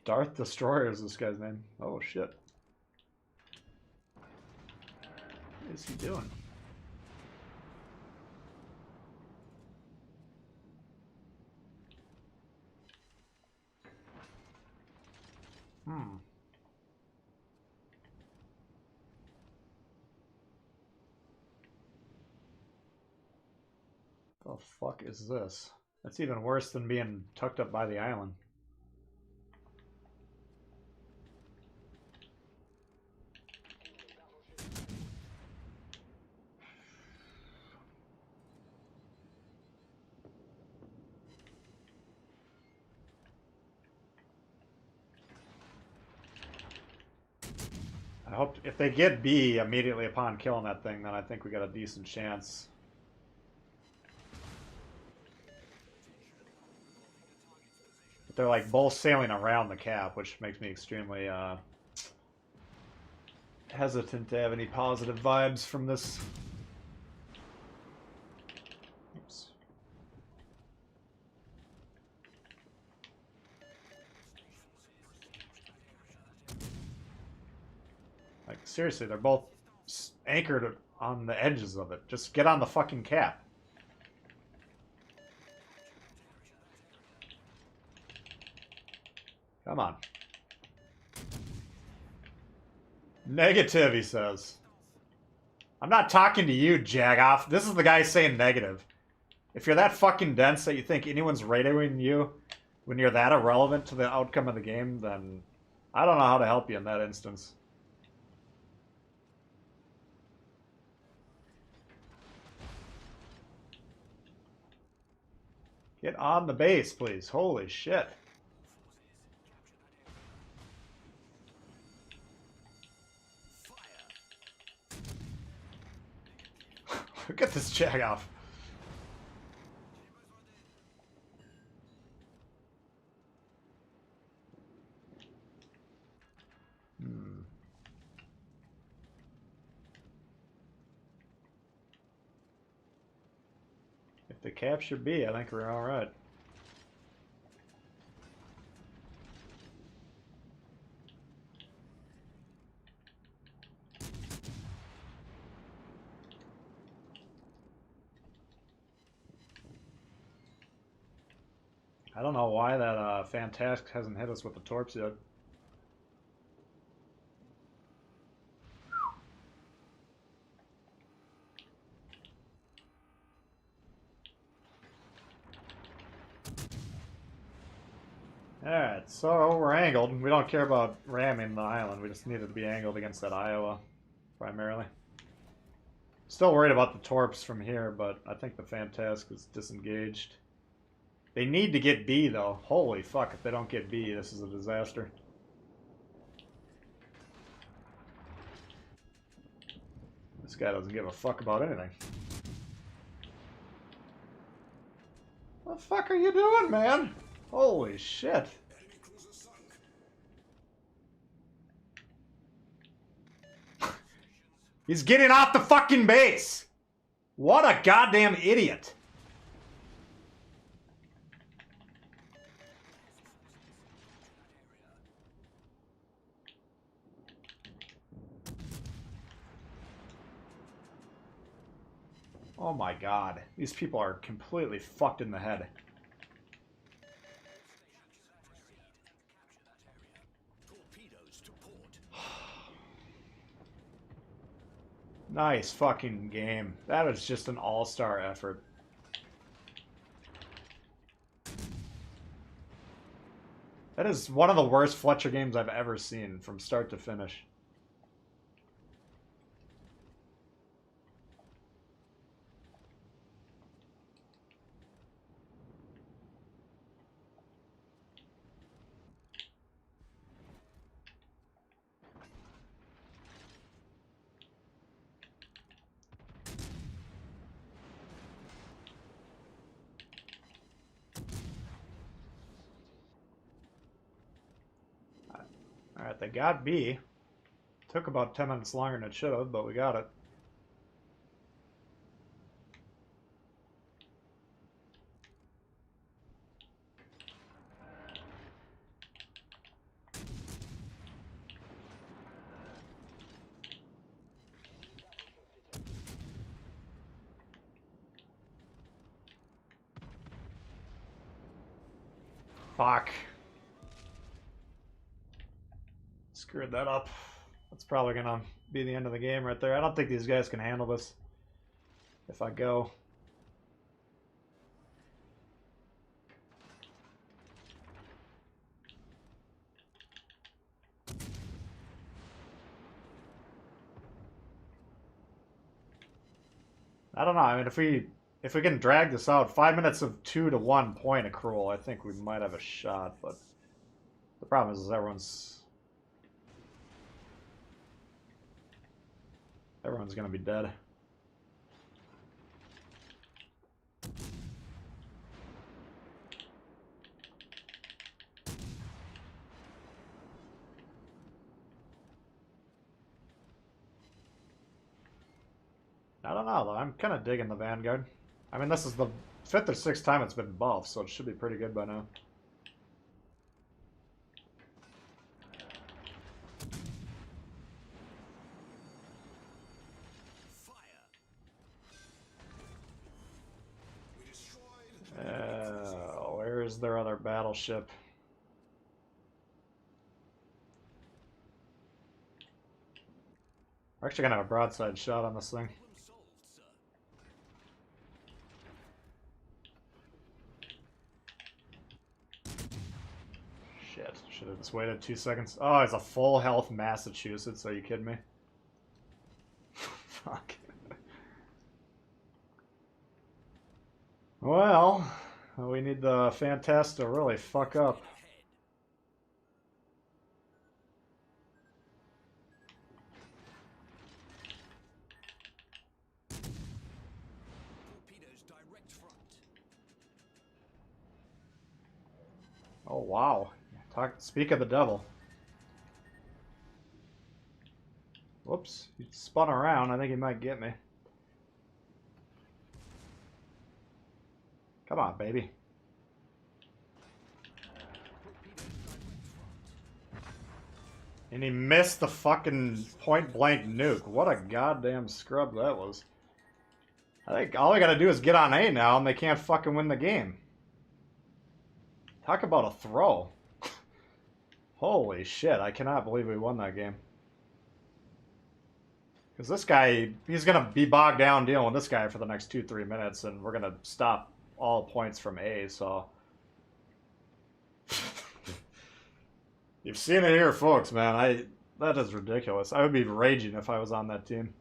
Darth Destroyer is this guy's name. Oh shit. What is he doing? The fuck is this? That's even worse than being tucked up by the island. I hope if they get B immediately upon killing that thing, then I think we got a decent chance. But they're like both sailing around the cap, which makes me extremely hesitant to have any positive vibes from this. Oops. Like, seriously, they're both anchored on the edges of it. Just get on the fucking cap. Come on. Negative, he says. I'm not talking to you, Jagoff. This is the guy saying negative. If you're that fucking dense that you think anyone's radioing you when you're that irrelevant to the outcome of the game, then I don't know how to help you in that instance. Get on the base, please. Holy shit. Look at this Jagoff. If they capture B, I think we're alright. I don't know why that Fantask hasn't hit us with the torps yet. Alright, so we're angled. We don't care about ramming the island. We just needed to be angled against that Iowa, primarily. Still worried about the torps from here, but I think the Fantask is disengaged. They need to get B, though. Holy fuck, if they don't get B, this is a disaster. This guy doesn't give a fuck about anything. What the fuck are you doing, man? Holy shit. He's getting off the fucking base! What a goddamn idiot! Oh my god. These people are completely fucked in the head. Nice fucking game. That was just an all-star effort. That is one of the worst Fletcher games I've ever seen from start to finish. Alright, they got B. Took about 10 minutes longer than it should have, but we got it. Fuck. Screwed that up. That's probably gonna be the end of the game right there. I don't think these guys can handle this if I go. I don't know. I mean, if we can drag this out, 5 minutes of 2-to-1 point accrual, I think we might have a shot. But the problem is everyone's gonna be dead. I don't know, though. I'm kind of digging the Vanguard. I mean, this is the 5th or 6th time it's been buffed, so it should be pretty good by now. Where's their other battleship? We're actually gonna have a broadside shot on this thing. Shit, should have just waited 2 seconds. Oh, it's a full health Massachusetts. Are you kidding me? Fuck. Well, we need the Fantastic to really fuck up. Oh wow! Speak of the devil. Whoops! He spun around. I think he might get me. Come on, baby. And he missed the fucking point-blank nuke. What a goddamn scrub that was. I think all we gotta do is get on A now, and they can't fucking win the game. Talk about a throw. Holy shit, I cannot believe we won that game. Because this guy, he's gonna be bogged down dealing with this guy for the next 2-3 minutes, and we're gonna stop all points from A, so... You've seen it here, folks, man. That is ridiculous. I would be raging if I was on that team.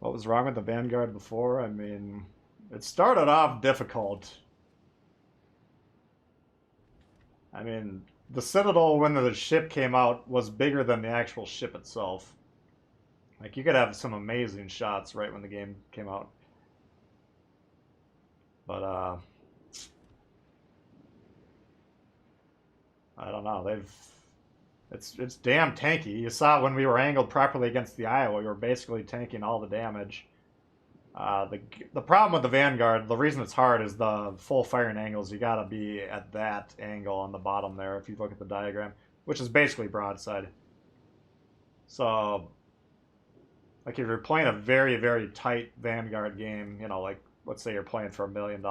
What was wrong with the Vanguard before? I mean, it started off difficult. I mean, the Citadel, when the ship came out, was bigger than the actual ship itself. Like, you could have some amazing shots right when the game came out. But, I don't know. It's damn tanky. You saw when we were angled properly against the Iowa, we were basically tanking all the damage. The problem with the Vanguard, the reason it's hard is the full firing angles. You gotta be at that angle on the bottom there if you look at the diagram, which is basically broadside. So, like if you're playing a very, very tight Vanguard game, you know, like let's say you're playing for $1 million,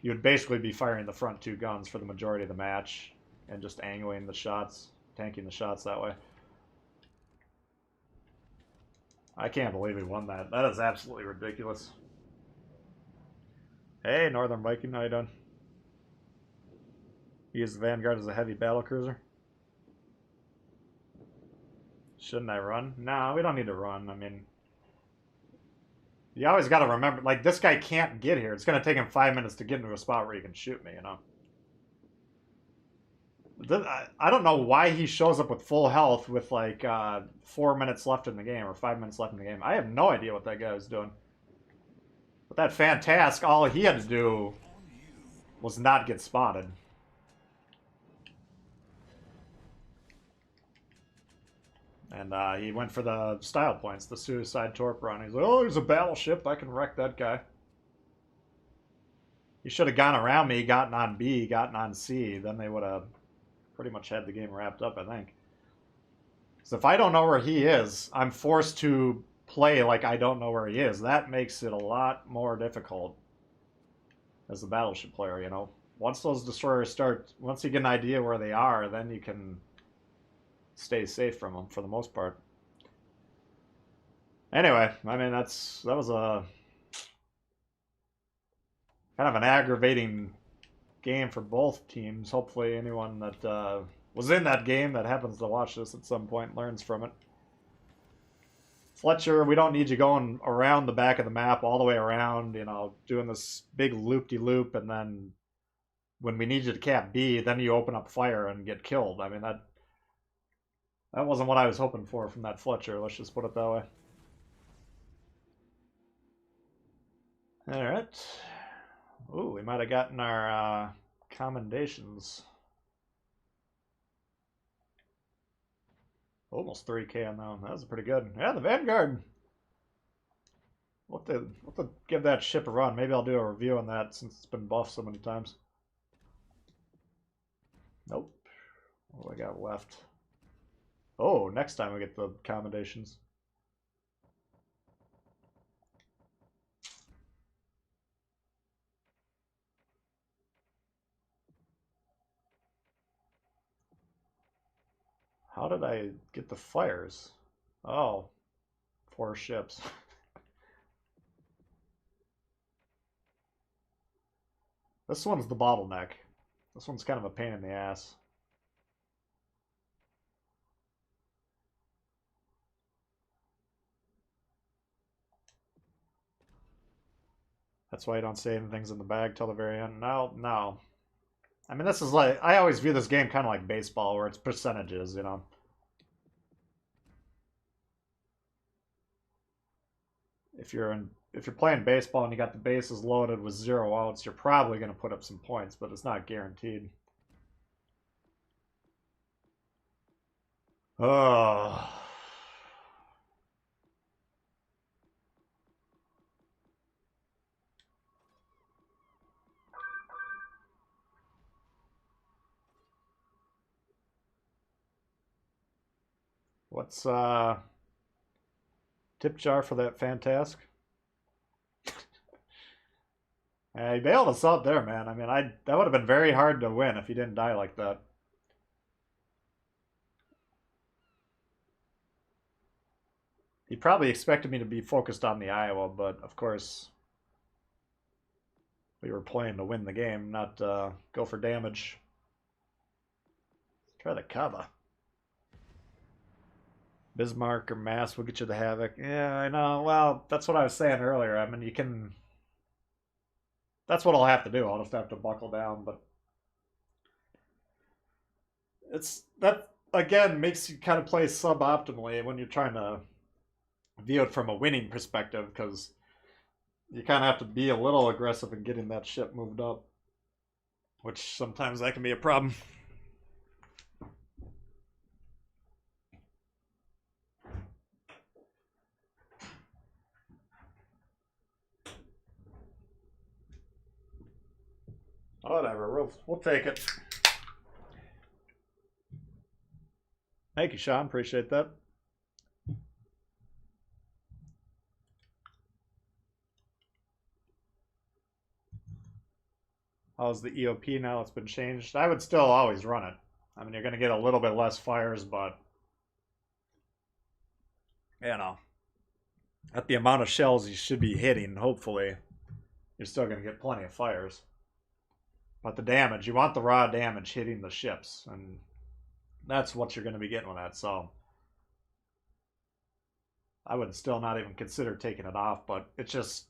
you would basically be firing the front two guns for the majority of the match and just angling the shots, tanking the shots that way. I can't believe we won that. That is absolutely ridiculous. Hey, Northern Viking, how you doing? You use the Vanguard as a heavy battle cruiser? Shouldn't I run? No, we don't need to run. I mean, you always got to remember, like, this guy can't get here. It's going to take him 5 minutes to get into a spot where he can shoot me, you know? I don't know why he shows up with full health with, like, 4 minutes left in the game or 5 minutes left in the game. I have no idea what that guy was doing. But that Fantask, all he had to do was not get spotted. And he went for the style points, the suicide torp run. He's like, oh, there's a battleship. I can wreck that guy. He should have gone around me, gotten on B, gotten on C. Then they would have pretty much had the game wrapped up, I think. So if I don't know where he is, I'm forced to play like I don't know where he is. That makes it a lot more difficult as a battleship player, you know. Once those destroyers start, once you get an idea where they are, then you can stay safe from them for the most part. Anyway, I mean, that was a kind of an aggravating game for both teams. Hopefully anyone that was in that game that happens to watch this at some point learns from it. Fletcher, we don't need you going around the back of the map all the way around, you know, doing this big loop-de-loop, and then when we need you to cap B, then you open up fire and get killed. I mean, that wasn't what I was hoping for from that Fletcher, let's just put it that way. Alright. Ooh, we might have gotten our commendations. Almost 3K on that one. That was pretty good. Yeah, the Vanguard. We'll have to give that ship a run. Maybe I'll do a review on that since it's been buffed so many times. Nope. What do I got left? Oh, next time we get the commendations. How did I get the fires? Oh, 4 ships. This one's the bottleneck. This one's kind of a pain in the ass. That's why you don't say anything's in the bag till the very end. No. I mean, this is like, I always view this game kind of like baseball, where it's percentages, you know. If you're playing baseball and you got the bases loaded with 0 outs, you're probably going to put up some points, but it's not guaranteed. Oh. What's tip jar for that Fantask? Hey, you bailed us out there, man. I mean, that would have been very hard to win if you didn't die like that. He probably expected me to be focused on the Iowa, but of course, we were playing to win the game, not go for damage. Let's try the Kava. Bismarck or Mass will get you the Havoc. Yeah, I know. Well, that's what I was saying earlier. I mean, you can. That's what I'll have to do. I'll just have to buckle down. But it's that again makes you kind of play suboptimally when you're trying to view it from a winning perspective because you kind of have to be a little aggressive in getting that ship moved up, which sometimes that can be a problem. Whatever, we'll take it. Thank you, Sean. Appreciate that. How's the EOP now? It's been changed. I would still always run it. I mean, you're going to get a little bit less fires, but you know, at the amount of shells you should be hitting, hopefully, you're still going to get plenty of fires. But the damage, you want the raw damage hitting the ships, and that's what you're going to be getting with that. So I would still not even consider taking it off, but it's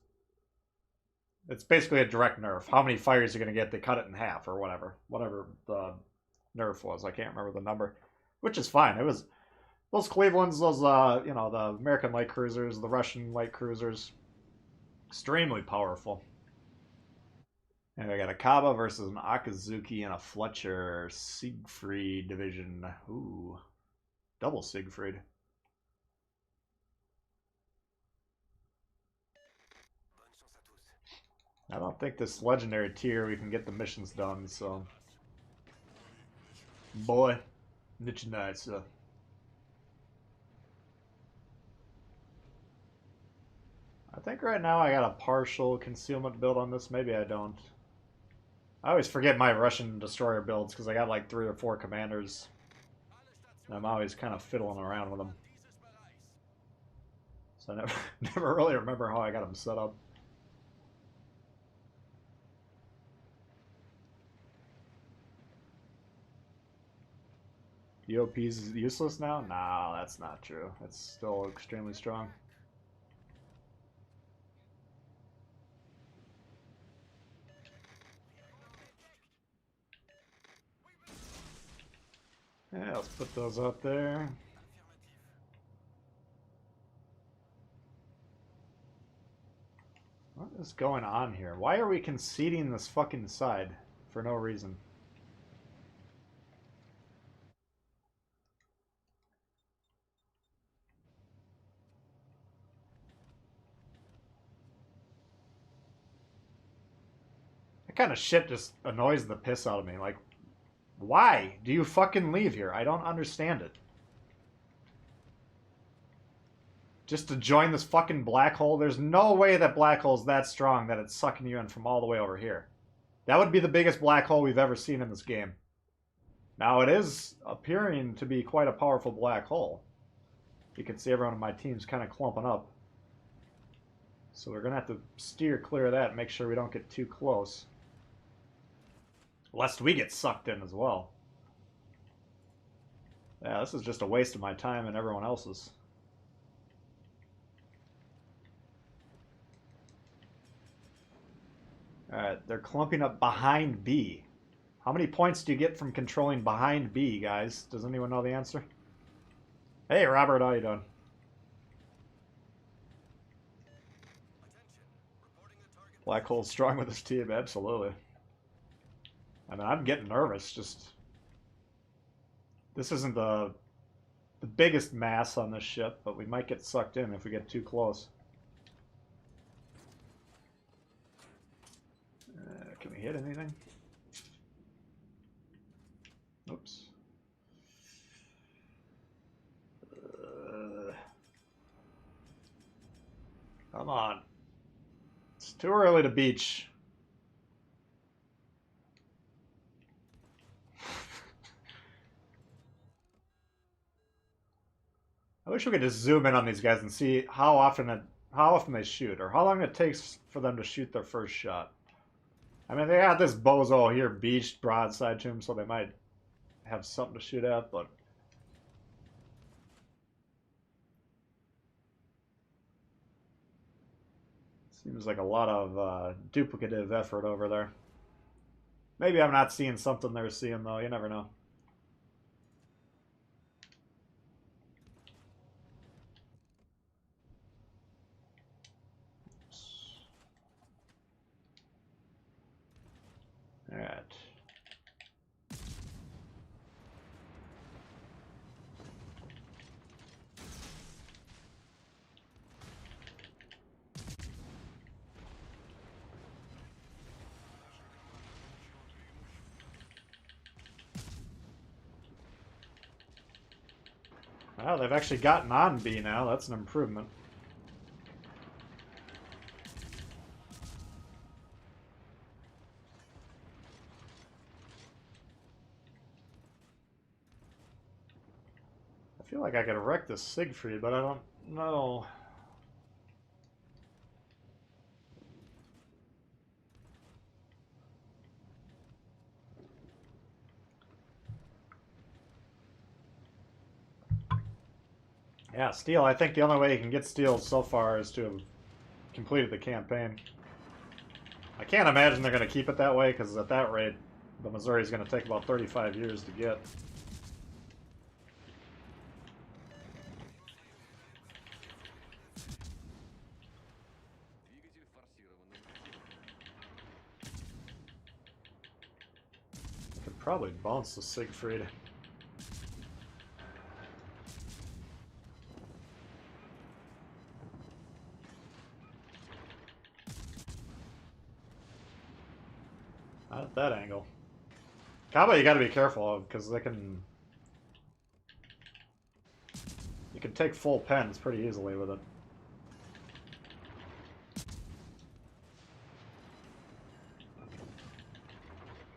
basically a direct nerf. How many fires you're going to get, they cut it in half or whatever the nerf was. I can't remember the number, which is fine. It was those Clevelands, those the American light cruisers, the Russian light cruisers, extremely powerful. And I got a Kaba versus an Akazuki and a Fletcher Siegfried division. Ooh, double Siegfried. I don't think this legendary tier we can get the missions done, so. Boy, начинается. I think right now I got a partial concealment build on this. Maybe I don't. I always forget my Russian destroyer builds because I got like 3 or 4 commanders. And I'm always kind of fiddling around with them. So I never really remember how I got them set up. EOP's useless now? Nah, that's not true. It's still extremely strong. Yeah, let's put those out there. What is going on here? Why are we conceding this fucking side for no reason? That kind of shit just annoys the piss out of me. Like, why do you fucking leave here? I don't understand it. Just to join this fucking black hole? There's no way that black hole's that strong that it's sucking you in from all the way over here. That would be the biggest black hole we've ever seen in this game. Now, it is appearing to be quite a powerful black hole. You can see everyone on my team's kind of clumping up. So we're going to have to steer clear of that and make sure we don't get too close. Lest we get sucked in as well. Yeah, this is just a waste of my time and everyone else's. Alright, they're clumping up behind B. How many points do you get from controlling behind B, guys? Does anyone know the answer? Hey, Robert, how you doing? Black hole's strong with his team, absolutely. I mean, I'm getting nervous. Just this isn't the biggest mass on this ship, but we might get sucked in if we get too close. Can we hit anything? Oops. Come on. It's too early to beach. I wish we could just zoom in on these guys and see how often they shoot, or how long it takes for them to shoot their first shot. I mean, they got this bozo here beached broadside to him, so they might have something to shoot at, but Seems like a lot of duplicative effort over there. Maybe I'm not seeing something they're seeing, though. You never know. All right. Well, they've actually gotten on B now. That's an improvement. I feel like I could wreck this Siegfried, but I don't know. Yeah, steel. I think the only way you can get steel so far is to have completed the campaign. I can't imagine they're going to keep it that way, because at that rate, the Missouri is going to take about 35 years to get. Could probably bounce the Siegfried. Not at that angle. Combat you gotta be careful of, because they can... You can take full pens pretty easily with it.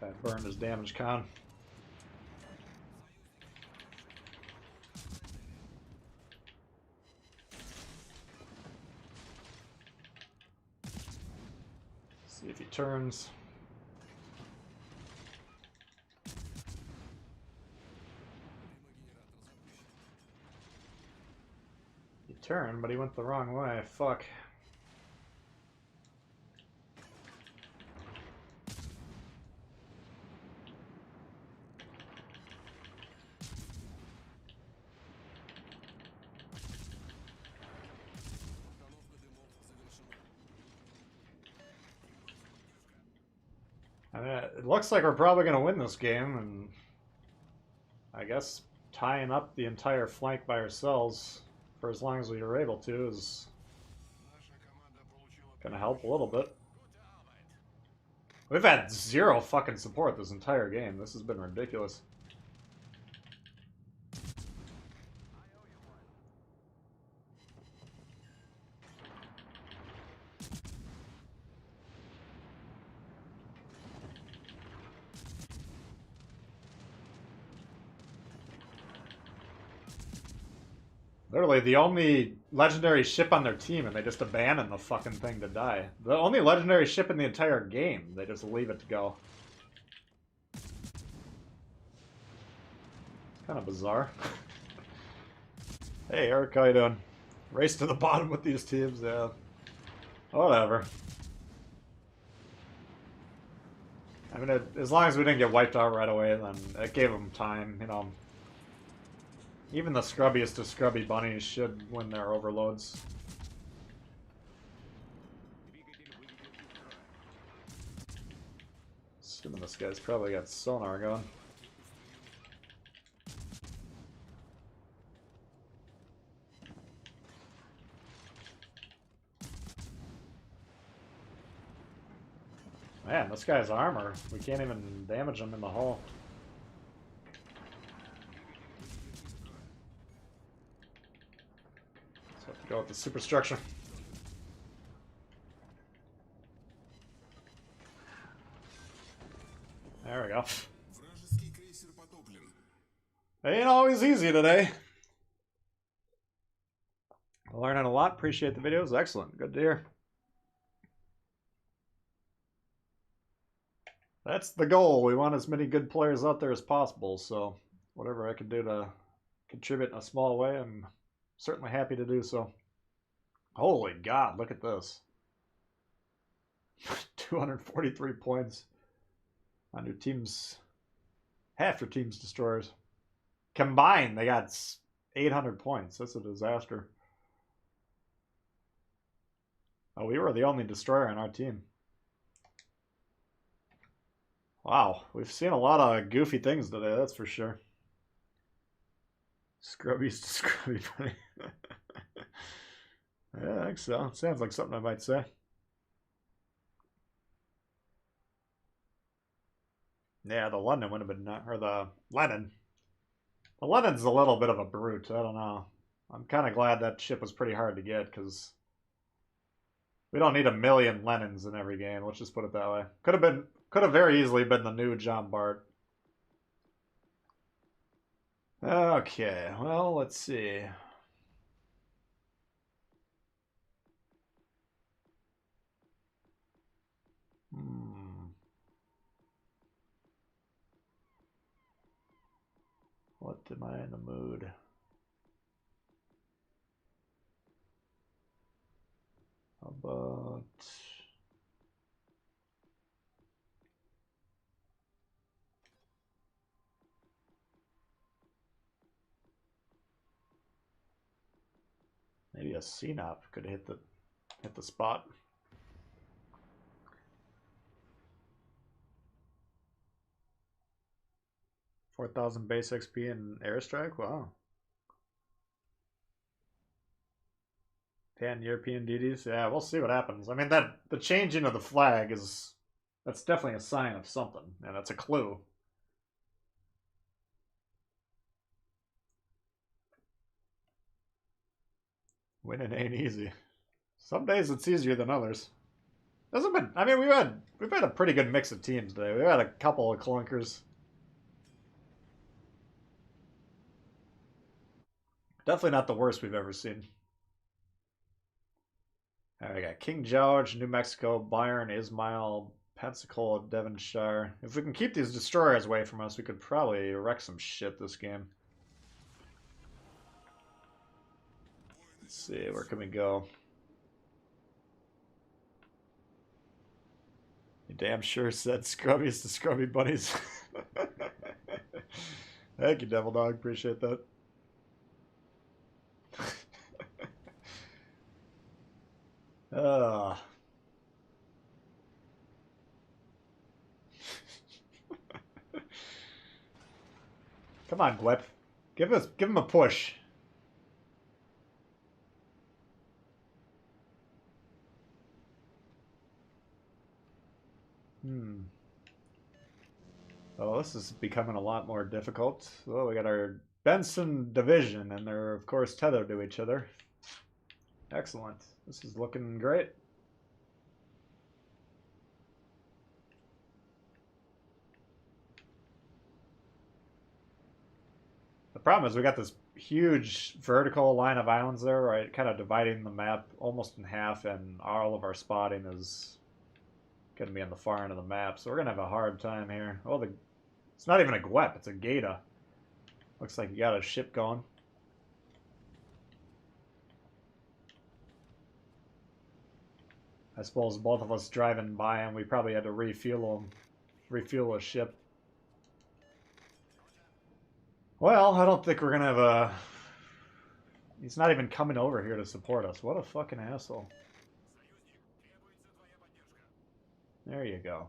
That burned his damage con. See if he turns. He turned, but he went the wrong way. Fuck. I mean, it looks like we're probably going to win this game, and I guess tying up the entire flank by ourselves for as long as we are able to is going to help a little bit. We've had zero fucking support this entire game. This has been ridiculous. Literally the only legendary ship on their team, and they just abandon the fucking thing to die. The only legendary ship in the entire game, they just leave it to go. It's kind of bizarre. Hey Eric, how you doing? Race to the bottom with these teams, yeah. Whatever. I mean, as long as we didn't get wiped out right away, then it gave them time, you know. Even the scrubbiest of scrubby bunnies should win their overloads. Assuming this guy's probably got sonar going. Man, this guy's armor. We can't even damage him in the hull. So have to go with the superstructure. There we go. Ain't always easy today. Learning a lot. Appreciate the videos. Excellent. Good to hear. That's the goal. We want as many good players out there as possible, so whatever I can do to contribute in a small way, I'm certainly happy to do so. Holy God, look at this. 243 points on your team's, half your team's destroyers. Combined, they got 800 points. That's a disaster. Oh, we were the only destroyer on our team. Wow, we've seen a lot of goofy things today, that's for sure. Scrubby's to Scrubby Bunny. Yeah, I think so. Sounds like something I might say. Yeah, the London would have been, or the Lenin. The Lenin's a little bit of a brute. I don't know. I'm kind of glad that ship was pretty hard to get because we don't need a million Lenins in every game. Let's just put it that way. Could have very easily been the new John Bart. Okay, well, let's see. What am I in the mood? How about... maybe a CNOP could hit the spot. $4,000 base XP and airstrike. Wow. Pan-European DDs. Yeah, we'll see what happens. I mean, the changing of the flag that's definitely a sign of something, and that's a clue. Winning ain't easy. Some days it's easier than others. Hasn't been. I mean, we've had a pretty good mix of teams today. We've had a couple of clunkers. Definitely not the worst we've ever seen. All right, we got King George, New Mexico, Byron, Ismail, Pensacola, Devonshire. If we can keep these destroyers away from us, we could probably wreck some shit this game. Let's see, where can we go? You damn sure said Scrubbies to Scrubby Bunnies. Thank you, Devil Dog. Appreciate that. Come on, Gwep. Give him a push. Oh, this is becoming a lot more difficult. Oh, we got our Benson division, and they're, of course, tethered to each other. Excellent. This is looking great. The problem is we got this huge vertical line of islands there, right? Kind of dividing the map almost in half, and all of our spotting is going to be on the far end of the map. So we're going to have a hard time here. Oh, it's not even a Gwep, it's a Gata. Looks like you got a ship going. I suppose both of us driving by him, we probably had to refuel a ship. Well, I don't think we're gonna have a... He's not even coming over here to support us. What a fucking asshole. There you go.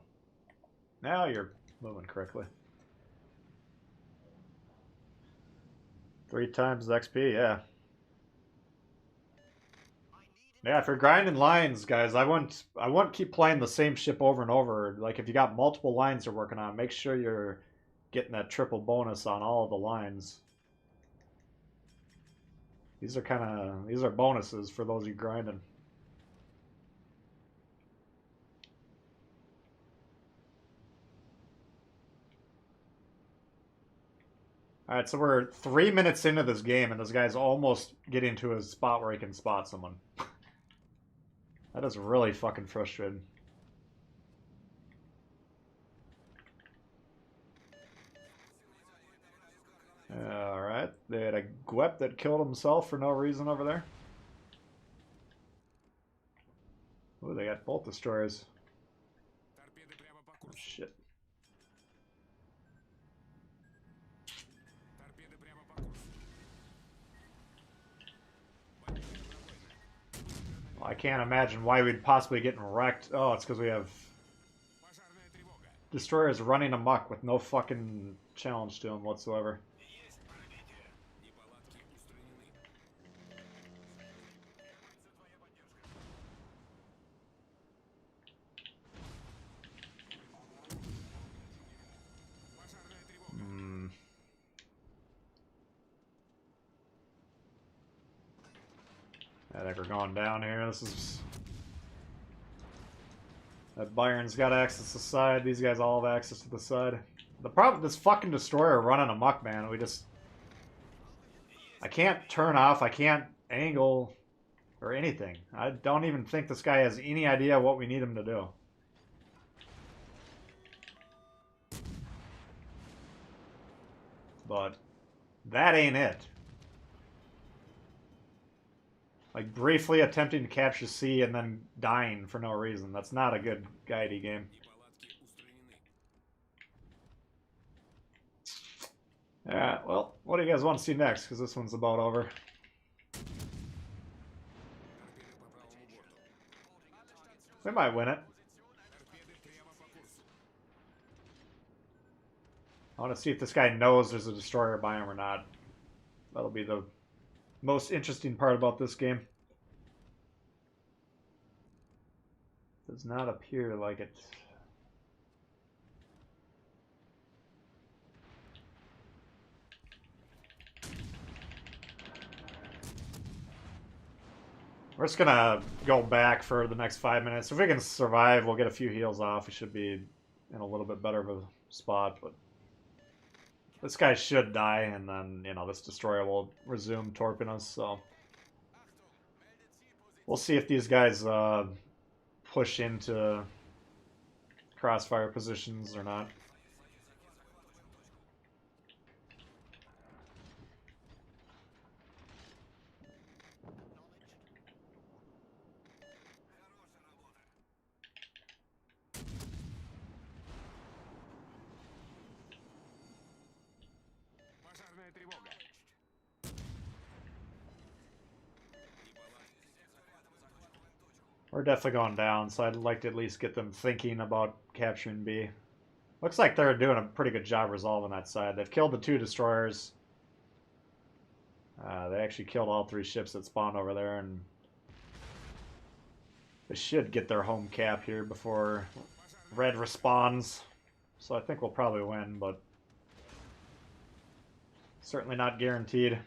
Now you're moving correctly. 3 times the XP, yeah. Yeah, if you're grinding lines, guys, I wouldn't keep playing the same ship over and over. Like, if you got multiple lines you're working on, make sure you're getting that triple bonus on all of the lines. These are bonuses for those you grinding. Alright, so we're 3 minutes into this game, and this guy's almost getting to his spot where he can spot someone. That is really fucking frustrating. Alright, they had a Gwep that killed himself for no reason over there. Ooh, they got both destroyers. Oh, shit. Торпеды прямо по курсу. Well, I can't imagine why we'd possibly get wrecked. Oh, it's because we have Пожарная тревога. destroyers running amok with no fucking challenge to them whatsoever. Есть пробитие. Неполадки устранены. Требуется твоя поддержка. Пожарная тревога. I think we're going down here. This is... That Byron's got access to the side. These guys all have access to the side. The problem, this fucking destroyer running amok, man. We just... I can't turn off. I can't angle or anything. I don't even think this guy has any idea what we need him to do. But that ain't it. Like, briefly attempting to capture C and then dying for no reason. That's not a good guidey game. Неполадки устранены. Alright, well, what do you guys want to see next? Because this one's about over. Торпеды по правому борту. We might win it. Торпеды прямо по курсу. I want to see if this guy knows there's a destroyer by him or not. That'll be the most interesting part about this game. Does not appear like it. We're just gonna go back for the next 5 minutes. If we can survive, we'll get a few heals off. We should be in a little bit better of a spot, but this guy should die, and then, you know, this destroyer will resume torping us, so we'll see if these guys push into crossfire positions or not. Пожарная тревога. We're definitely going down, so I'd like to at least get them thinking about capturing B. Looks like they're doing a pretty good job resolving that side. They've killed the 2 destroyers. They actually killed all 3 ships that spawned over there, and they should get their home cap here before Red respawns. So I think we'll probably win, but certainly not guaranteed.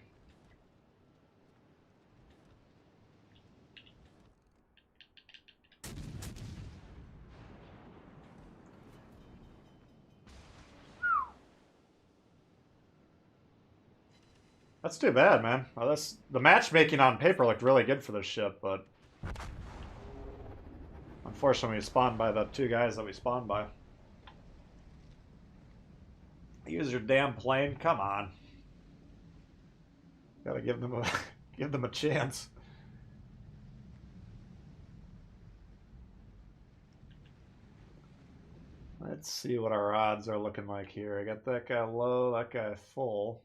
That's too bad, man. Well, the matchmaking on paper looked really good for this ship, but unfortunately we spawned by the 2 guys that we spawned by. Use your damn plane, come on. Gotta give them a give them a chance. Let's see what our odds are looking like here. I got that guy low, that guy full.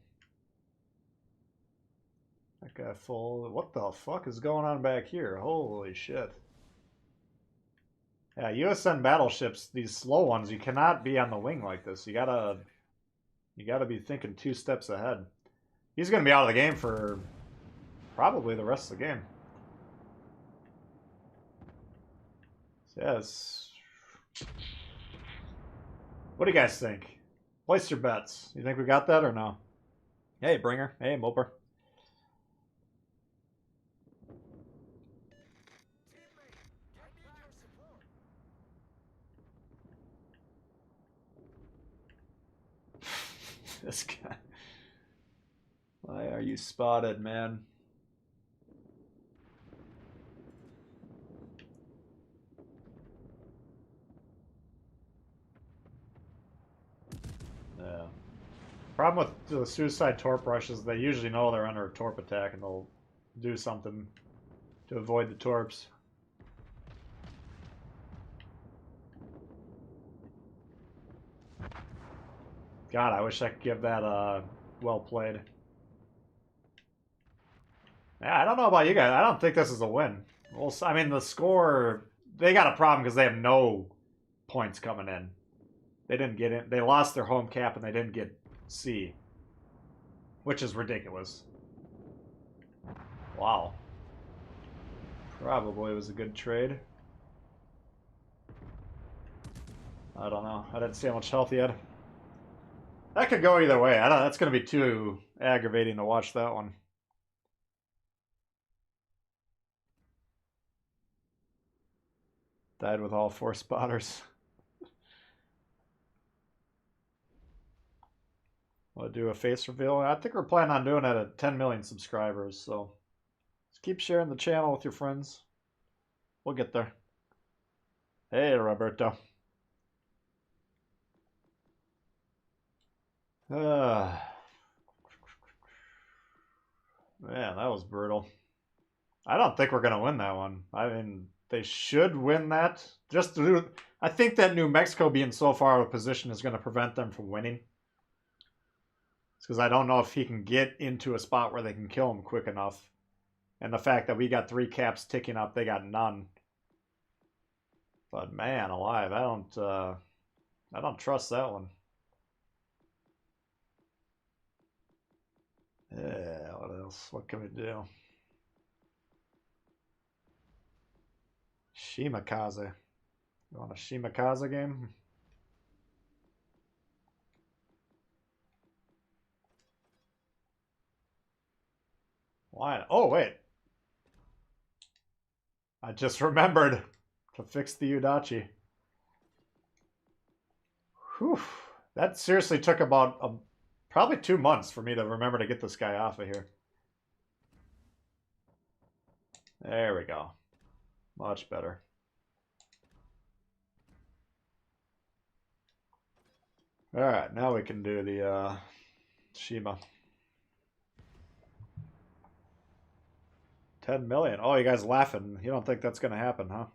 That guy full. What the fuck is going on back here? Holy shit. Yeah, USN battleships, these slow ones, you cannot be on the wing like this. You gotta be thinking 2 steps ahead. He's gonna be out of the game for probably the rest of the game. So yes. What do you guys think? Place your bets. You think we got that or no? Hey, Bringer. Hey, Moper. This guy. Why are you spotted, man? Yeah. Problem with the suicide torp rushes, they usually know they're under a torp attack and they'll do something to avoid the torps. God, I wish I could give that well played. Yeah, I don't know about you guys. I don't think this is a win. Well, I mean, the score, they got a problem because they have no points coming in. They didn't get in. They lost their home cap and they didn't get C, which is ridiculous. Wow. Probably was a good trade. I don't know. I didn't see how much health he had. That could go either way. I don't. That's going to be too aggravating to watch that one. Died with all 4 spotters. We'll do a face reveal. I think we're planning on doing it at 10 million subscribers, so just keep sharing the channel with your friends. We'll get there. Hey, Roberto. Man, that was brutal. I don't think we're going to win that one. I mean, they should win that. Just to do, I think that New Mexico being so far out of position is going to prevent them from winning. It's because I don't know if he can get into a spot where they can kill him quick enough. And the fact that we got 3 caps ticking up, they got none. But man alive, I don't trust that one. Yeah, what else? What can we do? Shimakaze. You want a Shimakaze game? Why? Oh, wait. I just remembered to fix the Udachi. Whew. That seriously took about probably 2 months for me to remember to get this guy off of here. There we go. Much better. Alright, now we can do the Shima. 10 million. Oh, you guys laughing. You don't think that's going to happen, huh?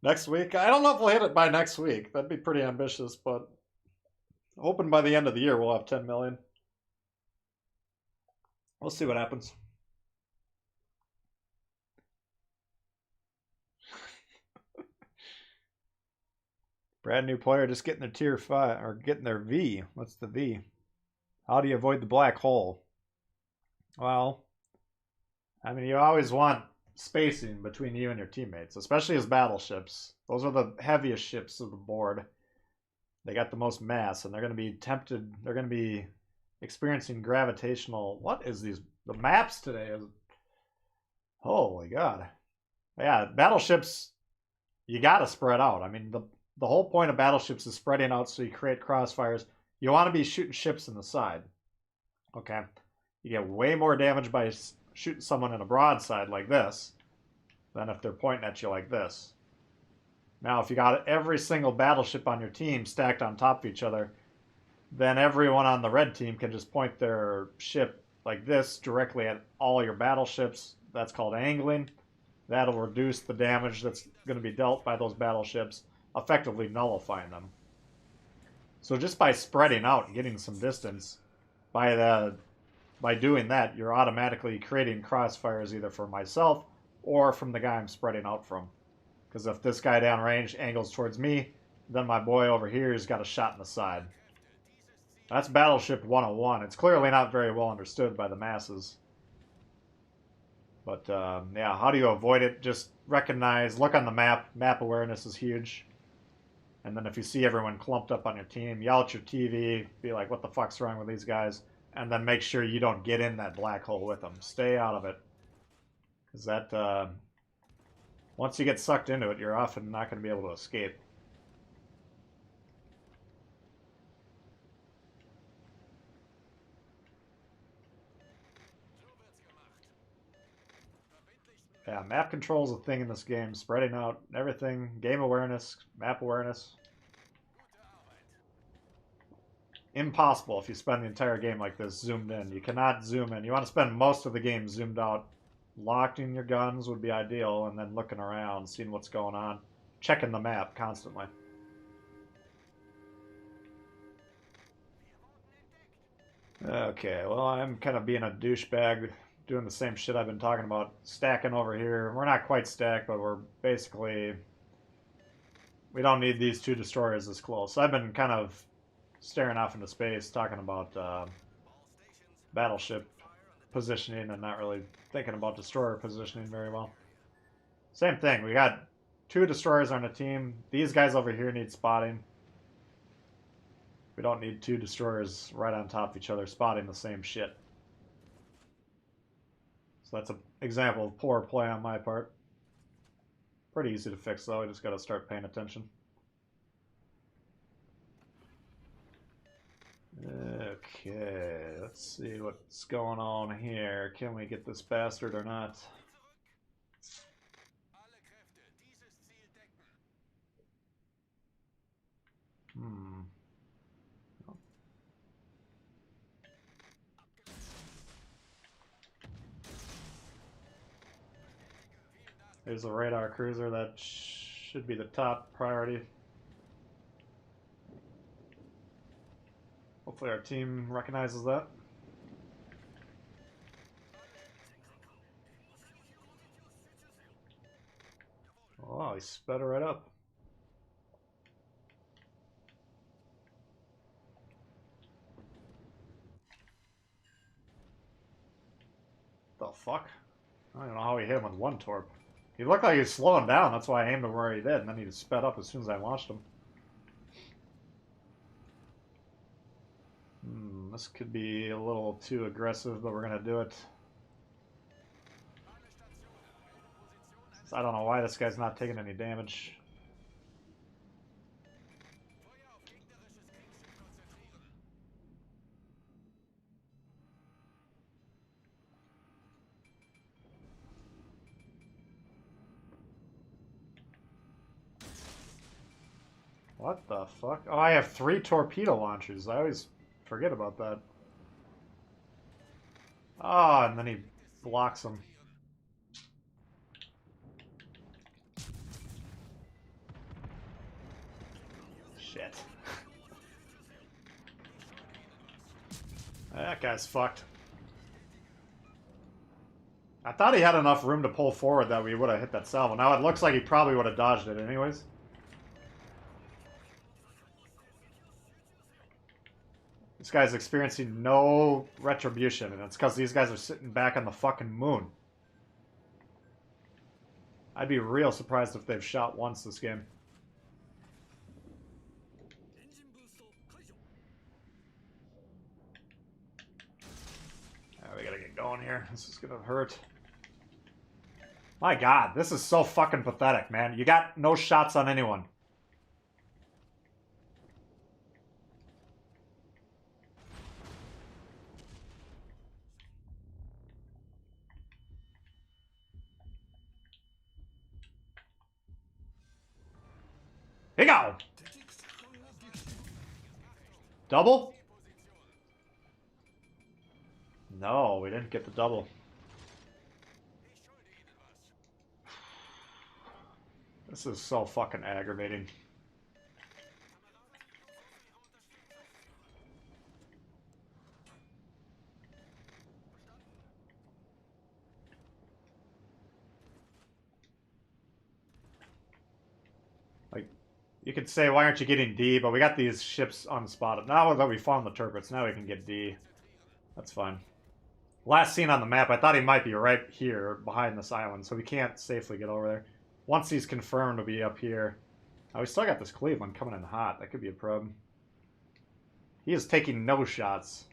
Next week? I don't know if we'll hit it by next week. That'd be pretty ambitious, but hoping by the end of the year we'll have 10 million. We'll see what happens. Brand new player just getting their tier 5 or getting their V. What's the V? How do you avoid the black hole? Well, I mean, you always want spacing between you and your teammates, especially as battleships. Those are the heaviest ships of the board. They got the most mass, and they're going to be tempted. They're going to be experiencing gravitational. What is these? The maps today is. Holy God. Yeah, battleships, you got to spread out. I mean, the whole point of battleships is spreading out so you create crossfires. You want to be shooting ships in the side. Okay? You get way more damage by shooting someone in a broadside like this than if they're pointing at you like this. Now, if you got every single battleship on your team stacked on top of each other, then everyone on the red team can just point their ship like this directly at all your battleships. That's called angling. That'll reduce the damage that's going to be dealt by those battleships, effectively nullifying them. So just by spreading out and getting some distance, by doing that, you're automatically creating crossfires either for myself or from the guy I'm spreading out from. Because if this guy downrange angles towards me, then my boy over here has got a shot in the side. That's Battleship 101. It's clearly not very well understood by the masses. But yeah, how do you avoid it? Just recognize, look on the map. Map awareness is huge. And then if you see everyone clumped up on your team, yell at your TV, be like, what the fuck's wrong with these guys? And then make sure you don't get in that black hole with them. Stay out of it. Because that, once you get sucked into it, you're often not going to be able to escape. Yeah, map control is a thing in this game. Spreading out everything. Game awareness, map awareness. Impossible if you spend the entire game like this, zoomed in. You cannot zoom in. You want to spend most of the game zoomed out. Locked in your guns would be ideal, and then looking around, seeing what's going on. Checking the map constantly. Okay, well, I'm kind of being a douchebag, doing the same shit I've been talking about, stacking over here. We're not quite stacked, but we're basically... We don't need these two destroyers this close. So I've been kind of staring off into space, talking about battleship positioning and not really thinking about destroyer positioning very well. Same thing, we got two destroyers on the team. These guys over here need spotting. We don't need two destroyers right on top of each other spotting the same shit. So that's an example of poor play on my part. Pretty easy to fix though, I just gotta start paying attention. Okay, let's see what's going on here. Can we get this bastard or not? Hmm. There's a radar cruiser that should be the top priority. Hopefully our team recognizes that. Oh, he sped her right up. The fuck? I don't even know how he hit him with one torp. He looked like he was slowing down, that's why I aimed him where he did, and then he just sped up as soon as I launched him. This could be a little too aggressive, but we're gonna do it. I don't know why this guy's not taking any damage. What the fuck? Oh, I have 3 torpedo launchers. I always forget about that. Oh, and then he blocks them. Shit. That guy's fucked. I thought he had enough room to pull forward that we would have hit that salvo. Now it looks like he probably would have dodged it anyways. This guy's experiencing no retribution, and it's because these guys are sitting back on the fucking moon. I'd be real surprised if they've shot once this game. We gotta get going here. This is gonna hurt. My god, this is so fucking pathetic, man. You got no shots on anyone. Here you go! Double? No, we didn't get the double. This is so fucking aggravating. Like, you could say, why aren't you getting D? But we got these ships unspotted. Now that we found the turrets, now we can get D. That's fine. Last seen on the map, I thought he might be right here behind this island, so we can't safely get over there. Once he's confirmed to be up here. Oh, we still got this Cleveland coming in hot. That could be a problem. He is taking no shots.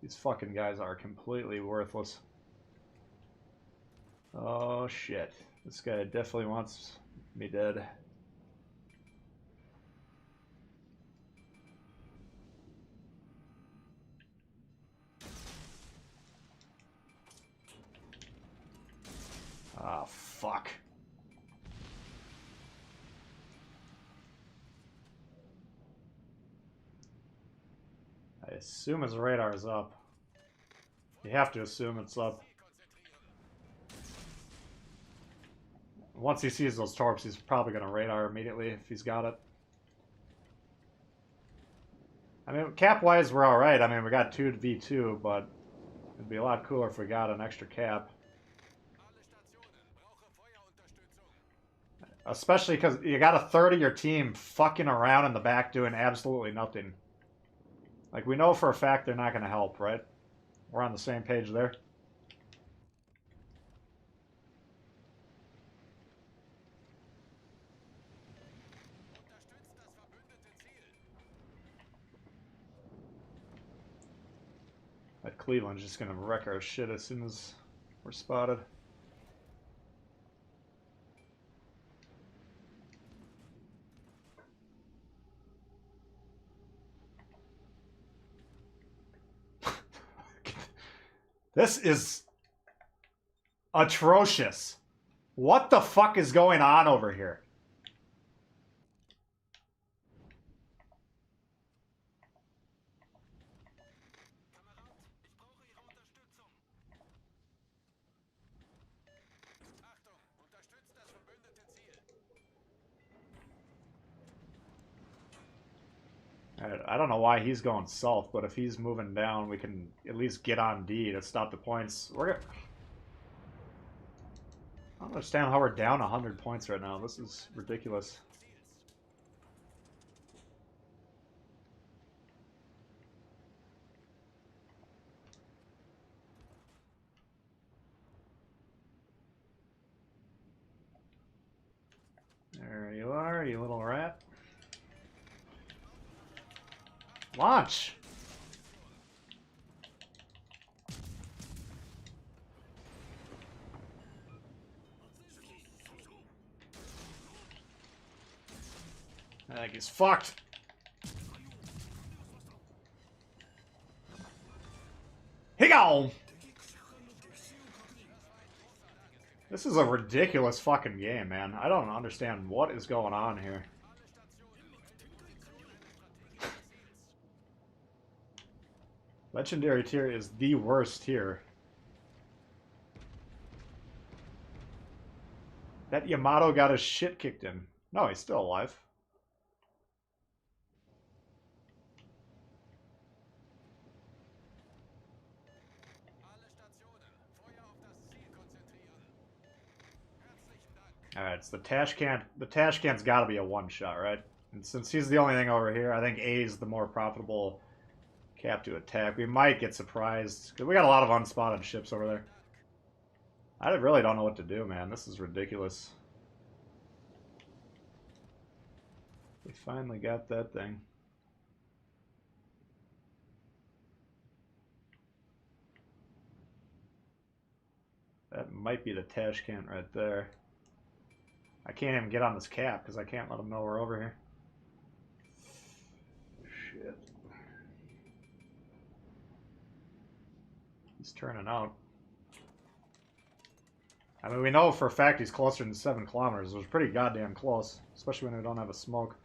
These fucking guys are completely worthless. Oh, shit. This guy definitely wants me dead. Ah, fuck. I assume his radar is up. You have to assume it's up. Once he sees those torps, he's probably going to radar immediately if he's got it. I mean, cap-wise, we're alright. I mean, we got 2v2, but it'd be a lot cooler if we got an extra cap. Especially because you got a third of your team fucking around in the back doing absolutely nothing. Like, we know for a fact they're not going to help, right? We're on the same page there. That Cleveland's just going to wreck our shit as soon as we're spotted. This is atrocious. What the fuck is going on over here? I don't know why he's going south, but if he's moving down, we can at least get on D to stop the points. I don't understand how we're down 100 points right now. This is ridiculous. There you are, you little rat. Launch! I think he's fucked. He go! This is a ridiculous fucking game, man. I don't understand what is going on here. Legendary tier is the worst tier. That Yamato got his shit kicked in. No, he's still alive. Alright, it's the Tashcan. The Tashcan's gotta be a one-shot, right? And since he's the only thing over here, I think A is the more profitable cap to attack. We might get surprised, because we got a lot of unspotted ships over there. I really don't know what to do, man. This is ridiculous. We finally got that thing. That might be the Tashcan right there. I can't even get on this cap because I can't let them know we're over here. Shit. He's turning out. I mean, we know for a fact he's closer than 7 kilometers. It was pretty goddamn close, especially when we don't have a smoke.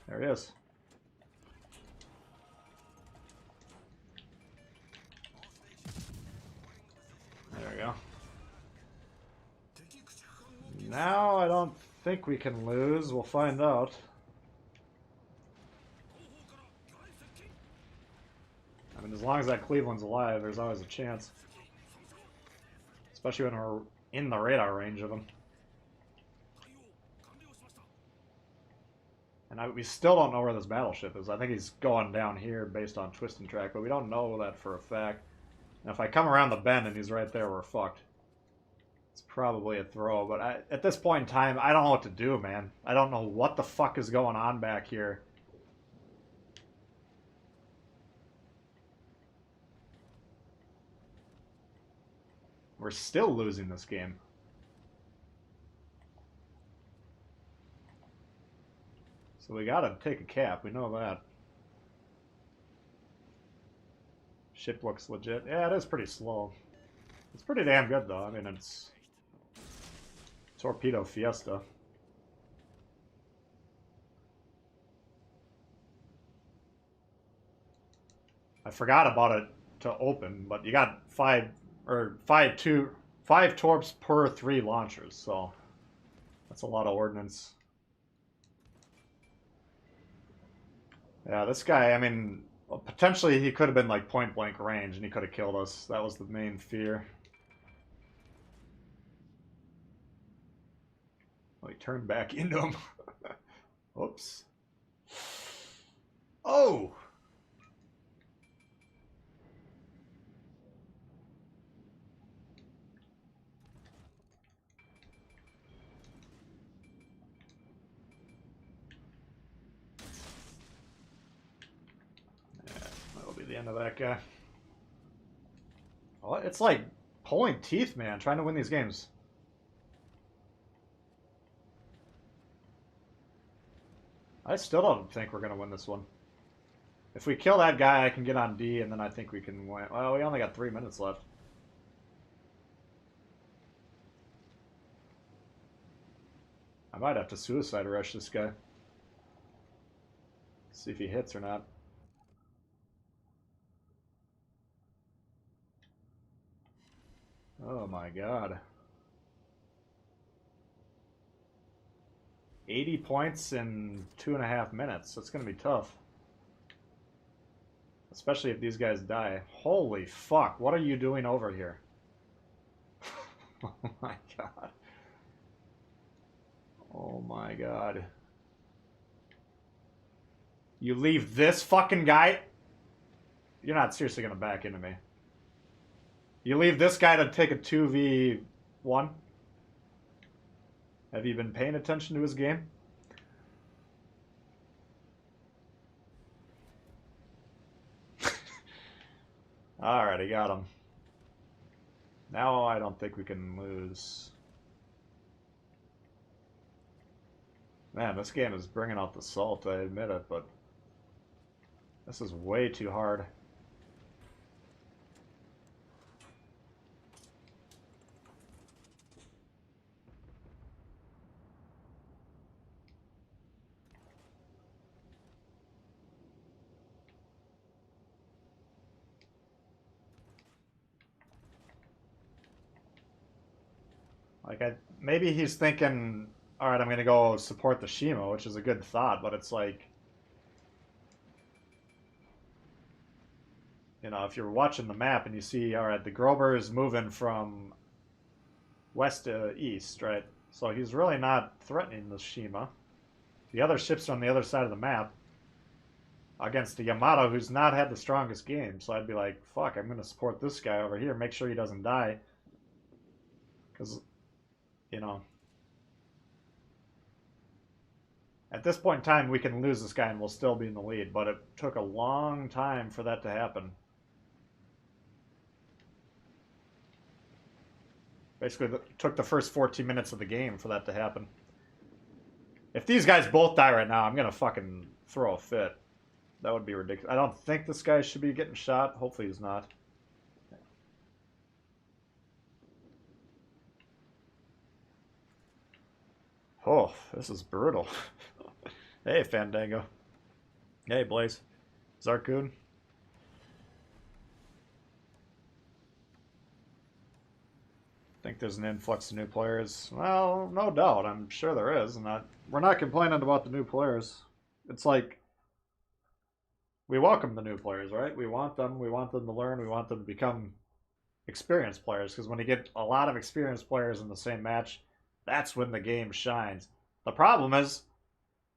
There he is. There we go. Now I don't think we can lose. We'll find out. I mean, as long as that Cleveland's alive, there's always a chance. Especially when we're in the radar range of him. And we still don't know where this battleship is. I think he's going down here based on twist and track, but we don't know that for a fact. And if I come around the bend and he's right there, we're fucked. It's probably a throw, but at this point in time, I don't know what to do, man. I don't know what the fuck is going on back here. We're still losing this game. So we gotta take a cap, we know that. Ship looks legit. Yeah, it is pretty slow. It's pretty damn good though. I mean, it's Torpedo Fiesta. I forgot about it to open, but you got 5 torps per 3 launchers, so that's a lot of ordnance. Yeah, this guy, I mean, well, potentially he could have been like point blank range and he could have killed us. That was the main fear. Well, he turned back into him. Whoops. Oh! Yeah, that'll be the end of that guy. Well, it's like pulling teeth, man, trying to win these games. I still don't think we're going to win this one. If we kill that guy, I can get on D, and then I think we can win. Well, we only got 3 minutes left. I might have to suicide rush this guy. See if he hits or not. Oh my god. 80 points in 2.5 minutes. That's going to be tough. Especially if these guys die. Holy fuck, what are you doing over here? Oh my god. Oh my god. You leave this fucking guy? You're not seriously going to back into me. You leave this guy to take a 2v1? Have you been paying attention to his game? Alright, I got him. Now I don't think we can lose. Man, this game is bringing out the salt, I admit it, but this is way too hard. Like, maybe he's thinking, all right, I'm going to go support the Shima, which is a good thought, but it's like, you know, if you're watching the map and you see, all right, the Grober is moving from west to east, right? So he's really not threatening the Shima. The other ships are on the other side of the map against the Yamato, who's not had the strongest game. So I'd be like, fuck, I'm going to support this guy over here, make sure he doesn't die. Because, you know, at this point in time, we can lose this guy and we'll still be in the lead, but it took a long time for that to happen. Basically, it took the first 14 minutes of the game for that to happen. If these guys both die right now, I'm going to fucking throw a fit. That would be ridiculous. I don't think this guy should be getting shot. Hopefully he's not. Oh, this is brutal. Hey, Fandango. Hey, Blaze. Zarkoon. Think there's an influx of new players? Well, no doubt. I'm sure there is. And we're not complaining about the new players. It's like, we welcome the new players, right? We want them. We want them to learn. We want them to become experienced players. Because when you get a lot of experienced players in the same match, that's when the game shines. The problem is,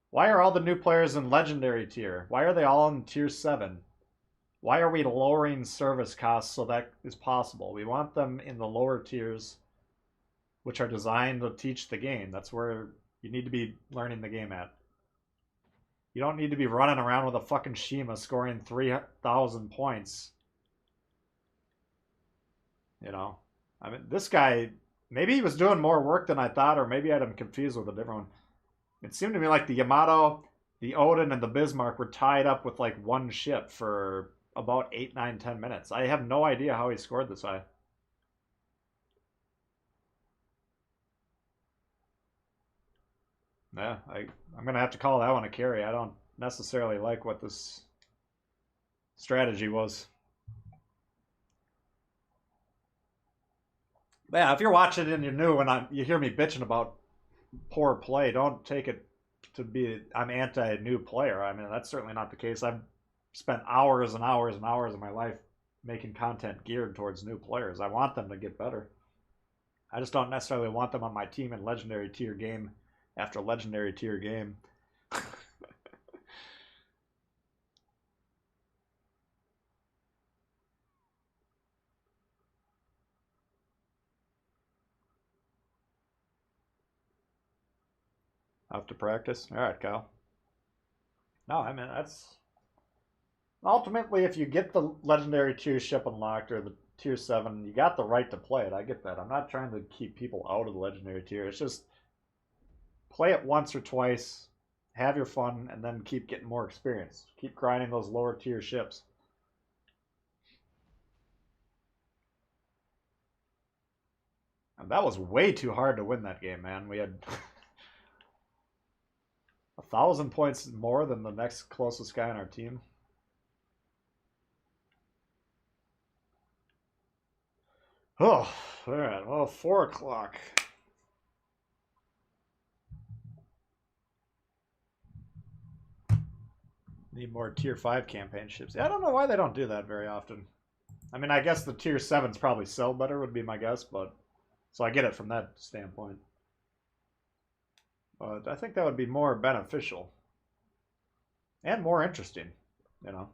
why are all the new players in Legendary tier? Why are they all in tier 7? Why are we lowering service costs so that is possible? We want them in the lower tiers, which are designed to teach the game. That's where you need to be learning the game at. You don't need to be running around with a fucking Shima scoring 3,000 points. You know? I mean, this guy, maybe he was doing more work than I thought, or maybe I had him confused with a different one. It seemed to me like the Yamato, the Odin, and the Bismarck were tied up with like one ship for about 8, 9, 10 minutes. I have no idea how he scored this high. Yeah, I'm going to have to call that one a carry. I don't necessarily like what this strategy was. But yeah, if you're watching and you're new and you hear me bitching about poor play, don't take it I'm anti new player. I mean, that's certainly not the case. I've spent hours and hours and hours of my life making content geared towards new players. I want them to get better. I just don't necessarily want them on my team in legendary tier game after legendary tier game. Have to practice. All right, Kyle. No, I mean, that's ultimately, if you get the legendary tier ship unlocked or the tier 7, you got the right to play it. I get that. I'm not trying to keep people out of the legendary tier. It's just play it once or twice, have your fun, and then keep getting more experience. Keep grinding those lower tier ships. And that was way too hard to win that game, man. We had 1,000 points more than the next closest guy on our team. Oh, all right. Well, 4 o'clock. Need more tier 5 campaign ships. Yeah, I don't know why they don't do that very often. I mean, I guess the tier 7s probably sell better would be my guess, but so I get it from that standpoint. But I think that would be more beneficial and more interesting, you know.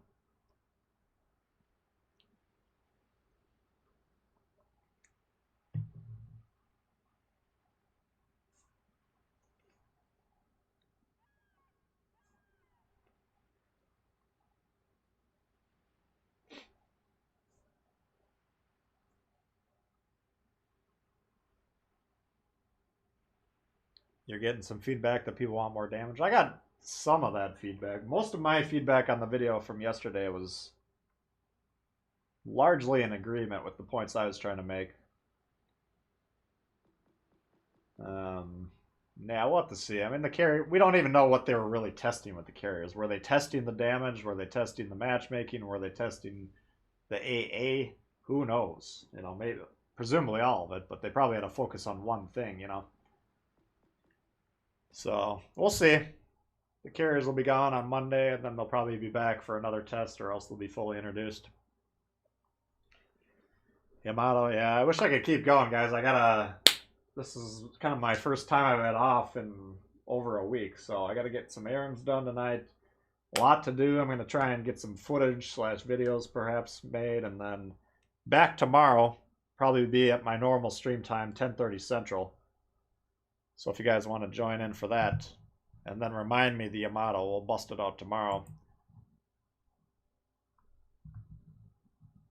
You're getting some feedback that people want more damage. I got some of that feedback. Most of my feedback on the video from yesterday was largely in agreement with the points I was trying to make. Yeah, we'll have to see. I mean, the carrier, we don't even know what they were really testing with the carriers. Were they testing the damage? Were they testing the matchmaking? Were they testing the AA? Who knows? You know, maybe, presumably all of it, but they probably had to focus on one thing, you know. So we'll see. The carriers will be gone on Monday, and then they'll probably be back for another test, or else they'll be fully introduced. Yamato, yeah, I wish I could keep going, guys. This is kind of my first time I've had off in over a week, so I gotta get some errands done tonight. A lot to do. I'm gonna try and get some footage / videos perhaps made, and then back tomorrow. Probably be at my normal stream time, 10:30 Central. So if you guys want to join in for that, and then remind me the Yamato, we'll bust it out tomorrow.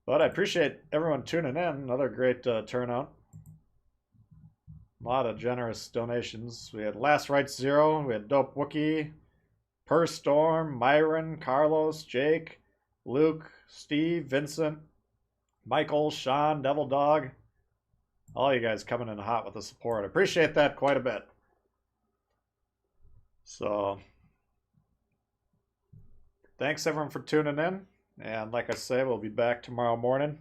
But I appreciate everyone tuning in. Another great turnout. A lot of generous donations. We had Last Rights Zero, we had Dope Wookie, Per Storm, Myron, Carlos, Jake, Luke, Steve, Vincent, Michael, Sean, Devil Dog. All you guys coming in hot with the support. I appreciate that quite a bit. So, thanks everyone for tuning in. And like I say, we'll be back tomorrow morning.